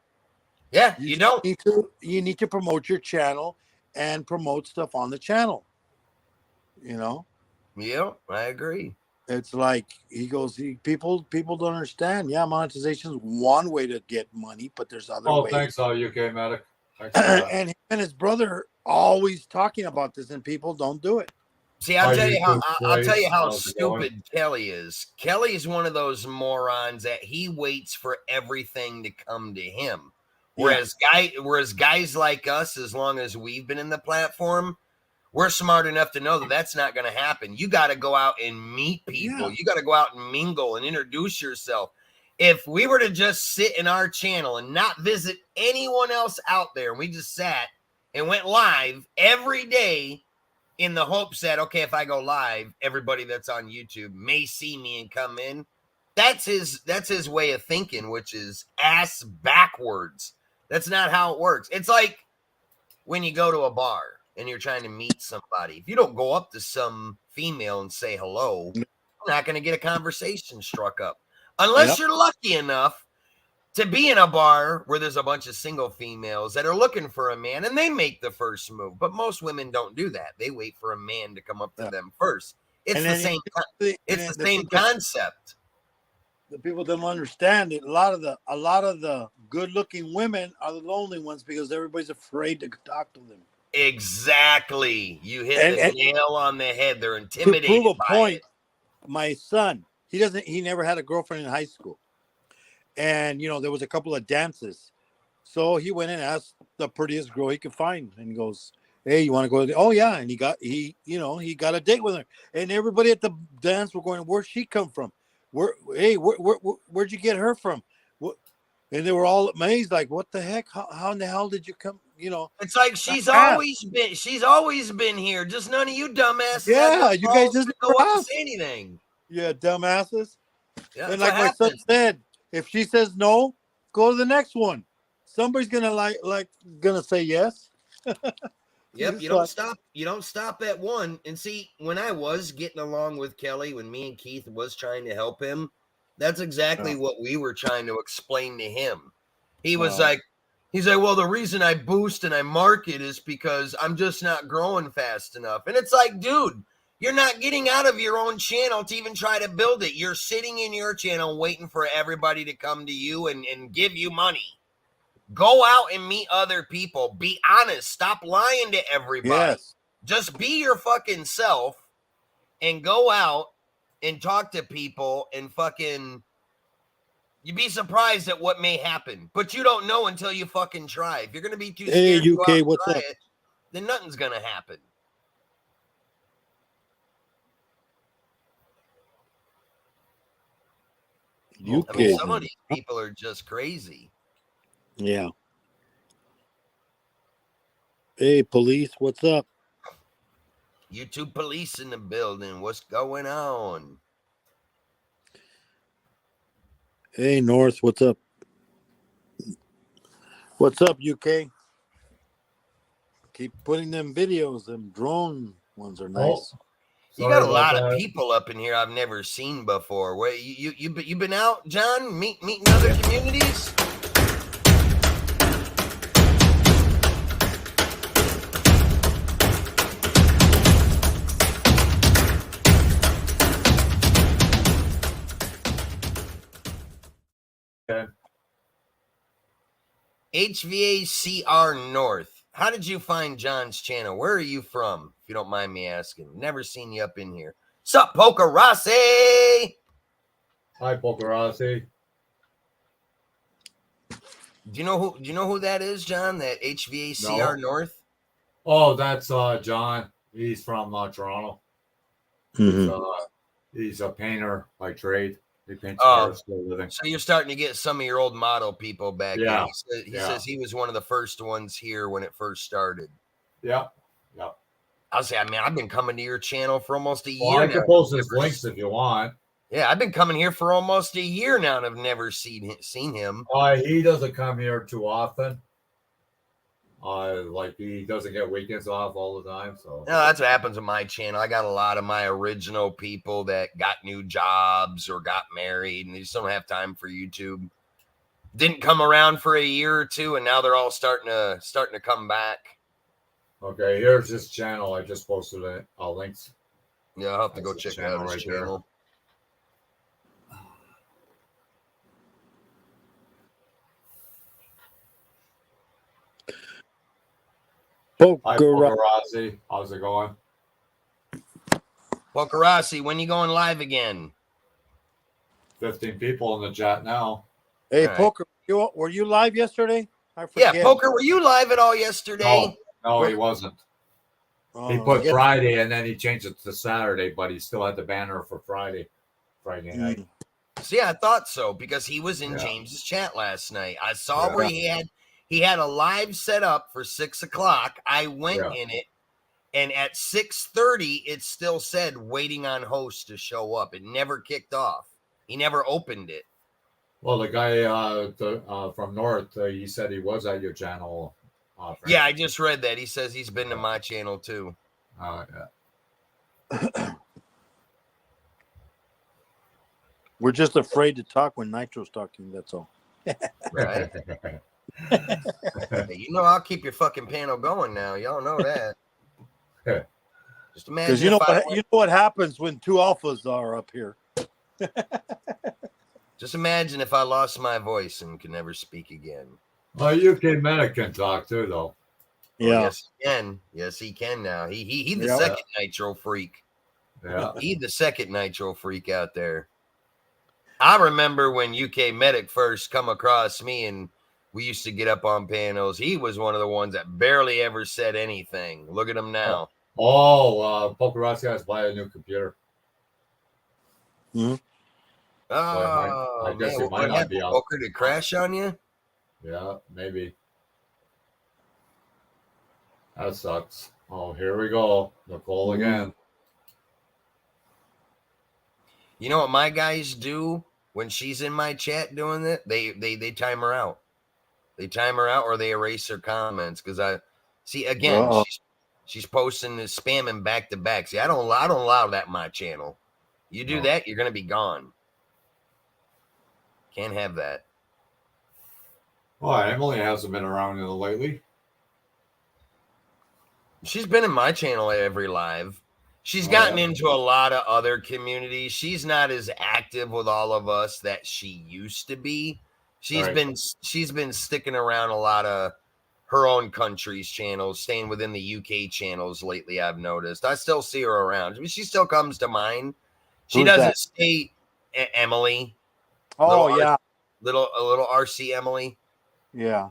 Yeah, you don't. You need to promote your channel and promote stuff on the channel. Yeah, I agree. It's like he goes, people don't understand. Yeah, monetization is one way to get money, but there's other Oh, ways. thanks, UK Medic. Thanks for that. And him and his brother always talking about this, and people don't do it. See, I'll Hi, tell you how YouTube I'll tell you boys. how How's it going? stupid Kelly is. Kelly's one of those morons that he waits for everything to come to him. Whereas guys like us, as long as we've been in the platform, we're smart enough to know that that's not going to happen. You got to go out and meet people. Yeah. You got to go out and mingle and introduce yourself. If we were to just sit in our channel and not visit anyone else out there, and we just sat and went live every day in the hopes that, okay, if I go live, everybody that's on YouTube may see me and come in. That's his way of thinking, which is ass backwards. That's not how it works. It's like when you go to a bar and you're trying to meet somebody. If you don't go up to some female and say hello, you're not going to get a conversation struck up. Unless you're lucky enough to be in a bar where there's a bunch of single females that are looking for a man and they make the first move. But most women don't do that. They wait for a man to come up to them first. It's And the then same concept. The people don't understand it. A lot of the good-looking women are the lonely ones because everybody's afraid to talk to them. Exactly. You hit the nail on the head. They're To intimidated prove a by point, it. my son, he never had a girlfriend in high school. And, there was a couple of dances. So he went and asked the prettiest girl he could find. And he goes, hey, you want to go? Oh, yeah. And he got a date with her. And everybody at the dance were going, where'd she come from? Where'd you get her from? And they were all amazed, like, what the heck? How in the hell did you come? It's like she's always been here. Just none of you dumbasses. Yeah, you guys just go up and say anything. Yeah, dumbasses. Yeah, And that's like what my son happens. said, if she says no, go to the next one. Somebody's gonna say yes. Yep, you don't stop at one. And see, when I was getting along with Kelly, when me and Keith was trying to help him, that's exactly what we were trying to explain to him. He was like, well, the reason I boost and I market is because I'm just not growing fast enough. And it's like, dude, you're not getting out of your own channel to even try to build it. You're sitting in your channel waiting for everybody to come to you and give you money. Go out and meet other people. Be honest. Stop lying to everybody. Yes. Just be your fucking self and go out and talk to people and fucking, you'd be surprised at what may happen. But you don't know until you fucking try. If you're going to be too scared to go out and what's try up? it, then nothing's going to happen. I mean, some of these people are just crazy. Yeah. Hey, police, what's up? YouTube police in the building. What's going on? Hey, North, what's up? What's up, UK? Keep putting them videos. Them drone ones are nice. You got a lot of people up in here I've never seen before. Wait, you been out, John, meeting other communities? Okay. HVACR North. How did you find John's channel? Where are you from, if you don't mind me asking? Never seen you up in here. Sup, Poker Rossi? Hi, Poker Rossi. Do you know who that is, John? That HVACR North? Oh, that's John. He's from Toronto. Mm-hmm. He's a painter by trade. He paints cars for a living. So you're starting to get some of your old model people back. Yeah. He says he was one of the first ones here when it first started. Yeah. I'll say, I've been coming to your channel for almost a year Well, I now. can post his links if you want. Yeah, I've been coming here for almost a year now, and I've never seen him. He doesn't come here too often. Like he doesn't get weekends off all the time. So No, that's what happens with my channel. I got a lot of my original people that got new jobs or got married, and they just don't have time for YouTube. Didn't come around for a year or two, and now they're all starting to come back. okay, here's his channel. I just posted links. Yeah, I'll have to That's go his check channel out his right there. channel. Hi, Poker. Paparazzi. How's it going? Pokerassi, when you going live again? 15 people in the chat now. Hey, All right. Poker, were you live yesterday? I Yeah, forget. Poker, were you live at all yesterday? No, he wasn't. He Oh, put yeah. Friday and then he changed it to Saturday, but he still had the banner for Friday night. Mm. See, I thought so because he was in Yeah. James's chat last night. I saw Yeah. where he had a live set up for 6 o'clock. I went Yeah. in it, and at 6:30, it still said waiting on host to show up. It never kicked off. He never opened it. Well, the guy from North, he said he was at your channel. Frank. Yeah, I just read that. He says he's been to my channel too. Yeah. We're just afraid to talk when Nitro's talking. That's all. Right. Hey, you know, I'll keep your fucking panel going now. Y'all know that. Just imagine. Because you know what happens when two alphas are up here. Just imagine if I lost my voice and could never speak again. Well, UK Medic can talk too, though. Oh, Yeah. yes, he can. Yes, he can now. He the Yeah. second Nitro freak. Yeah. He the second Nitro freak out there. I remember when UK Medic first come across me and we used to get up on panels. He was one of the ones that barely ever said anything. Look at him now. Paparazzi has to buy a new computer. Oh, I guess man. it might What not happened? be out. Poker to crash on you? Yeah, maybe. That sucks. Oh, here we go. Nicole again. You know what my guys do when she's in my chat doing that? They time her out. They time her out or they erase her comments because I see again Uh-oh. she's posting and spamming back to back. See, I don't allow that in my channel. You do No. that, you're gonna be gone. Can't have that. Well, Emily hasn't been around lately. She's been in my channel at every live. She's Oh, gotten yeah. into a lot of other communities. She's not as active with all of us that she used to be. She's been sticking around a lot of her own country's channels, staying within the UK channels lately, I've noticed. I still see her around. I mean, she still comes to mind. She Who's doesn't that? stay Emily. Oh, Little yeah. A little RC Emily. Yeah.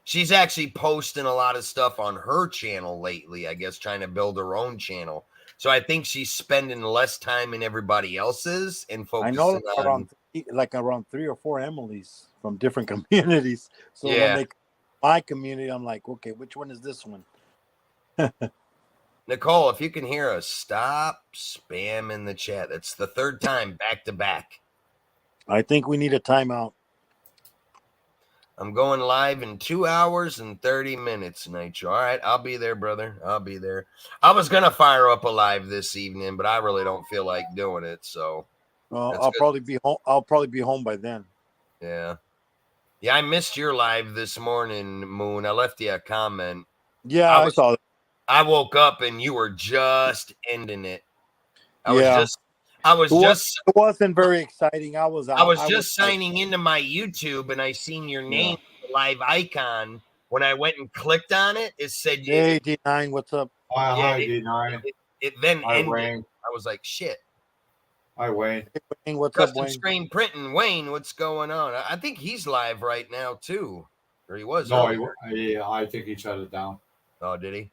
She's actually posting a lot of stuff on her channel lately, I guess, trying to build her own channel. So I think she's spending less time in everybody else's and I focusing know on. around 3 or 4 Emilys from different communities. So Yeah. when they my community, I'm like, okay, which one is this one? Nicole, if you can hear us, stop spamming the chat. That's the third time back to back. I think we need a timeout. I'm going live in 2 hours and 30 minutes, Nitro. All right, I'll be there, brother. I'll be there. I was gonna fire up a live this evening, but I really don't feel like doing it. So That's I'll good. probably be home. I'll probably be home by then. yeah. Yeah, I missed your live this morning, Moon. I left you a comment. Yeah, I I was- saw that. I woke up and you were just ending it. I was Yeah. just It wasn't very exciting. I was out. I was just signing into my YouTube and I seen your name, the live icon. When I went and clicked on it, it said Hey, D9, what's up? Hi, Yeah, D9. it then Hi, ended. Wayne. I was like, shit. Hi, Wayne. Hey, Wayne, what's up, Custom Wayne? screen printing. Wayne, what's going on? I think he's live right now too. Or he was. No, earlier. I think he shut it down. Oh, did he?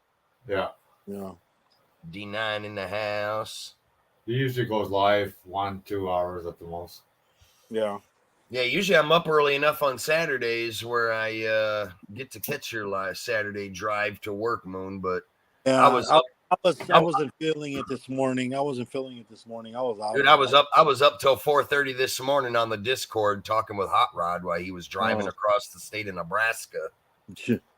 Yeah. Yeah. D9 in the house. He usually goes live 1-2 hours at the most. Yeah. Yeah, usually I'm up early enough on Saturdays where I get to catch your live Saturday drive to work, Moon. But Yeah. I was up, I wasn't feeling it this morning. I was out. dude. I was up till 4:30 this morning on the Discord talking with Hot Rod while he was driving Oh. across the state of Nebraska.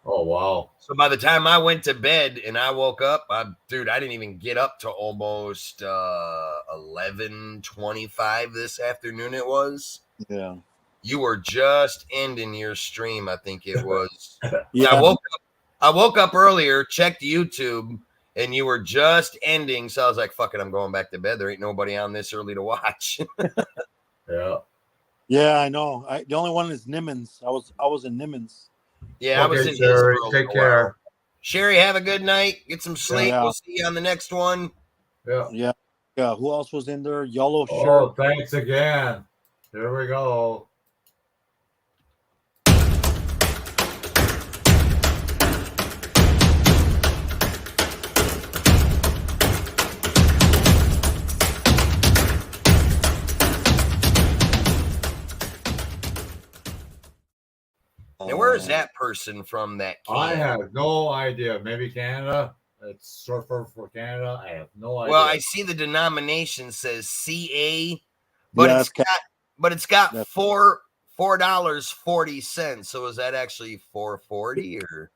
Oh, wow. So by the time I went to bed and I woke up, I didn't even get up till almost 11:25 this afternoon. It was. Yeah. You were just ending your stream, I think it was. Yeah. I woke up earlier, checked YouTube, and you were just ending. So I was like, fuck it, I'm going back to bed. There ain't nobody on this early to watch. Yeah. Yeah, I know. The only one is Nimmons. I was in Nimmons. Yeah, I was Okay, in Jerry, his for a take little care. while. Sherry, have a good night. Get some sleep. Yeah. We'll see you on the next one. Yeah. Yeah. Yeah. Who else was in there? Yellow Oh, shirt. thanks again. Here we go. Now, where is that person from that came? I have no idea. Maybe Canada. It's surfer for Canada. I have no idea. Well, I see the denomination says CA, but Yeah, it's got that's- $4.40. So is that actually 440 or?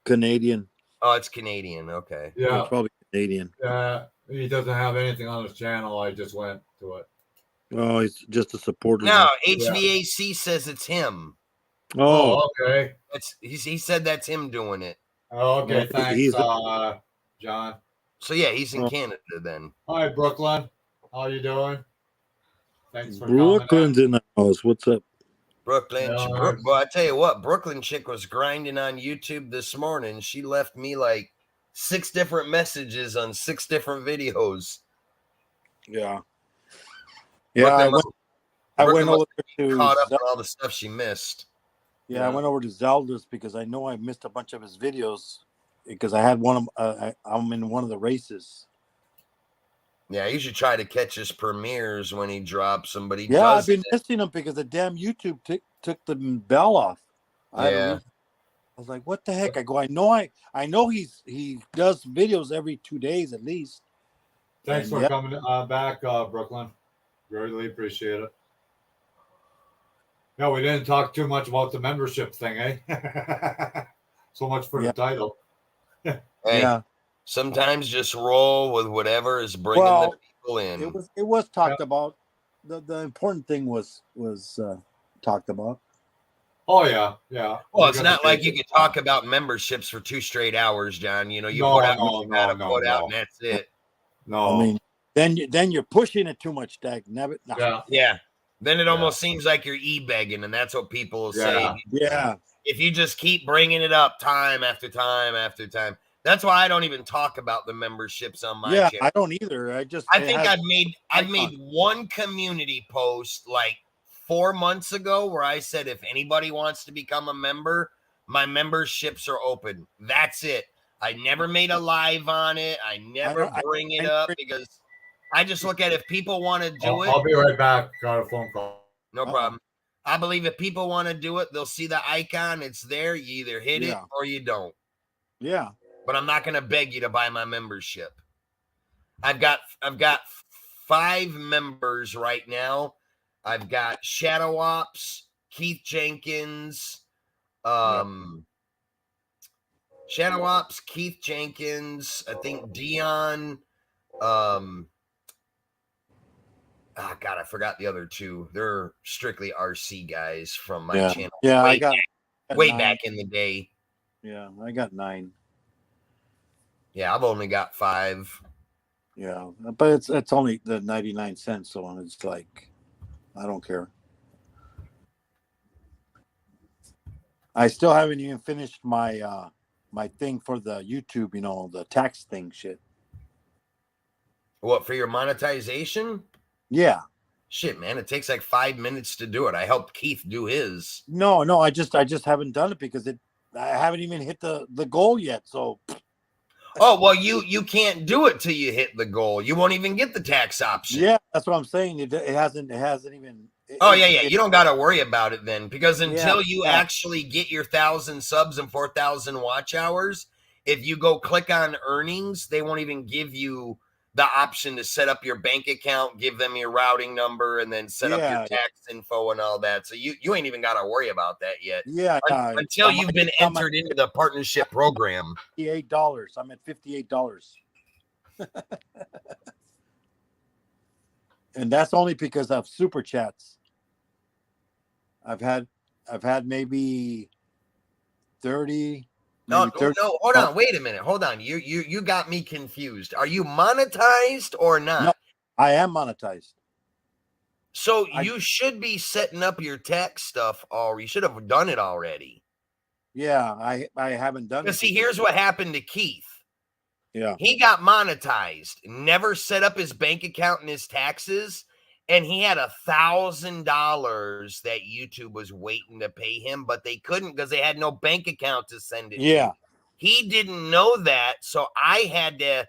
Canadian. Oh, it's Canadian. Okay. yeah. It's probably Canadian. He doesn't have anything on his channel. I just went to it. Oh, he's just a supporter. No, HVAC says it's him. Oh, Oh, okay. He said that's him doing it. Oh, okay. Well, Thanks, he's John. So yeah, he's in Oh. Canada then. Hi, Brooklyn. How you doing? Thanks for coming. Brooklyn's in the house. What's up? Brooklyn. Yeah. Well, I tell you what, Brooklyn chick was grinding on YouTube this morning. She left me like 6 different messages on 6 different videos. Yeah. Yeah, I Brooklyn went must over to caught up Zel- on all the stuff she missed. I went over to Zelda's because I know I missed a bunch of his videos because I had one of I'm in one of the races. Yeah, you should try to catch his premieres when he drops them, but he Yeah, I've doesn't. been missing them because the damn YouTube took the bell off. Yeah. I was like, what the heck? I go, I know he does videos every 2 days at least. Thanks And for coming back, Brooklyn. Greatly appreciate it. No, we didn't talk too much about the membership thing, eh? So much for Yeah. the title. Hey, Yeah. sometimes just roll with whatever is bringing Well, the people in. It was talked about. The important thing was talked about. Oh yeah, yeah. Well, it's not like you can talk about memberships for 2 straight hours, John. You know, you put out what you gotta put out, and that's it. No, I mean, then you're pushing it too much, Dag. Never. No. yeah, Yeah. Then it almost seems like you're e-begging, and that's what people will say. Yeah. Yeah. If you just keep bringing it up time after time after time. That's why I don't even talk about the memberships on my Yeah, channel. I don't either. I think have- I've made one community post like 4 months ago where I said if anybody wants to become a member, my memberships are open. That's it. I never made a live on it. I never bring it up because I just look at if people want to do it. I'll be right back. Got a phone call. No problem. I believe if people want to do it, they'll see the icon. It's there. You either hit it or you don't. Yeah. But I'm not going to beg you to buy my membership. I've got 5 members right now. I've got Shadow Ops, Keith Jenkins, Shadow Ops, Keith Jenkins, I think Dion. God, I forgot the other 2. They're strictly RC guys from my channel. Yeah, way back in the day. Yeah, I got 9. Yeah, I've only got 5. Yeah, but it's only the 99 cents, so it's like I don't care. I still haven't even finished my my thing for the YouTube, the tax thing shit. What, for your monetization? Yeah. Shit, man, it takes like 5 minutes to do it. I helped Keith do his. No, I just haven't done it because I haven't even hit the goal yet. So oh, well, you can't do it till you hit the goal. You won't even get the tax option. Yeah, that's what I'm saying. It hasn't even. You don't got to worry about it then, because until you actually get your 1,000 subs and 4,000 watch hours, if you go click on earnings, they won't even give you the option to set up your bank account, give them your routing number, and then set up your tax info and all that. So you ain't even got to worry about that yet. Yeah. Until you've been entered into the partnership program. $58. I'm at $58. And that's only because of super chats. I've had maybe 30. No, hold on. Wait a minute. Hold on. You got me confused. Are you monetized or not? No, I am monetized. So you should be setting up your tax stuff, or you should have done it already. Yeah, I haven't done But it. see, because- here's what happened to Keith. Yeah. He got monetized, never set up his bank account and his taxes, and he had $1,000 that YouTube was waiting to pay him, but they couldn't because they had no bank account to send it Yeah. to. He didn't know that, so I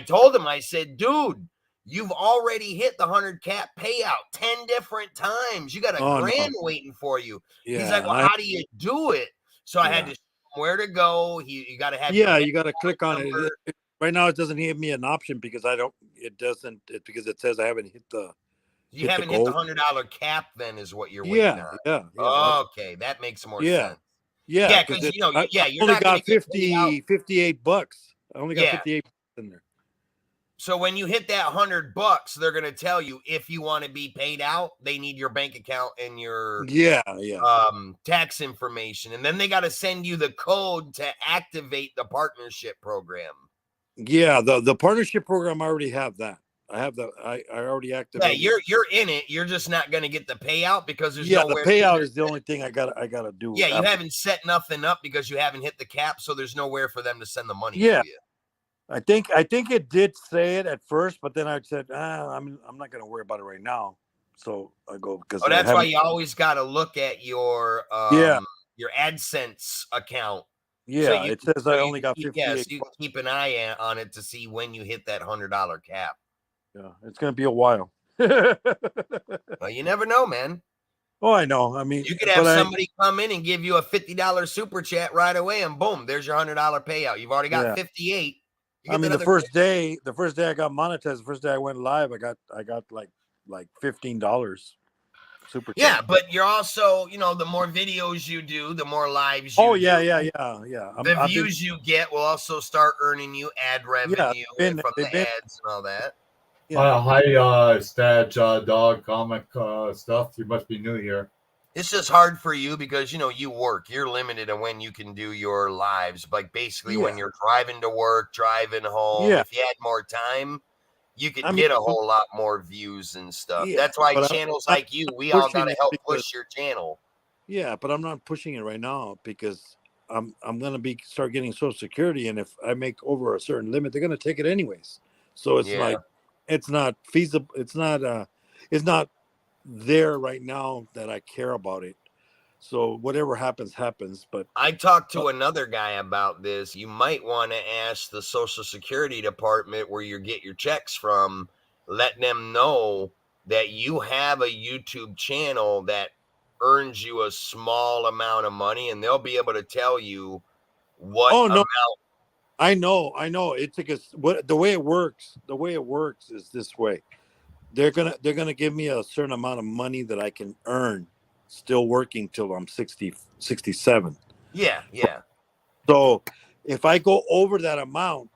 told him, I said, dude, you've already hit the 100 cap payout 10 different times. You got a Oh, no. grand waiting for you. Yeah. He's like, and well, I- how do you do it? So I had Yeah. to show him where to go. You got to have your yeah, bank you got to click on it. number. Right now, it doesn't give me an option because I don't. It doesn't. It's because it says I haven't hit the. You hit the haven't hit the goal. $100 cap, then is what you're waiting Yeah, on. yeah, yeah. Okay, that makes more Yeah. sense. Yeah, Yeah, because because I you're only not going got to get paid out. 58 bucks. I only got Yeah. 58 in there. So when you hit that $100, they're going to tell you if you want to be paid out, they need your bank account and your Yeah. tax information, and then they got to send you the code to activate the partnership program. Yeah, the partnership program, I already have that. I have the I already Yeah, activated. you're in it. You're just not going to get the payout because there's the nowhere. payout is the only thing I gotta do. Yeah, you after. haven't set nothing up because you haven't hit the cap, so there's nowhere for them to send the money Yeah. to you. I think it did say it at first, but then I said, I'm not gonna worry about it right now. So I go because Oh, that's why you always got to look at your your AdSense account. Yeah, you it can- says so I you only can got keep- 58. Yeah, so you can keep an eye on it to see when you hit that $100 cap. Yeah, it's gonna be a while. Well, you never know, man. Oh, I know. I mean, You could have but somebody come in and give you a $50 super chat right away, and boom, there's your $100 payout. You've already got Yeah. 58. You I get mean, that the other- first day I got monetized, the first day I went live, I got like $15 super chat. Yeah, but you're also, the more videos you do, the more lives you Oh do. yeah. The views you get will also start earning you ad revenue been- from they've the been- ads and all that. Hi, Stat Dog Comic stuff. You must be new here. It's just hard for you because you work. You're limited on when you can do your lives. Like basically when Yeah. you're driving to work, driving home. Yeah. If you had more time, you could I mean, get a whole lot more views and stuff. Yeah, That's why but channels I'm like you, we all pushing got to it help because- push your channel. Yeah, but I'm not pushing it right now because I'm gonna start getting Social Security, and if I make over a certain limit, they're gonna take it anyways. So it's Yeah. like it's not feasible. It's not there right now that I care about it. So whatever happens, happens. But I talked to another guy about this. You might want to ask the Social Security Department where you get your checks from, let them know that you have a YouTube channel that earns you a small amount of money, and they'll be able to tell you what Oh, no. amount. I know. It's because the way it works is this way. They're gonna give me a certain amount of money that I can earn still working till I'm 60, 67. Yeah. So if I go over that amount,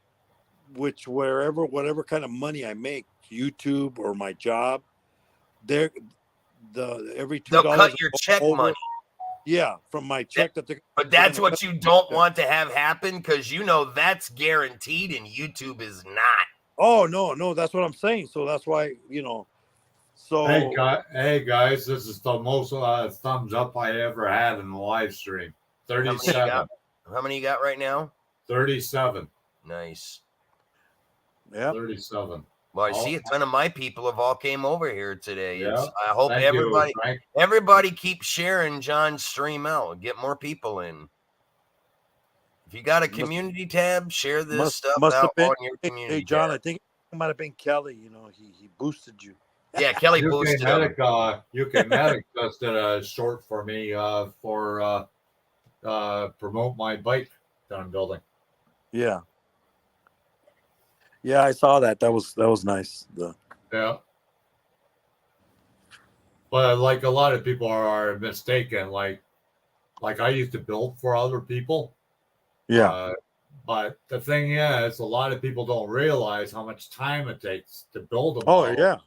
which whatever kind of money I make, YouTube or my job, every They'll $2 cut your check over, money. Yeah, from my check that they're But that's what you don't want to have happen because that's guaranteed and YouTube is not. Oh no, that's what I'm saying. So that's why So Hey guys, this is the most thumbs up I ever had in the live stream. 37. How many you got right now? 37. Nice. yeah, 37. Well, I see a ton of my people have all came over here today. Yeah. I hope Thank you, Frank. everybody keeps sharing John's stream out. Get more people in. If you got a community tab, share this stuff must have out been. on your community. Hey John, tab. I think it might have been Kelly. He boosted you. Yeah, Kelly UK boosted him. Medic, UK Medic just did a short for me for promote my bike that I'm building. Yeah. Yeah, I saw that. That was nice. Yeah. But like a lot of people are mistaken. Like I used to build for other people. Yeah. But the thing is, a lot of people don't realize how much time it takes to build them. Oh all. yeah.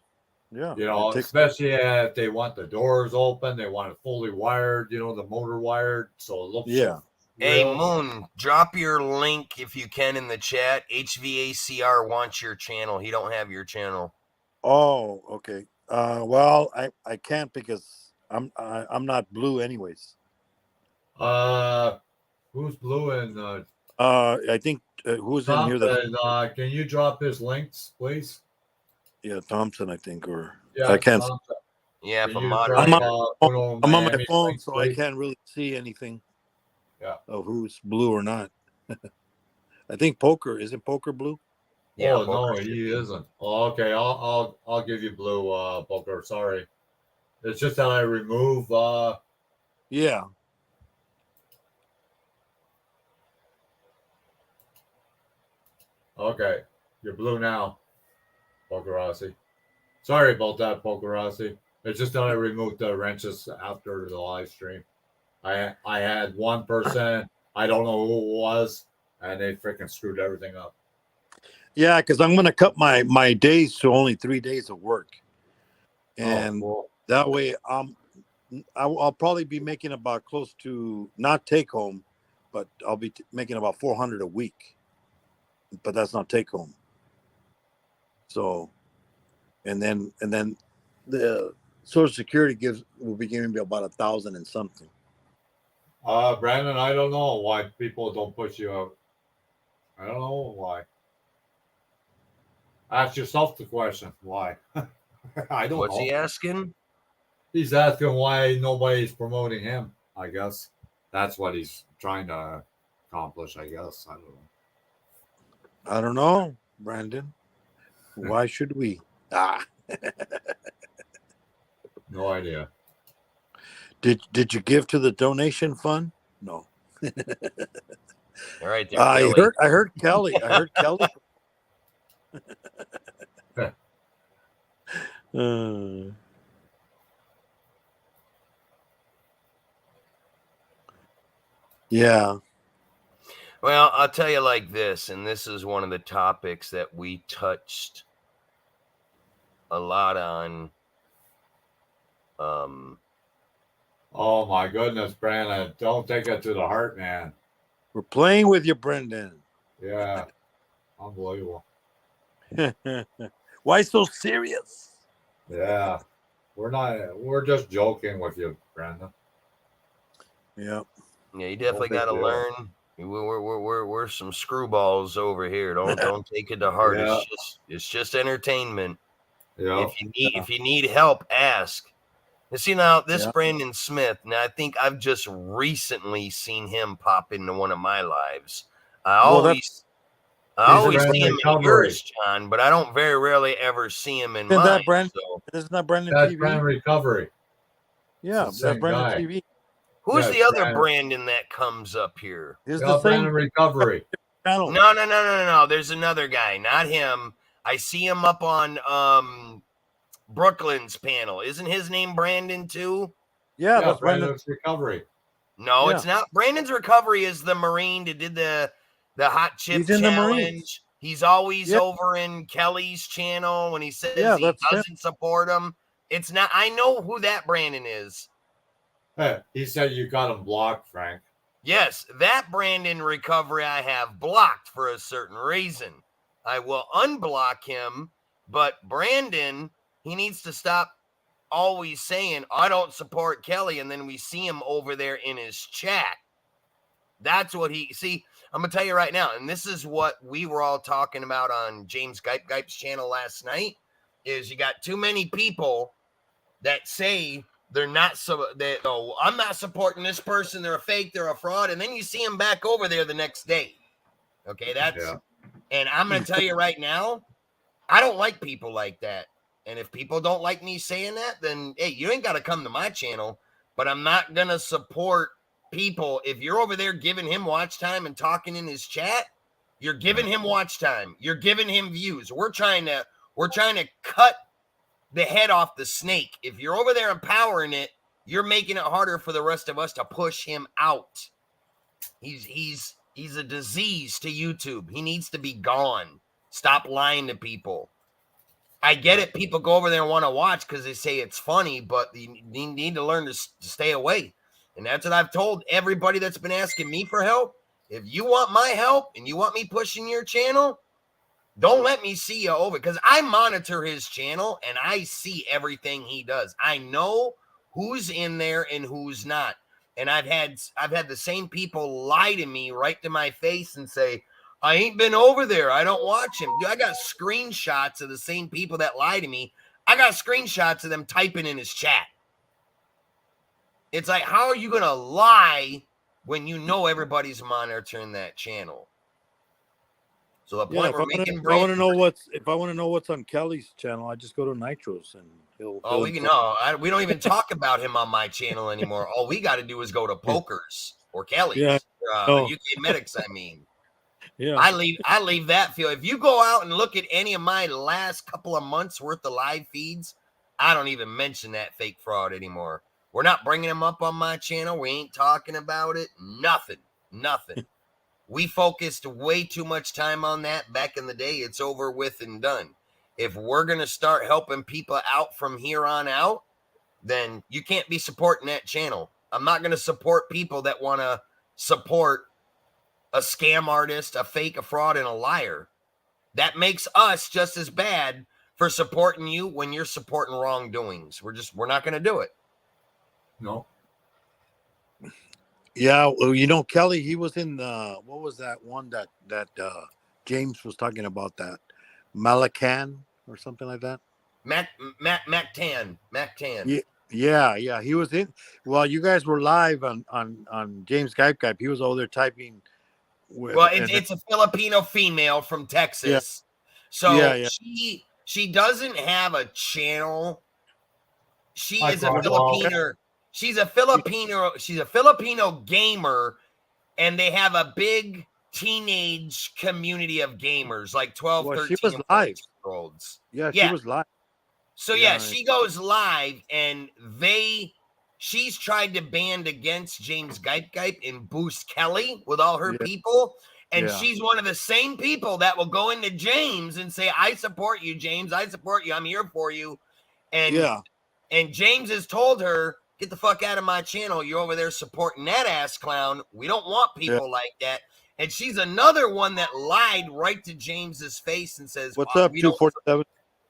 Yeah. You know, It takes- especially if they want the doors open, they want it fully wired, the motor wired, so it looks Yeah. Hey, real. Moon, drop your link if you can in the chat. HVACR wants your channel. He don't have your channel. Oh, okay. Well, I can't because I'm not blue anyways. Who's blue and I think who's in here? That Thompson? Can you drop his links, please? yeah, Thompson. I think or Yeah, I can't. Thompson. Yeah, Can for you moderator. drop, Uno I'm on my Miami's phone, links, so I please? can't really see anything. Yeah. Of who's blue or not. I think poker isn't poker blue. Yeah, Oh no, poker he isn't. Oh, okay, I'll give you blue poker. Sorry. It's just that I remove Yeah. okay. You're blue now, Pokerossi. Sorry about that, Pokerossi. It's just that I removed the wrenches after the live stream. I had one person, I don't know who it was, and they freaking screwed everything up. Yeah, because I'm gonna cut my days to only 3 days of work, and cool. that way I'll probably be making about close to not take home, but I'll be making about 400 a week, but that's not take home. So, and then the Social Security will be giving me about 1,000 and something. Brandon, I don't know why people don't push you out. I don't know why. Ask yourself the question. Why? I don't What's know. he asking? He's asking why nobody's promoting him. I guess that's what he's trying to accomplish. I guess I don't know. I don't know, Brandon. Why should we? No idea. Did you give to the donation fund? No. All right, there, I Kelly. heard Kelly. I heard Kelly. Yeah. Well, I'll tell you like this, and this is one of the topics that we touched a lot on. Oh my goodness, Brandon! Don't take it to the heart, man. We're playing with you, Brendan. Yeah, unbelievable. Why so serious? Yeah, we're not. We're just joking with you, Brandon. Yeah. Yeah, you definitely big got to deal. learn. We're some screwballs over here. Don't take it to heart. Yeah. It's just entertainment. Yeah. If you need help, ask. You see now this Yeah. Brandon Smith. Now I think I've just recently seen him pop into one of my lives. I Well, always Brandon see him in Recovery. yours, John, but I don't very rarely ever see him in Isn't mine. that Brandon? So Isn't that Brandon That's TV? Brandon Recovery. Yeah, It's the that's same Brandon guy. TV. who's Yeah, the other Brandon. Brandon that comes up here? It's Yeah, the Brandon same Recovery. channel. No. There's another guy, not him. I see him up on Brooklyn's panel. Isn't his name Brandon too? Yeah, that's Brandon. Brandon's Recovery. No, Yeah. it's not. Brandon's Recovery is the Marine that did the hot chip He's in the Marines. challenge. He's always Yeah. over in Kelly's channel when he says Yeah, he that's him. doesn't support him. It's not. I know who that Brandon is. Hey, he said you got him blocked, Frank. Yes, that Brandon Recovery I have blocked for a certain reason. I will unblock him, but Brandon, he needs to stop always saying, I don't support Kelly, and then we see him over there in his chat. That's what see, I'm going to tell you right now, and this is what we were all talking about on James Gipe's channel last night, is you got too many people that say they're not I'm not supporting this person, they're a fake, they're a fraud, and then you see them back over there the next day. Okay, and I'm going to tell you right now, I don't like people like that. And if people don't like me saying that, then hey, you ain't got to come to my channel, but I'm not going to support people. If you're over there giving him watch time and talking in his chat, you're giving him watch time. You're giving him views. We're trying to cut the head off the snake. If you're over there empowering it, you're making it harder for the rest of us to push him out. He's a disease to YouTube. He needs to be gone. Stop lying to people. I get it. People go over there and want to watch because they say it's funny, but you need to learn to stay away. And that's what I've told everybody that's been asking me for help. If you want my help and you want me pushing your channel, don't let me see you over, because I monitor his channel and I see everything he does. I know who's in there and who's not. And I've had the same people lie to me right to my face and say, I ain't been over there. I don't watch him. Dude, I got screenshots of the same people that lie to me. I got screenshots of them typing in his chat. It's like, how are you going to lie when you know everybody's monitoring that channel? So the point we're making, if I want to know what's on Kelly's channel, I just go to Nitros and he'll. Oh, we don't even talk about him on my channel anymore. All we got to do is go to Poker's or Kelly's. Yeah. UK Medics, I mean. Yeah. I leave that field. If you go out and look at any of my last couple of months worth of live feeds, I don't even mention that fake fraud anymore. We're not bringing him up on my channel. We ain't talking about it. Nothing. We focused way too much time on that back in the day. It's over with and done. If we're going to start helping people out from here on out, then you can't be supporting that channel. I'm not going to support people that want to support a scam artist, a fake, a fraud, and a liar. That makes us just as bad for supporting you when you're supporting wrongdoings. We're not going to do it. No. Yeah, well, Kelly, he was in what was that one that James was talking about, that Malacan or something like that? Mac Tan. Yeah, he was in. Well, you guys were live on James Gype. He was over there typing. It's a Filipino female from Texas. Yeah. So she doesn't have a channel. She is a Filipino. She's a Filipino gamer, and they have a big teenage community of gamers, like 12, 13, she was live. Year olds. Yeah, she was live. So she goes live, and she's tried to band against James Gype and Boost Kelly with all her people. And she's one of the same people that will go into James and say, I support you, James. I support you. I'm here for you. And James has told her, get the fuck out of my channel. You're over there supporting that ass clown. We don't want people like that. And she's another one that lied right to James's face and says, what's up, 247?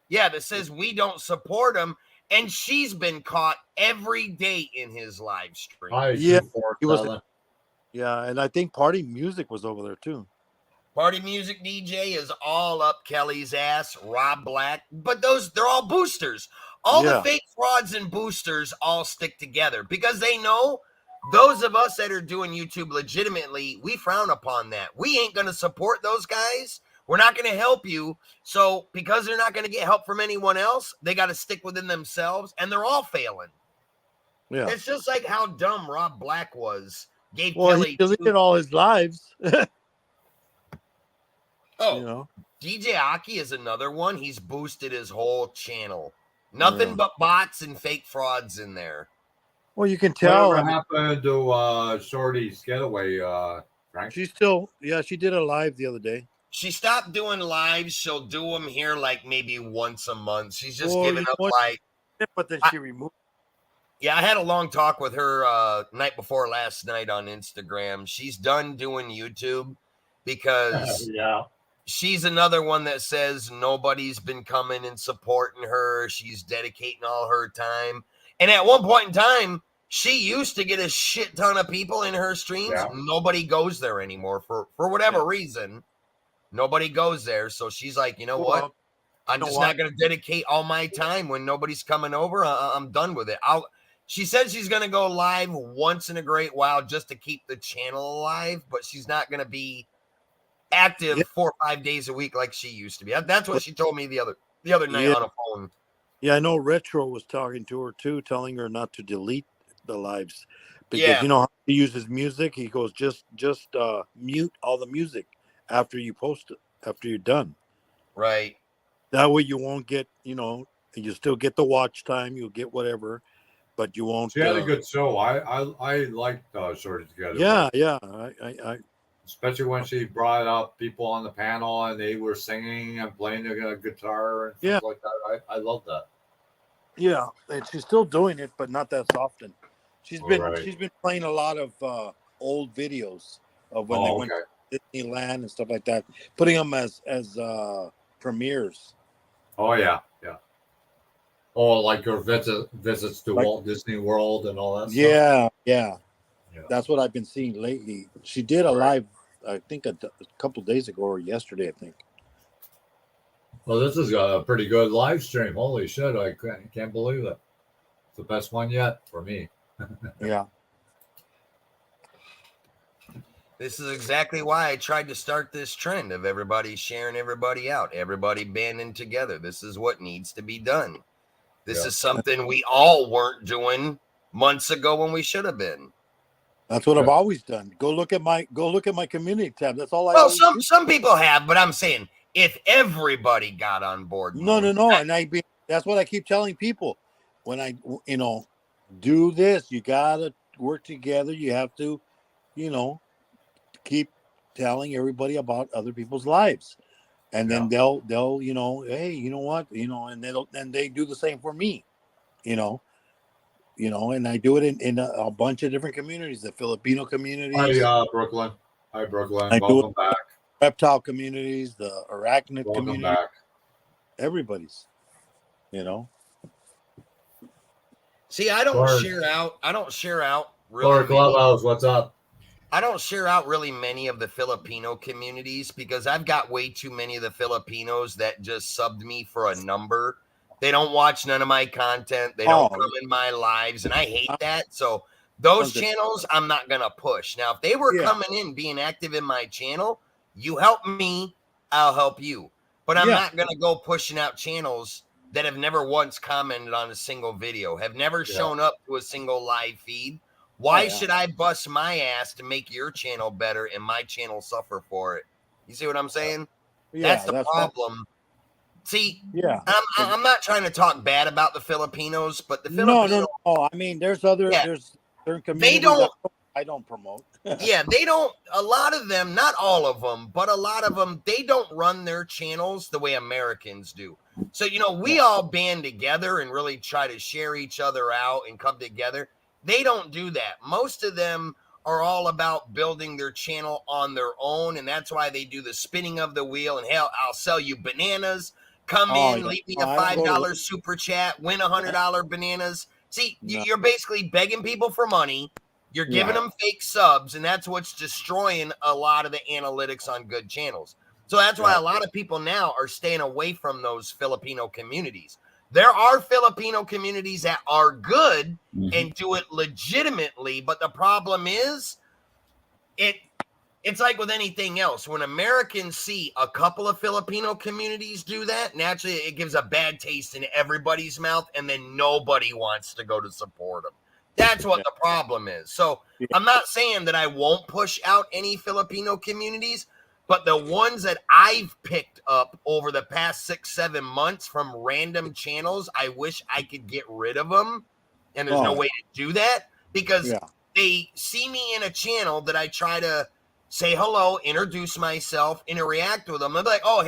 Yeah, that says we don't support him. And she's been caught every day in his live stream. He was. Yeah, and I think Party Music was over there too. Party Music DJ is all up Kelly's ass, Rob Black. But they're all boosters. All the fake frauds and boosters all stick together because they know those of us that are doing YouTube legitimately, we frown upon that. We ain't going to support those guys. We're not going to help you. So because they're not going to get help from anyone else, they got to stick within themselves, and they're all failing. Yeah. It's just like how dumb Rob Black was. Kelly he deleted all his lives. DJ Aki is another one. He's boosted his whole channel. Nothing but bots and fake frauds in there. Well, you can tell. What happened to Shorty's Getaway, Frank? She's still, she did a live the other day. She stopped doing lives. She'll do them here like maybe once a month. She's just giving up like. But then she removed. Yeah, I had a long talk with her night before last night on Instagram. She's done doing YouTube because she's another one that says nobody's been coming and supporting her. She's dedicating all her time. And at one point in time, she used to get a shit ton of people in her streams. Yeah. Nobody goes there anymore for whatever reason. Nobody goes there. So she's like, you know what? I'm just not going to dedicate all my time when nobody's coming over. I'm done with it. She said she's going to go live once in a great while just to keep the channel alive, but she's not going to be active 4 or 5 days a week like she used to be. That's what she told me the other night on a phone. Yeah, I know Retro was talking to her too, telling her not to delete the lives because you know how he uses music. He goes, just mute all the music after you post it, after you're done. Right. That way you won't get, you still get the watch time, you'll get whatever, but you won't. She had a good show. I liked Shorty Together. Yeah. I especially when she brought up people on the panel and they were singing and playing the guitar and stuff like that. I love that. Yeah, and she's still doing it, but not that often. She's been playing a lot of old videos of when they went to Disneyland and stuff like that, putting them as premieres. Oh yeah. Oh, like your visits to Walt Disney World and all that stuff. Yeah. That's what I've been seeing lately. She did a live, I think, a couple days ago or yesterday, I think. Well, this is a pretty good live stream. Holy shit! I can't believe it. It's the best one yet for me. Yeah. This is exactly why I tried to start this trend of everybody sharing everybody out, everybody banding together. This is what needs to be done. This is something we all weren't doing months ago when we should have been. That's what I've always done. Go look at my community tab. That's all I. Well, always do. some people have, but I'm saying if everybody got on board. No. And that's what I keep telling people. When I, do this, you gotta work together. You have to, keep telling everybody about other people's lives, and then they'll hey, you know what, and they do the same for me, and I do it in a bunch of different communities, the Filipino communities. Hi, Brooklyn. Hi, Brooklyn. I Welcome back. Reptile communities, the arachnid Welcome community. back. Everybody's, See, I don't share out really. Laura Clubhouse, what's up? I don't share out really many of the Filipino communities because I've got way too many of the Filipinos that just subbed me for a number. They don't watch none of my content. They don't come in my lives, and I hate that. So those channels, I'm not going to push. Now, if they were coming in, being active in my channel, you help me, I'll help you. But I'm not going to go pushing out channels that have never once commented on a single video, have never shown up to a single live feed. Why should I bust my ass to make your channel better and my channel suffer for it? You see what I'm saying? That's the problem. See, I'm not trying to talk bad about the Filipinos, but the Filipinos. No. I mean, there's there's certain communities I don't promote. They don't. A lot of them, not all of them, but a lot of them, they don't run their channels the way Americans do. So we all band together and really try to share each other out and come together. They don't do that. Most of them are all about building their channel on their own, and that's why they do the spinning of the wheel. And hell, I'll sell you bananas. Come in, leave me a $5 super chat, win $100 bananas. See, you're basically begging people for money. You're giving them fake subs, and that's what's destroying a lot of the analytics on good channels. So that's why a lot of people now are staying away from those Filipino communities. There are Filipino communities that are good and do it legitimately, but the problem is it's like with anything else. When Americans see a couple of Filipino communities do that, naturally it gives a bad taste in everybody's mouth, and then nobody wants to go to support them. That's what the problem is. So I'm not saying that I won't push out any Filipino communities, but the ones that I've picked up over the past 6-7 months from random channels, I wish I could get rid of them. And there's no way to do that because they see me in a channel that I try to say hello, introduce myself, interact with them. They'll be like, oh,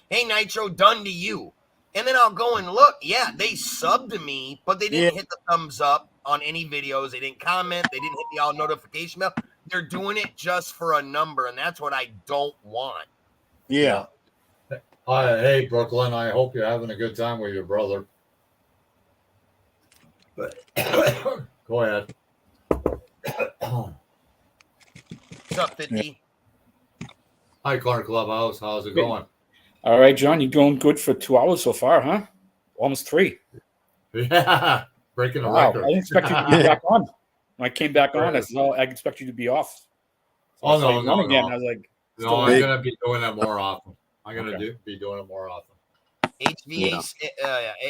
hey, Nitro, done to you. And then I'll go and look. Yeah, they subbed to me, but they didn't hit the thumbs up on any videos. They didn't comment. They didn't hit the all notification bell. They're doing it just for a number, and that's what I don't want. Yeah. Hey, Brooklyn, I hope you're having a good time with your brother. Go ahead. What's up, 50? Hi, Clark Clubhouse. How's it going? All right, John, you're doing good for 2 hours so far, huh? Almost 3. Yeah, breaking a Wow, record. I didn't expect you to be back on. When I came back on, I said, I expect you to be off. So I saw you on again. I was like, no, I'm going to be doing that more often. I'm going to be doing it more often.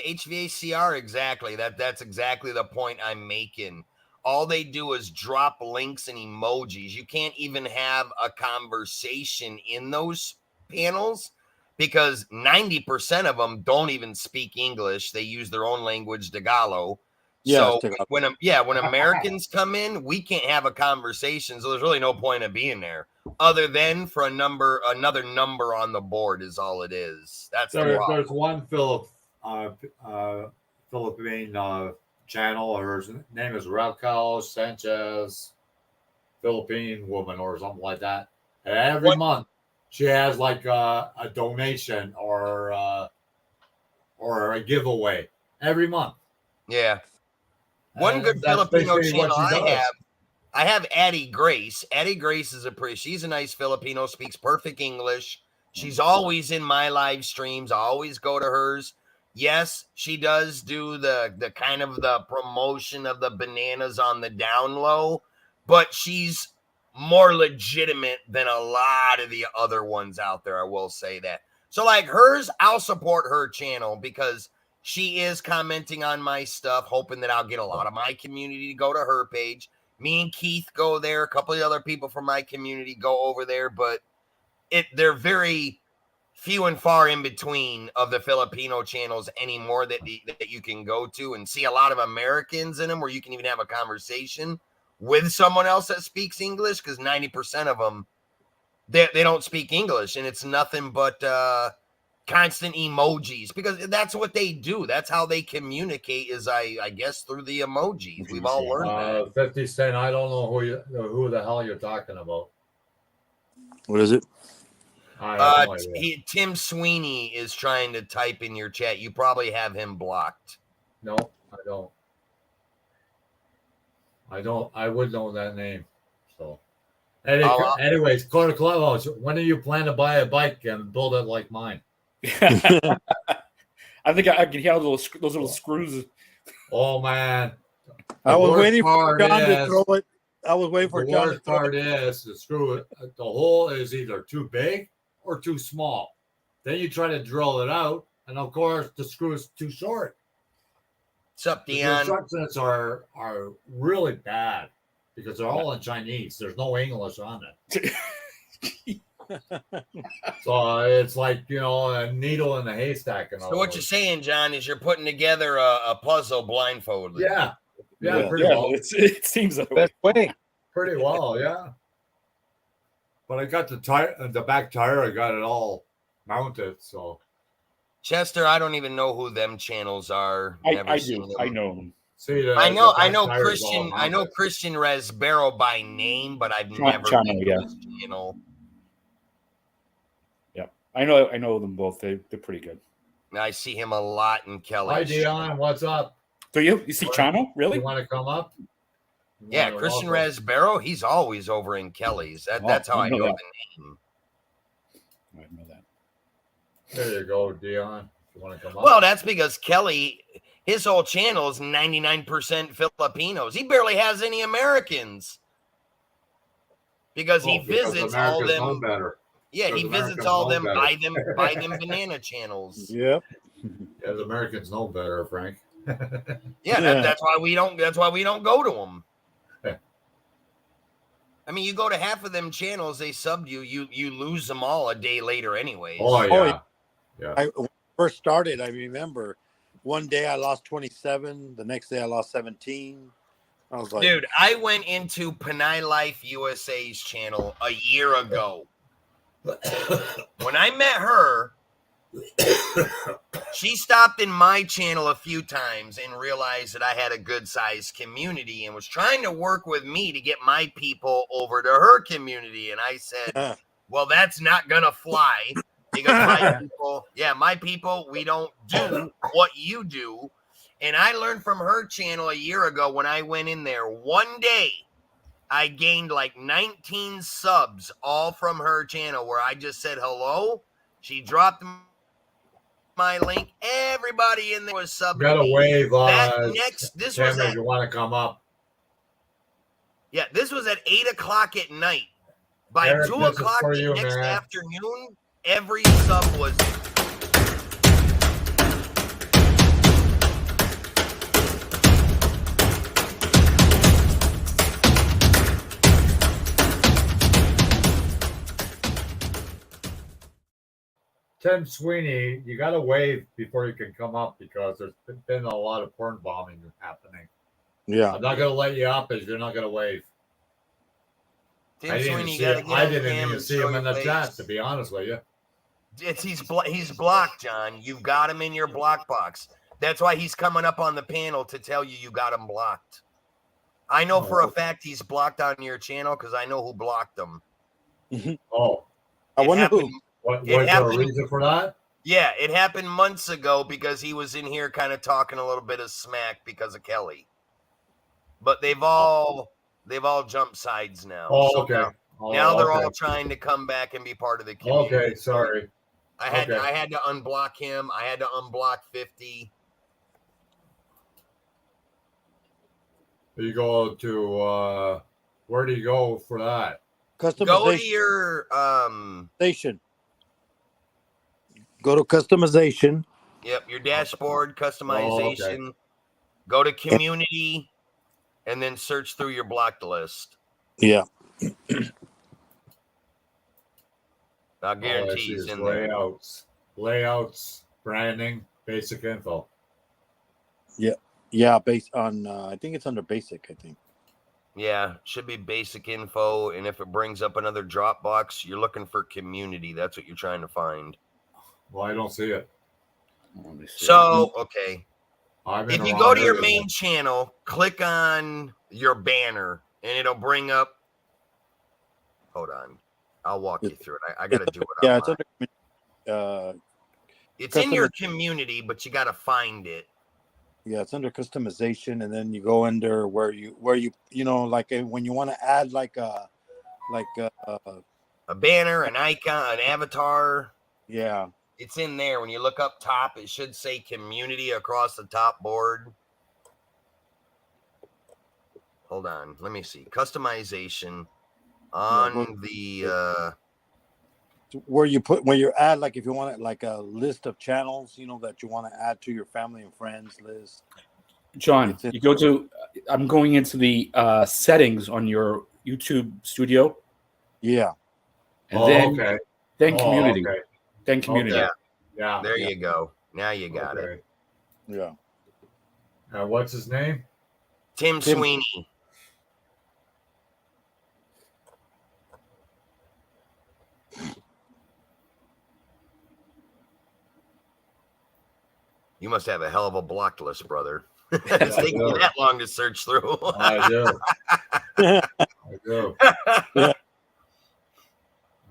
HVACR, exactly. That's exactly the point I'm making. All they do is drop links and emojis. You can't even have a conversation in those panels because 90% of them don't even speak English. They use their own language, Tagalog. So when Americans come in, we can't have a conversation. So there's really no point of being there other than for another number on the board is all it is. There's one Philippine channel. Her name is Raquel Sanchez, Philippine woman or something like that. And every month she has like a donation or a giveaway every month. Yeah. One good Filipino channel I have Addie Grace. Addie Grace is she's a nice Filipino, speaks perfect English. She's always in my live streams. I always go to hers. Yes, she does do the kind of the promotion of the bananas on the down low, but she's more legitimate than a lot of the other ones out there. I will say that. So like hers, I'll support her channel because she is commenting on my stuff, hoping that I'll get a lot of my community to go to her page. Me and Keith go there. A couple of other people from my community go over there, but they're very few and far in between of the Filipino channels anymore that you can go to and see a lot of Americans in them where you can even have a conversation with someone else that speaks English, because 90% of them, they don't speak English, and it's nothing but constant emojis, because that's what they do. That's how they communicate, is I guess through the emojis. We've all learned that. 50 Cent, I don't know who the hell you're talking about. What is it? Tim Sweeney is trying to type in your chat. You probably have him blocked. No, I don't. I would know that name. So, anyways, go to Clubhouse. When do you plan to buy a bike and build it like mine? I think I can hear those little screws. Oh man, I was waiting for John to throw it. I was waiting for John to throw it. The worst part is the screw. The hole is either too big or too small. Then you try to drill it out, and of course the screw is too short. What's up, Dion? The instructions are really bad because they're all in Chinese. There's no English on it. So it's like, a needle in a haystack. So what you're saying, John, is you're putting together a puzzle blindfolded. Yeah, pretty well. It seems that Best way. Pretty well, yeah. But I got the back tire. I got it all mounted. So Chester, I don't even know who them channels are. I do. I know them. See, I know Christian. I know Christian Resbero by name, but I've never been to his channel. Yeah, I know them both. They're pretty good. I see him a lot in Kelly. Hi, Dion. What's up? So you see Chano? Really? You want to come up? Yeah, Christian Resbero. He's always over in Kelly's. That's how I know the name. I know that. There you go, Dion. You want to come up? Well, that's because Kelly, his whole channel is 99% Filipinos. He barely has any Americans because he visits all them. Better. Yeah, he visits all them, buy them banana channels. Yep. Yeah, the Americans know better, Frank. Yeah, that's why we don't. That's why we don't go to them. I mean, you go to half of them channels, they sub you lose them all a day later, anyways. Oh yeah. When I first started, I remember one day I lost 27. The next day I lost 17. I was like, dude, I went into Panay Life USA's channel a year ago. When I met her, she stopped in my channel a few times and realized that I had a good sized community and was trying to work with me to get my people over to her community. And I said, well, that's not going to fly because my people, we don't do what you do. And I learned from her channel a year ago when I went in there. One day, I gained like 19 subs all from her channel where I just said hello. She dropped my link. Everybody in there was subbing. Got a wave. This was if you want to come up. Yeah, this was at 8 o'clock at night. By Eric, 2 o'clock the next afternoon, every sub was. Tim Sweeney, you got to wave before you can come up because there's been a lot of porn bombing happening. Yeah. I'm not going to let you up if you're not going to wave. I didn't even see him in the chat, to be honest with you. He's blocked, John. You've got him in your block box. That's why he's coming up on the panel to tell you got him blocked. I know for a fact he's blocked on your channel because I know who blocked him. Oh. I wonder who. Was there a reason for that? Yeah, it happened months ago because he was in here kind of talking a little bit of smack because of Kelly. But they've all they've all jumped sides now. Oh, So okay. now they're okay. all trying to come back and be part of the community. Okay, sorry. I had Okay. to unblock him. I had to unblock 50. You go to where do you go for that? Go to Customization. your Go to customization. Yep, your dashboard Oh, customization. Go to community, and then search through your blocked list. Yeah. I guarantee see he's is in there. layouts, branding, basic info. Yeah, based on I think it's under basic, I think. Yeah, should be basic info, and if it brings up another Dropbox, you're looking for community. That's what you're trying to find. Well, I don't see it. Let me see. So, okay. I'm in If the you wrong go to your area main then. channel, click on your banner, and it'll bring up. Hold on, I'll walk you through it. I got to do it. Yeah, it's online. under It's in your community, but you got to find it. yeah, it's under customization, and then you go under where you like when you want to add like a banner, an icon, an avatar. Yeah. It's in there. When you look up top, it should say community across the top board. Hold on. Let me see. Customization on the where you put when you add like if you want like a list of channels, that you want to add to your family and friends list. John, you go to. I'm going into the settings on your YouTube studio. Yeah. And okay. then community. Okay. Then community. Okay. Yeah. There you go. Now you got it. Yeah. What's his name? Tim Sweeney. You must have a hell of a blocked list, brother. It's taking you that long to search through. I do. I do. Yeah.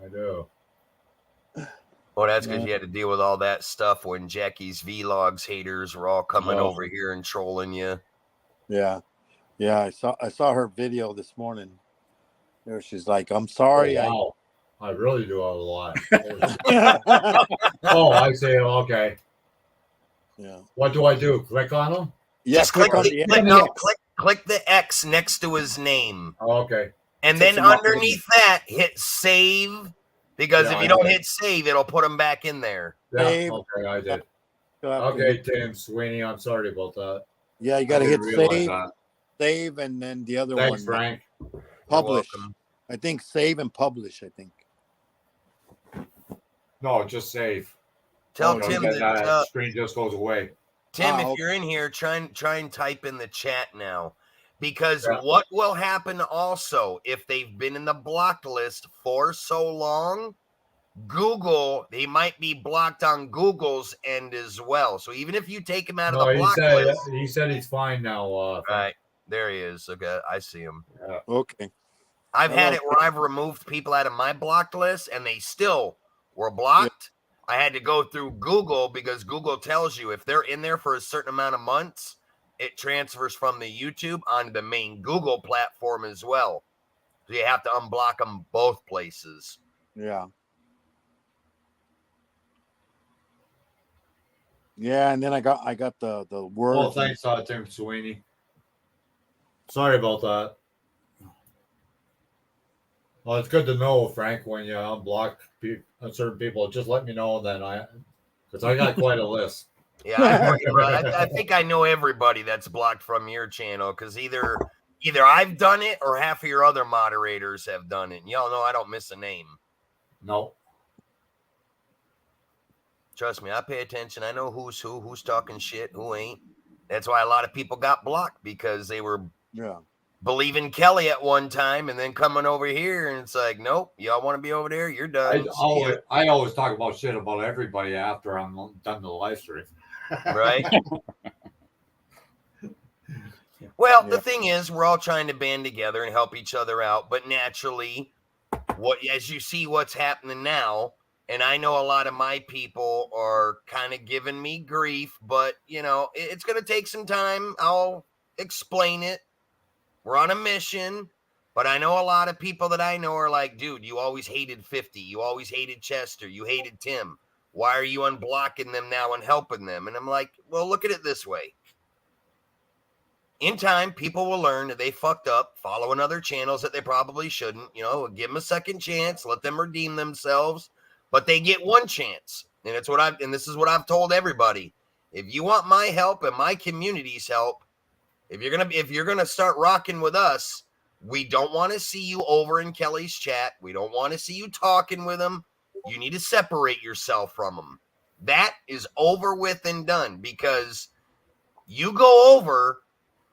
I do. Well, that's because you had to deal with all that stuff when Jackie's Vlogs haters were all coming Oh. over here and trolling you. Yeah. Yeah, I saw her video this morning. There she's like, "I'm sorry." Oh, wow. I really do a lot. I Oh, I say okay. Yeah. What do I do? Click on them? Yeah, Just click on click the X next to his name. Oh, okay. And Takes then him off underneath that, hit save. Because Yeah, if I you don't did. hit save, it'll put them back in there. Yeah, Save. okay, I did. You'll have to Okay, hit- Tim Sweeney, I'm sorry about that. Yeah, you got to I hit didn't realize save, that. save, and then the other Thanks, one, Frank. publish. You're welcome. I think save and publish. I think. No, just save. Tell No, Tim then that that screen just goes away. Tim, if okay. you're in here, try and type in the chat now. Because Yeah. what will happen also if they've been in the blocked list for so long, Google, they might be blocked on Google's end as well. So even if you take him out of No, the blocked list, he said he's fine now. right there he is. Okay, I see him. Yeah. Okay. I've had Hello. it where I've removed people out of my blocked list and they still were blocked. I had to go through Google because Google tells you if they're in there for a certain amount of months, it transfers from the YouTube onto the main Google platform as well. So you have to unblock them both places. Yeah. Yeah, and then I got the word. Oh, thanks, Tim Sweeney. Sorry about that. Well, it's good to know, Frank, when you unblock certain people. Just let me know, then because I got quite a list. Yeah, I think I know everybody that's blocked from your channel because either I've done it or half of your other moderators have done it. And y'all know I don't miss a name. No. Trust me, I pay attention. I know who's talking shit, who ain't. That's why a lot of people got blocked because they were believing Kelly at one time and then coming over here and it's like, nope, y'all want to be over there? You're done. I always talk about shit about everybody after I'm done the live stream. Right? Well, the thing is, we're all trying to band together and help each other out. But naturally, as you see what's happening now, and I know a lot of my people are kind of giving me grief, but, it's going to take some time. I'll explain it. We're on a mission. But I know a lot of people that I know are like, dude, you always hated 50. You always hated Chester. You hated Tim. Why are you unblocking them now and helping them? And I'm like, well, look at it this way. In time, people will learn that they fucked up, following other channels that they probably shouldn't. You know, give them a second chance, let them redeem themselves. But they get one chance. And it's this is what I've told everybody. If you want my help and my community's help, if you're gonna start rocking with us, we don't want to see you over in Kelly's chat. We don't want to see you talking with him. You need to separate yourself from him. That is over with and done, because you go over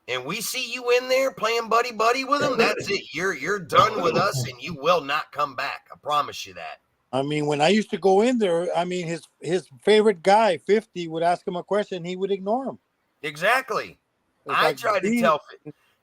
and we see you in there playing buddy with him. That's it. You're done with us, and you will not come back. I promise you that. I mean, when I used to go in there, I mean, his favorite guy, 50, would ask him a question, he would ignore him. Exactly. It's I like, tried to tell.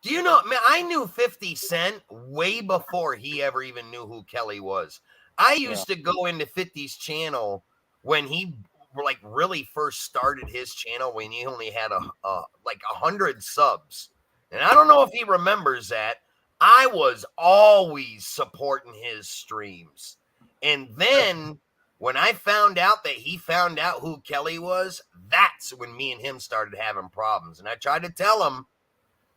Do you know, man, I knew 50 Cent way before he ever even knew who Kelly was. I used to go into 50's channel when he like really first started his channel, when he only had like 100 subs. And I don't know if he remembers that. I was always supporting his streams. And then when I found out that he found out who Kelly was, that's when me and him started having problems. And I tried to tell him,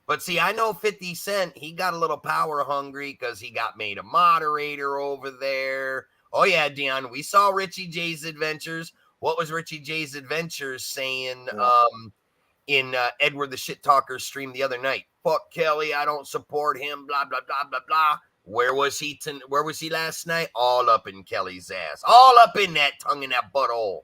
but see, I know 50 Cent, he got a little power hungry because he got made a moderator over there. Oh, yeah, Dion, we saw Richie J's Adventures. What was Richie J's Adventures saying in Edward the Shit Talker stream the other night? Fuck Kelly, I don't support him, blah, blah, blah, blah, blah. Where was he last night? All up in Kelly's ass. All up in that tongue in that butthole.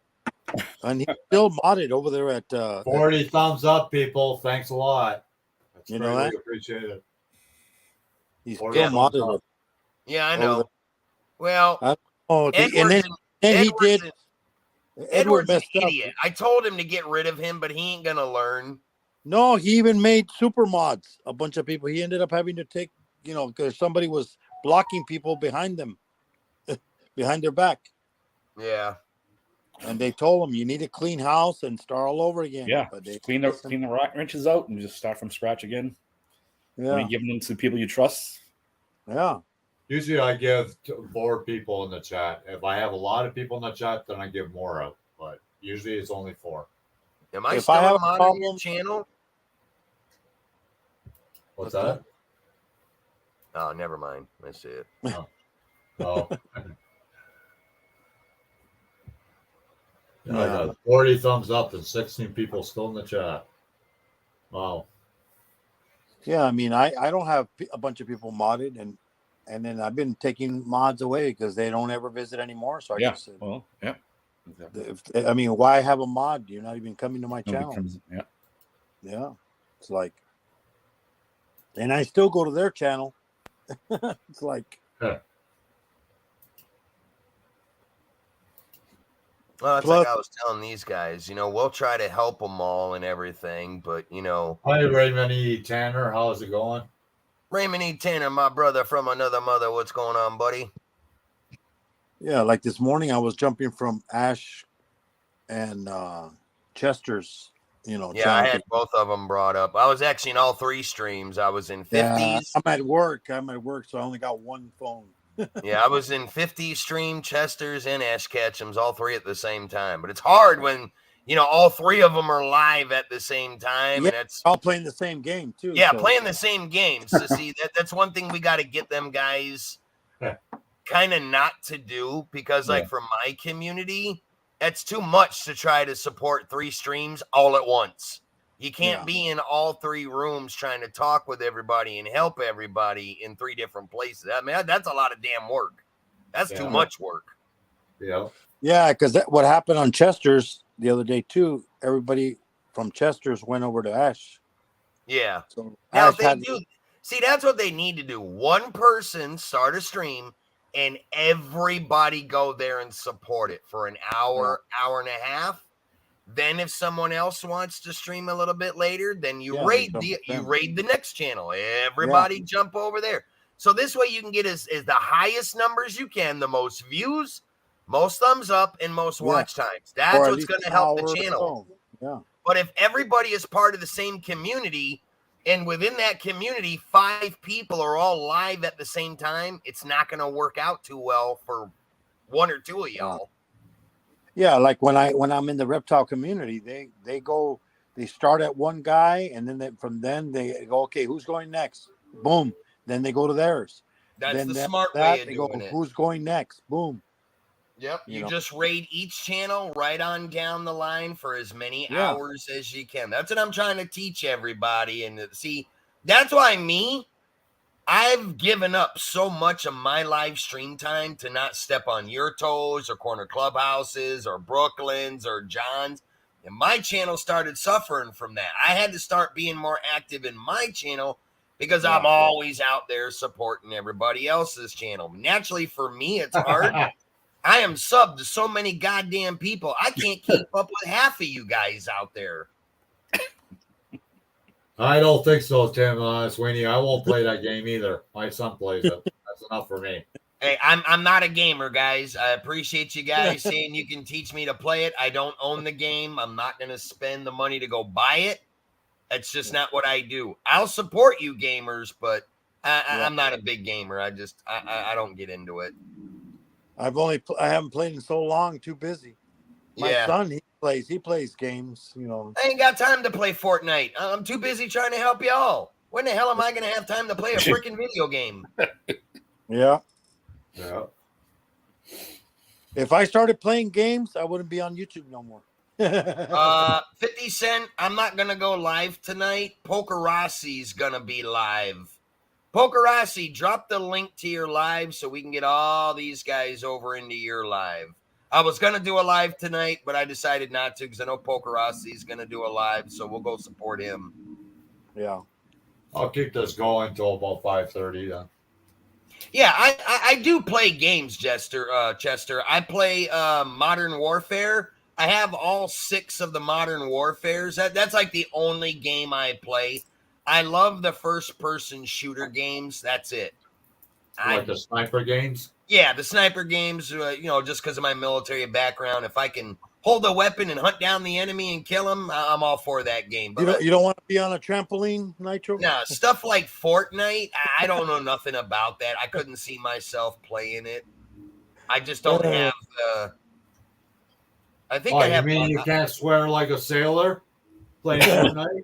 And he's still modded over there at 40 thumbs up, people. Thanks a lot. That's You know really that? appreciated. he's 40 still thumbs modded. up. Yeah, I Over know. there. Well, Oh, and Edward's then he Edward's did. an- Edward Edward's an messed up. idiot. I told him to get rid of him, but he ain't gonna learn. No, he even made super mods. A bunch of people. He ended up having to take, because somebody was blocking people behind them, behind their back, Yeah. and they told him you need a clean house and start all over again. Yeah, but they clean the rock wrenches out and just start from scratch again. Yeah, Giving them to people you trust. yeah. Usually I give 4 people in the chat. If I have a lot of people in the chat, then I give more out. But usually it's only 4. Am I If still I have a a mod on your problem- channel? What's that? Oh, never mind. I see it. Oh. I Yeah. got 40 thumbs up and 16 people still in the chat. Wow. Yeah, I mean, I don't have a bunch of people modded, and then I've been taking mods away because they don't ever visit anymore. So I Yeah. just said, Well, yeah. Exactly. I mean, why have a mod? You're not even coming to my Nobody channel. comes- yeah. Yeah, it's like, and I still go to their channel. It's like, Well, it's Plus- like I was telling these guys, we'll try to help them all and everything, but, Hi, Raymond E. Tanner. How's it going? Raymond E. Tanner, my brother from another mother, what's going on, buddy? yeah, like this morning I was jumping from Ash and Chester's, Yeah, I channel. had both of them brought up. I was actually in all 3 streams. I was in 50s. I'm at work, so I only got one phone. Yeah, I was in 50s stream, Chester's, and Ash Ketchum's, all 3 at the same time. But it's hard when, all 3 of them are live at the same time. Yeah, And it's, all playing the same game too. yeah, so- playing the same games. So see, that's one thing we got to get them guys kind of not to do, because like for my community, it's too much to try to support 3 streams all at once. You can't Yeah. be in all 3 rooms trying to talk with everybody and help everybody in 3 different places. I mean, that's a lot of damn work. That's too Yeah. much work. Yeah. Yeah, because what happened on Chester's the other day too. Everybody from Chester's went over to Ash. Yeah. So Now, Ash if they had, do, see, that's what they need to do. One person start a stream and everybody go there and support it for an hour, hour and a half. Then if someone else wants to stream a little bit later, then you Yeah, raid jump the in. next channel. Everybody jump over there. So this way you can get is the highest numbers you can, the most views, most thumbs up, and most Yeah. watch times. or That's at what's least going to an help the hour or channel. so. Yeah. But if everybody is part of the same community and within that community, 5 people are all live at the same time, it's not going to work out too well for 1 or 2 of y'all. Yeah, like when I'm in the reptile community, they start at one guy, and then they go, okay, who's going next? Boom. Then they go to theirs. That's then the that- smart that, way of they go, doing it. who's going next? Boom. Yep. You You know. just raid each channel right on down the line for as many Yeah. hours as you can. That's what I'm trying to teach everybody. And see, that's why I've given up so much of my live stream time to not step on your toes or Corner Clubhouses or Brooklyn's or John's. And my channel started suffering from that. I had to start being more active in my channel because I'm always out there supporting everybody else's channel. Naturally, for me, it's hard. I am subbed to so many goddamn people. I can't keep up with half of you guys out there. I don't think so, Tim. Sweeney, I won't play that game either. My son plays it. That's enough for me. Hey, I'm not a gamer, guys. I appreciate you guys saying you can teach me to play it. I don't own the game. I'm not going to spend the money to go buy it. That's just not what I do. I'll support you gamers, but I'm not a big gamer. I don't get into it. I haven't played in so long, too busy. My son, he plays games, you know. I ain't got time to play Fortnite. I'm too busy trying to help y'all. When the hell am I going to have time to play a freaking video game? Yeah. Yeah. If I started playing games, I wouldn't be on YouTube no more. 50 Cent, I'm not going to go live tonight. Pocarassi's going to be live. Pokerassi, drop the link to your live so we can get all these guys over into your live. I was going to do a live tonight, but I decided not to because I know Pocarassi's going to do a live, so we'll go support him. Yeah. I'll keep this going until about 5:30 then. Yeah, I do play games, Chester. I play Modern Warfare. I have all 6 of the Modern Warfares. That's like the only game I play. I love the first-person shooter games. That's it. Like the sniper games? Yeah, the sniper games, just because of my military background. If I can hold a weapon and hunt down the enemy and kill him, I'm all for that game. But You don't want to be on a trampoline, Nitro? no, stuff like Fortnite, I don't know nothing about that. I couldn't see myself playing it. I just don't have I think I have. You mean you can't swear like a sailor playing Fortnite?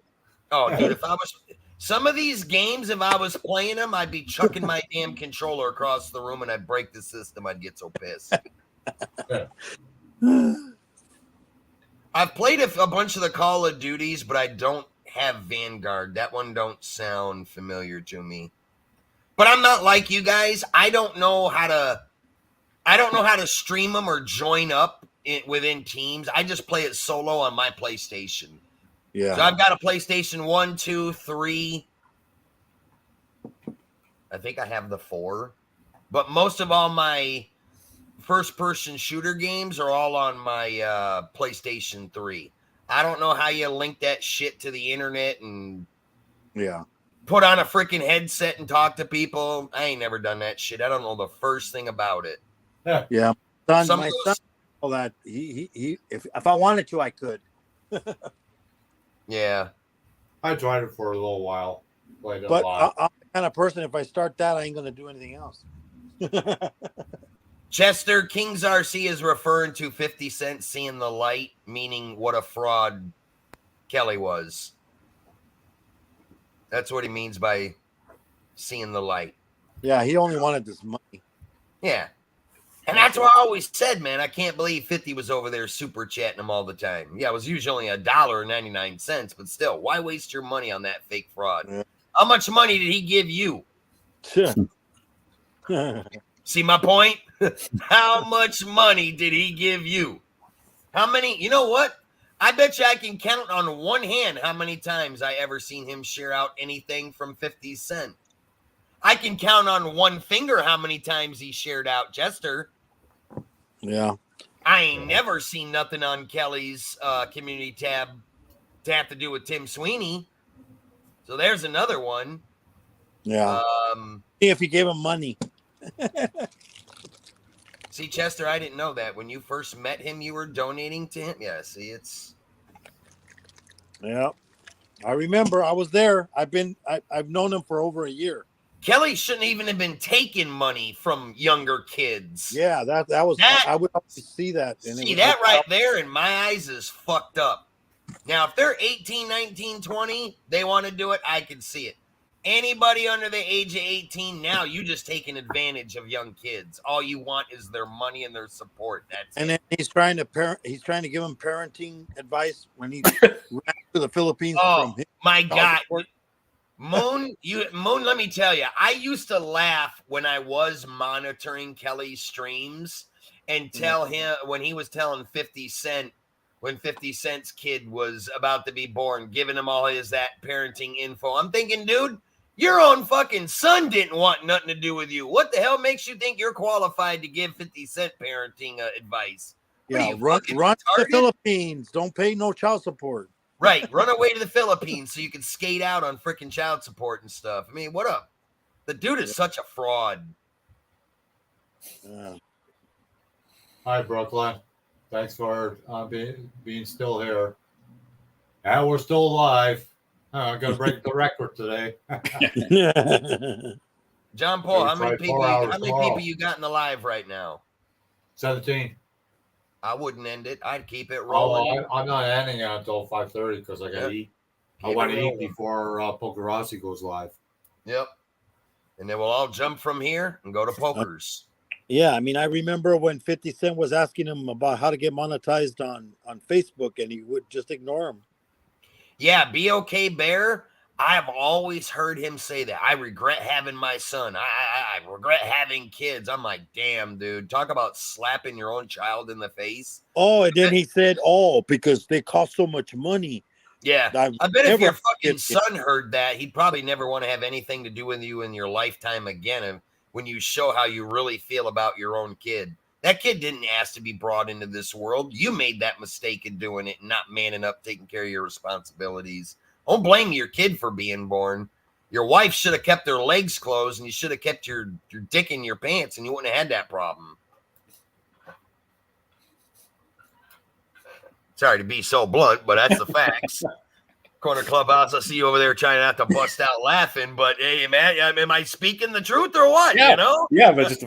Oh, dude, if I was some of these games, if I was playing them, I'd be chucking my damn controller across the room and I'd break the system. I'd get so pissed. I've played a bunch of the Call of Duties, but I don't have Vanguard. That one don't sound familiar to me. But I'm not like you guys. I don't know how to stream them or join up within teams. I just play it solo on my PlayStation. Yeah. So I've got a PlayStation 1, 2, 3. I think I have the 4. But most of all my first-person shooter games are all on my PlayStation 3. I don't know how you link that shit to the internet and put on a freaking headset and talk to people. I ain't never done that shit. I don't know the first thing about it. Yeah. My son, all that he if I wanted to, I could. Yeah. I tried it for a little while. Played it But a lot. I'm the kind of person, if I start that, I ain't going to do anything else. Chester, King's RC is referring to 50 Cent seeing the light, meaning what a fraud Kelly was. That's what he means by seeing the light. Yeah, he only wanted this money. Yeah. And that's what I always said, man. I can't believe 50 was over there super chatting him all the time. Yeah, it was usually only $1.99, but still, why waste your money on that fake fraud? Yeah. How much money did he give you? See my point? How much money did he give you? How many? You know what? I bet you I can count on one hand how many times I ever seen him share out anything from 50 Cent. I can count on one finger how many times he shared out Chester. Yeah. I ain't never seen nothing on Kelly's community tab to have to do with Tim Sweeney. So there's another one. Yeah. If you gave him money. See, Chester, I didn't know that. When you first met him, you were donating to him? Yeah, see, it's... Yeah. I remember. I was there. I've known him for over a year. Kelly shouldn't even have been taking money from younger kids. Yeah, that was. That- I would always see that. And it See, was that right there in my eyes is fucked up. Now, if they're 18, 19, 20, they want to do it, I can see it. Anybody under the age of 18 now, you just taking advantage of young kids. All you want is their money and their support. That's And it. then he's trying to give him parenting advice when he ran to the Philippines Oh, from his my child God. support. Moon, let me tell you, I used to laugh when I was monitoring Kelly's streams and tell him when he was telling 50 Cent, when 50 Cent's kid was about to be born, giving him all that parenting info. I'm thinking, dude, your own fucking son didn't want nothing to do with you. What the hell makes you think you're qualified to give 50 Cent parenting advice? What are Yeah, you, run fucking to the retarded? Philippines. Don't pay no child support. Right, run away to the Philippines so you can skate out on freaking child support and stuff. I mean, what up? The dude is such a fraud. Yeah. Hi, Brooklyn. Thanks for being still here. And we're still alive. I'm going to break the record today. John Paul, how many Maybe people? 4 hours How many tomorrow. people you got in the live right now? 17. I wouldn't end it. I'd keep it Oh, rolling. I'm not ending it until 5:30 because I got to Yep. eat. I Keep want it to eat rolling. before Pokerossi goes live. Yep. And then we'll all jump from here and go to pokers. Yeah, I mean, I remember when 50 Cent was asking him about how to get monetized on Facebook, and he would just ignore him. Yeah, BOK Bear. I have always heard him say that. I regret having my son. I regret having kids. I'm like, damn, dude. Talk about slapping your own child in the face. Oh, and then he said, "Oh, because they cost so much money." Yeah. I've I bet if never your had fucking kids. son heard that, he'd probably never want to have anything to do with you in your lifetime again. And when you show how you really feel about your own kid, that kid didn't ask to be brought into this world. You made that mistake in doing it and not manning up, taking care of your responsibilities. Don't blame your kid for being born. Your wife should have kept her legs closed, and you should have kept your dick in your pants, and you wouldn't have had that problem. Sorry to be so blunt, but that's the facts. Corner Clubhouse, I see you over there trying not to bust out laughing, but hey, man, am I speaking the truth or what? Yeah. You know? Yeah, but just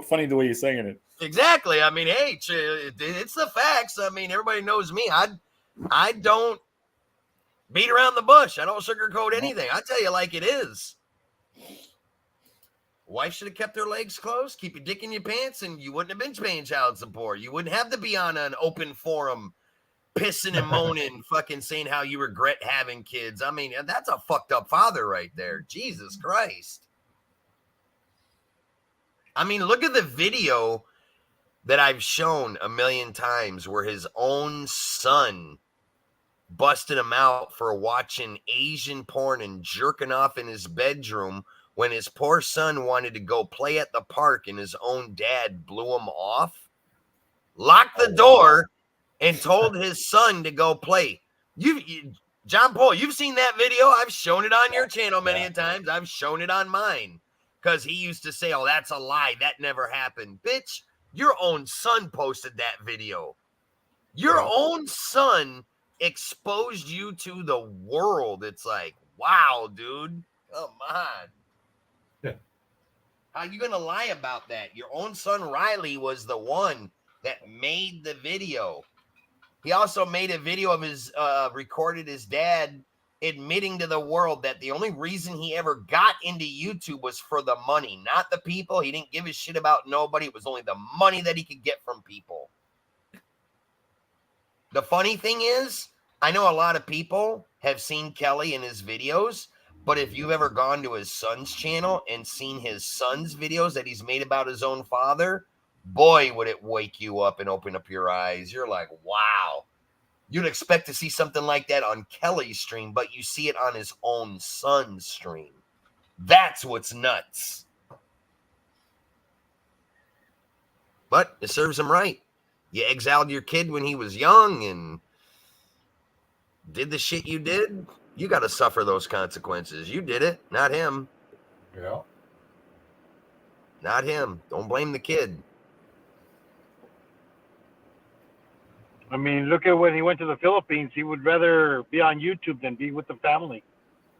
funny the way you're saying it. Exactly. I mean, hey, it's the facts. I mean, everybody knows me. I don't beat around the bush. I don't sugarcoat anything. I tell you like it is. Wife should have kept her legs closed, keep your dick in your pants, and you wouldn't have been paying child support. You wouldn't have to be on an open forum pissing and moaning, fucking saying how you regret having kids. I mean, that's a fucked up father right there. Jesus Christ. I mean, look at the video that I've shown a million times where his own son busted him out for watching Asian porn and jerking off in his bedroom when his poor son wanted to go play at the park and his own dad blew him off, locked the door, and told his son to go play. John Paul, you've seen that video. I've shown it on your channel many times. I've shown it on mine because he used to say, oh, that's a lie. That never happened. Bitch, your own son posted that video. Your own son exposed you to the world. It's like, wow, dude. Come on. How you going to lie about that? Your own son, Riley, was the one that made the video. He also made a video of his, recorded his dad admitting to the world that the only reason he ever got into YouTube was for the money, not the people. He didn't give a shit about nobody. It was only the money that he could get from people. The funny thing is, I know a lot of people have seen Kelly in his videos, but if you've ever gone to his son's channel and seen his son's videos that he's made about his own father, boy, would it wake you up and open up your eyes. You're like, wow. You'd expect to see something like that on Kelly's stream, but you see it on his own son's stream. That's what's nuts. But it serves him right. You exiled your kid when he was young and did the shit you did. You got to suffer those consequences. You did it, not him. Yeah. Not him. Don't blame the kid. I mean, look at when he went to the Philippines. He would rather be on YouTube than be with the family.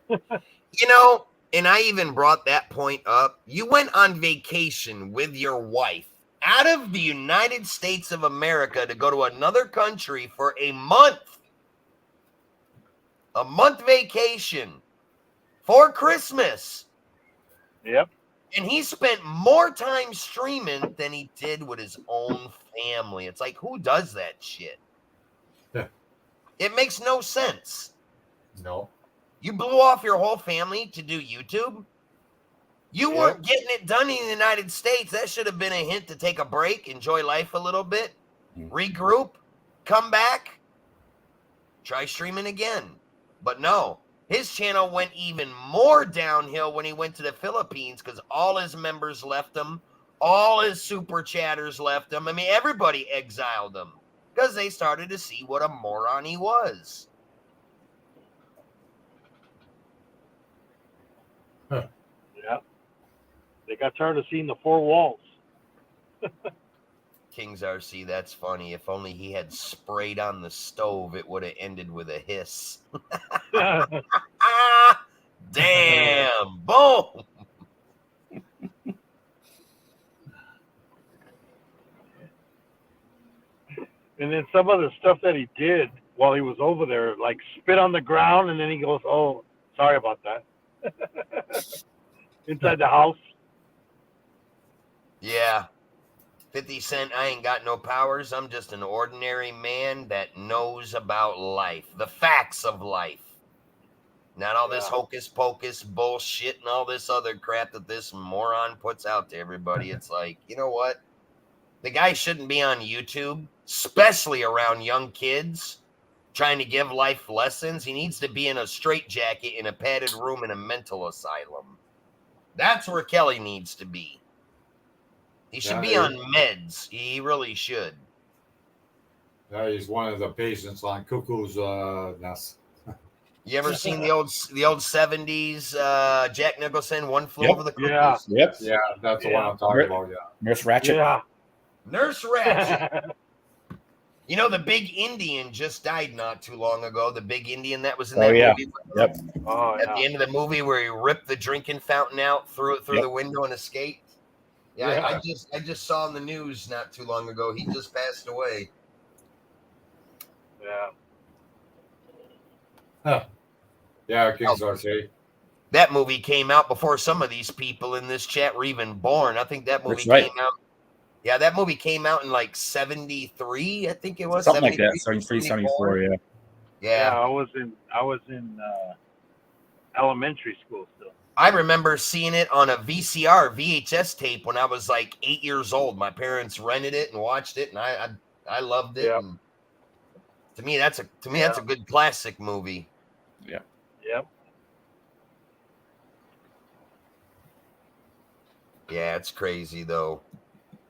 You know, and I even brought that point up. You went on vacation with your wife out of the United States of America to go to another country for a month vacation for Christmas. Yep. And he spent more time streaming than he did with his own family. It's like, who does that shit? Yeah. It makes no sense. No. You blew off your whole family to do YouTube? You weren't getting it done in the United States. That should have been a hint to take a break, enjoy life a little bit, regroup, come back, try streaming again. But no, his channel went even more downhill when he went to the Philippines because all his members left him. All his super chatters left him. I mean, everybody exiled him because they started to see what a moron he was. Yeah. They got tired of seeing the four walls. Kings RC, that's funny. If only he had sprayed on the stove, it would have ended with a hiss. Damn. Boom. And then some of the stuff that he did while he was over there, like spit on the ground, and then he goes, "Oh, sorry about that." Inside the house. Yeah. 50 Cent, I ain't got no powers. I'm just an ordinary man that knows about life, the facts of life. Not all this hocus pocus bullshit and all this other crap that this moron puts out to everybody. It's like, you know what? The guy shouldn't be on YouTube, especially around young kids trying to give life lessons. He needs to be in a straitjacket in a padded room in a mental asylum. That's where Kelly needs to be. He should be on meds. He really should. He's one of the patients on Cuckoo's Nest. You ever seen the old 70s Jack Nicholson, One Flew Over the Cuckoo's? Yeah. Yep. Yeah, that's the one I'm talking about. Yeah. Nurse Ratchet. Yeah. Nurse Ratchet. You know, the big Indian just died not too long ago. The big Indian that was in that movie. Yep. Oh, At the end of the movie where he ripped the drinking fountain out, threw it through the window and escaped. Yeah, I just saw in the news not too long ago. He just passed away. Yeah. Huh. Yeah, Kings RC. That movie came out before some of these people in this chat were even born. I think that movie That's right. came out. Yeah, that movie came out in like 73, I think it was. Something like that. 73, 74, yeah. Yeah. I was in elementary school still. I remember seeing it on a VHS tape when I was like 8 years old. My parents rented it and watched it, and I loved it. Yep. And to me, that's a good classic movie. Yeah. Yep. Yeah, it's crazy though.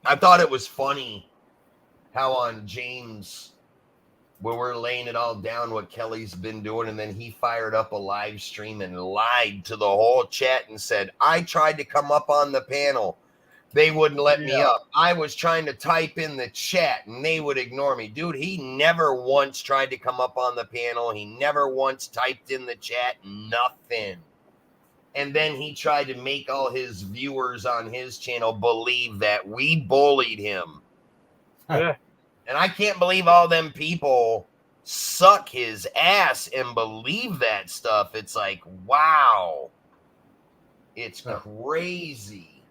I thought it was funny how on James, when we're laying it all down what Kelly's been doing, and then he fired up a live stream and lied to the whole chat and said, I tried to come up on the panel. They wouldn't let me up. I was trying to type in the chat and they would ignore me. Dude, he never once tried to come up on the panel. He never once typed in the chat. Nothing. And then he tried to make all his viewers on his channel believe that we bullied him. Yeah. And I can't believe all them people suck his ass and believe that stuff. It's like, wow. It's crazy.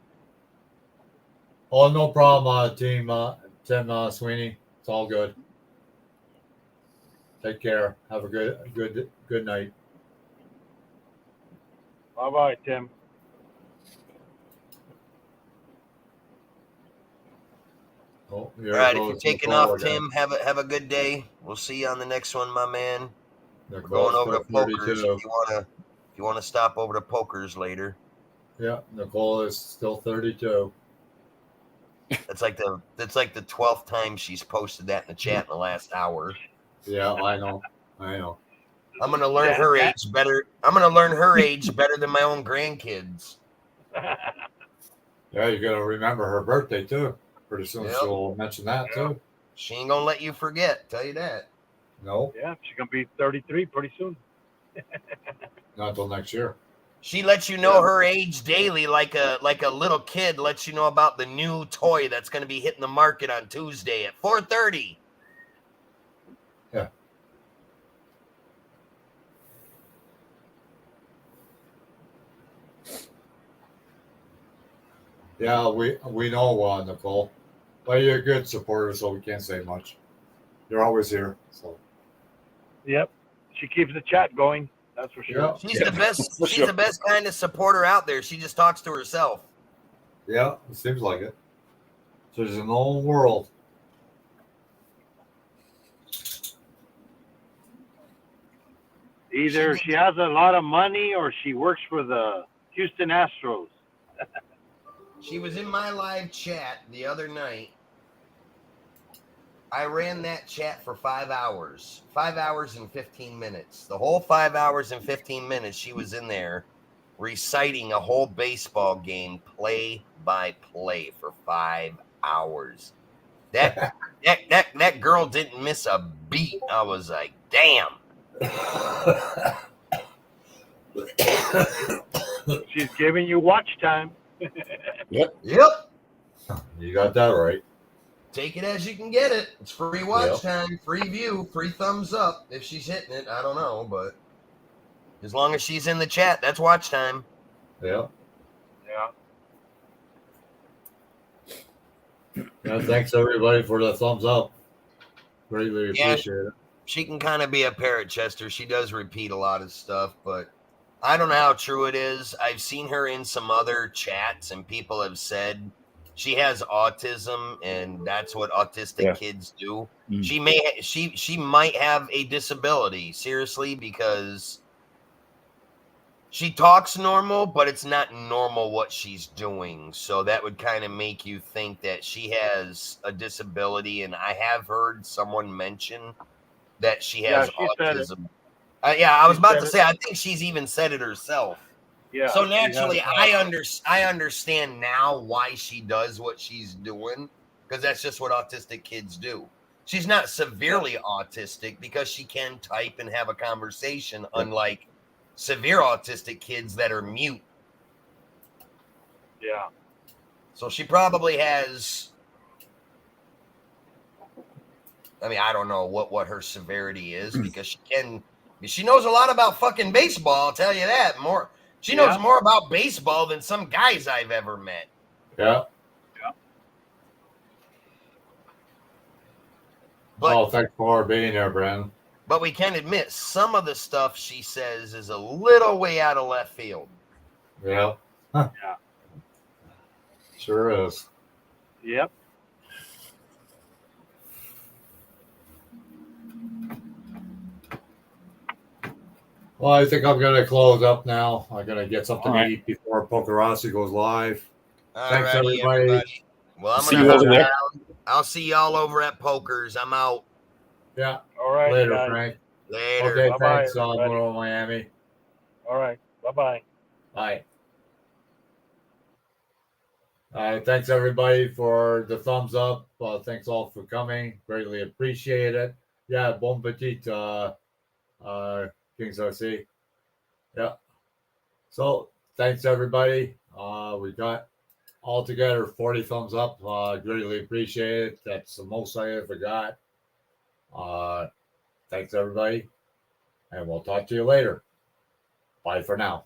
Oh, no problem, Tim Sweeney. It's all good. Take care. Have a good night. Bye-bye, Tim. Oh, All right, if you're taking off, Tim, have a good day. We'll see you on the next one, my man. We're going over to Pokers if you want to stop over to Pokers later. Yeah, Nicole is still 32. That's like the 12th time she's posted that in the chat in the last hour. Yeah, I know. I'm gonna learn her age better. I'm gonna learn her age better than my own grandkids. Yeah, you're gonna remember her birthday too. Pretty soon she'll mention that too. She ain't gonna let you forget. Tell you that. No, Yeah, she's gonna be 33 pretty soon. not until next year. She lets you know her age daily, like a little kid lets you know about the new toy that's going to be hitting the market on Tuesday at 4:30. Yeah. Yeah, we know, Nicole. But you're a good supporter, so we can't say much. You're always here. So Yep. She keeps the chat going. That's for sure. yeah, She's the best. for She's sure. the best kind of supporter out there. She just talks to herself. yeah, it seems like it. So there's an old world. Either she has a lot of money or she works for the Houston Astros. She was in my live chat the other night. I ran that chat for 5 hours. 5 hours and 15 minutes. The whole 5 hours and 15 minutes she was in there reciting a whole baseball game play by play for 5 hours. That girl didn't miss a beat. I was like, damn. She's giving you watch time. Yep. You got that right. Take it as you can get it. It's free watch time, free view, free thumbs up. If she's hitting it, I don't know, but as long as she's in the chat, that's watch time. Yeah. Yeah. Yeah, thanks everybody for the thumbs up. Greatly appreciate it. She can kind of be a parrot, Chester. She does repeat a lot of stuff, but I don't know how true it is. I've seen her in some other chats, and people have said she has autism, and that's what autistic kids do. Mm. She might have a disability, seriously, because she talks normal, but it's not normal what she's doing. So that would kind of make you think that she has a disability. And I have heard someone mention that she has autism. I was about to say, I think she's even said it herself. Yeah. So naturally, I understand now why she does what she's doing, because that's just what autistic kids do. She's not severely autistic because she can type and have a conversation, unlike severe autistic kids that are mute. Yeah. So she probably has, I mean, I don't know what her severity is, because she knows a lot about fucking baseball, I'll tell you that. She knows more about baseball than some guys I've ever met. Yeah. But, thanks for being there, Brandon. But we can admit some of the stuff she says is a little way out of left field. Yeah. Yeah. Sure is. Yep. Well, I think I'm going to close up now. I'm going to get something All to eat before Pokerossi goes live. Thanks, Alrighty, everybody. Well, I'm See going you to over there. I'll see y'all over at Pokers. I'm out. Yeah. All right. Later, guys. Frank. Later. Okay, Bye-bye, thanks, everybody. Moto Miami. All right. Bye-bye. Bye. All right, thanks everybody for the thumbs up. Thanks all for coming. Greatly appreciate it. Yeah, bon petit, Kings RC. Yeah. So thanks everybody. We got altogether 40 thumbs up. Greatly appreciate it. That's the most I ever got. Thanks everybody, and we'll talk to you later. Bye for now.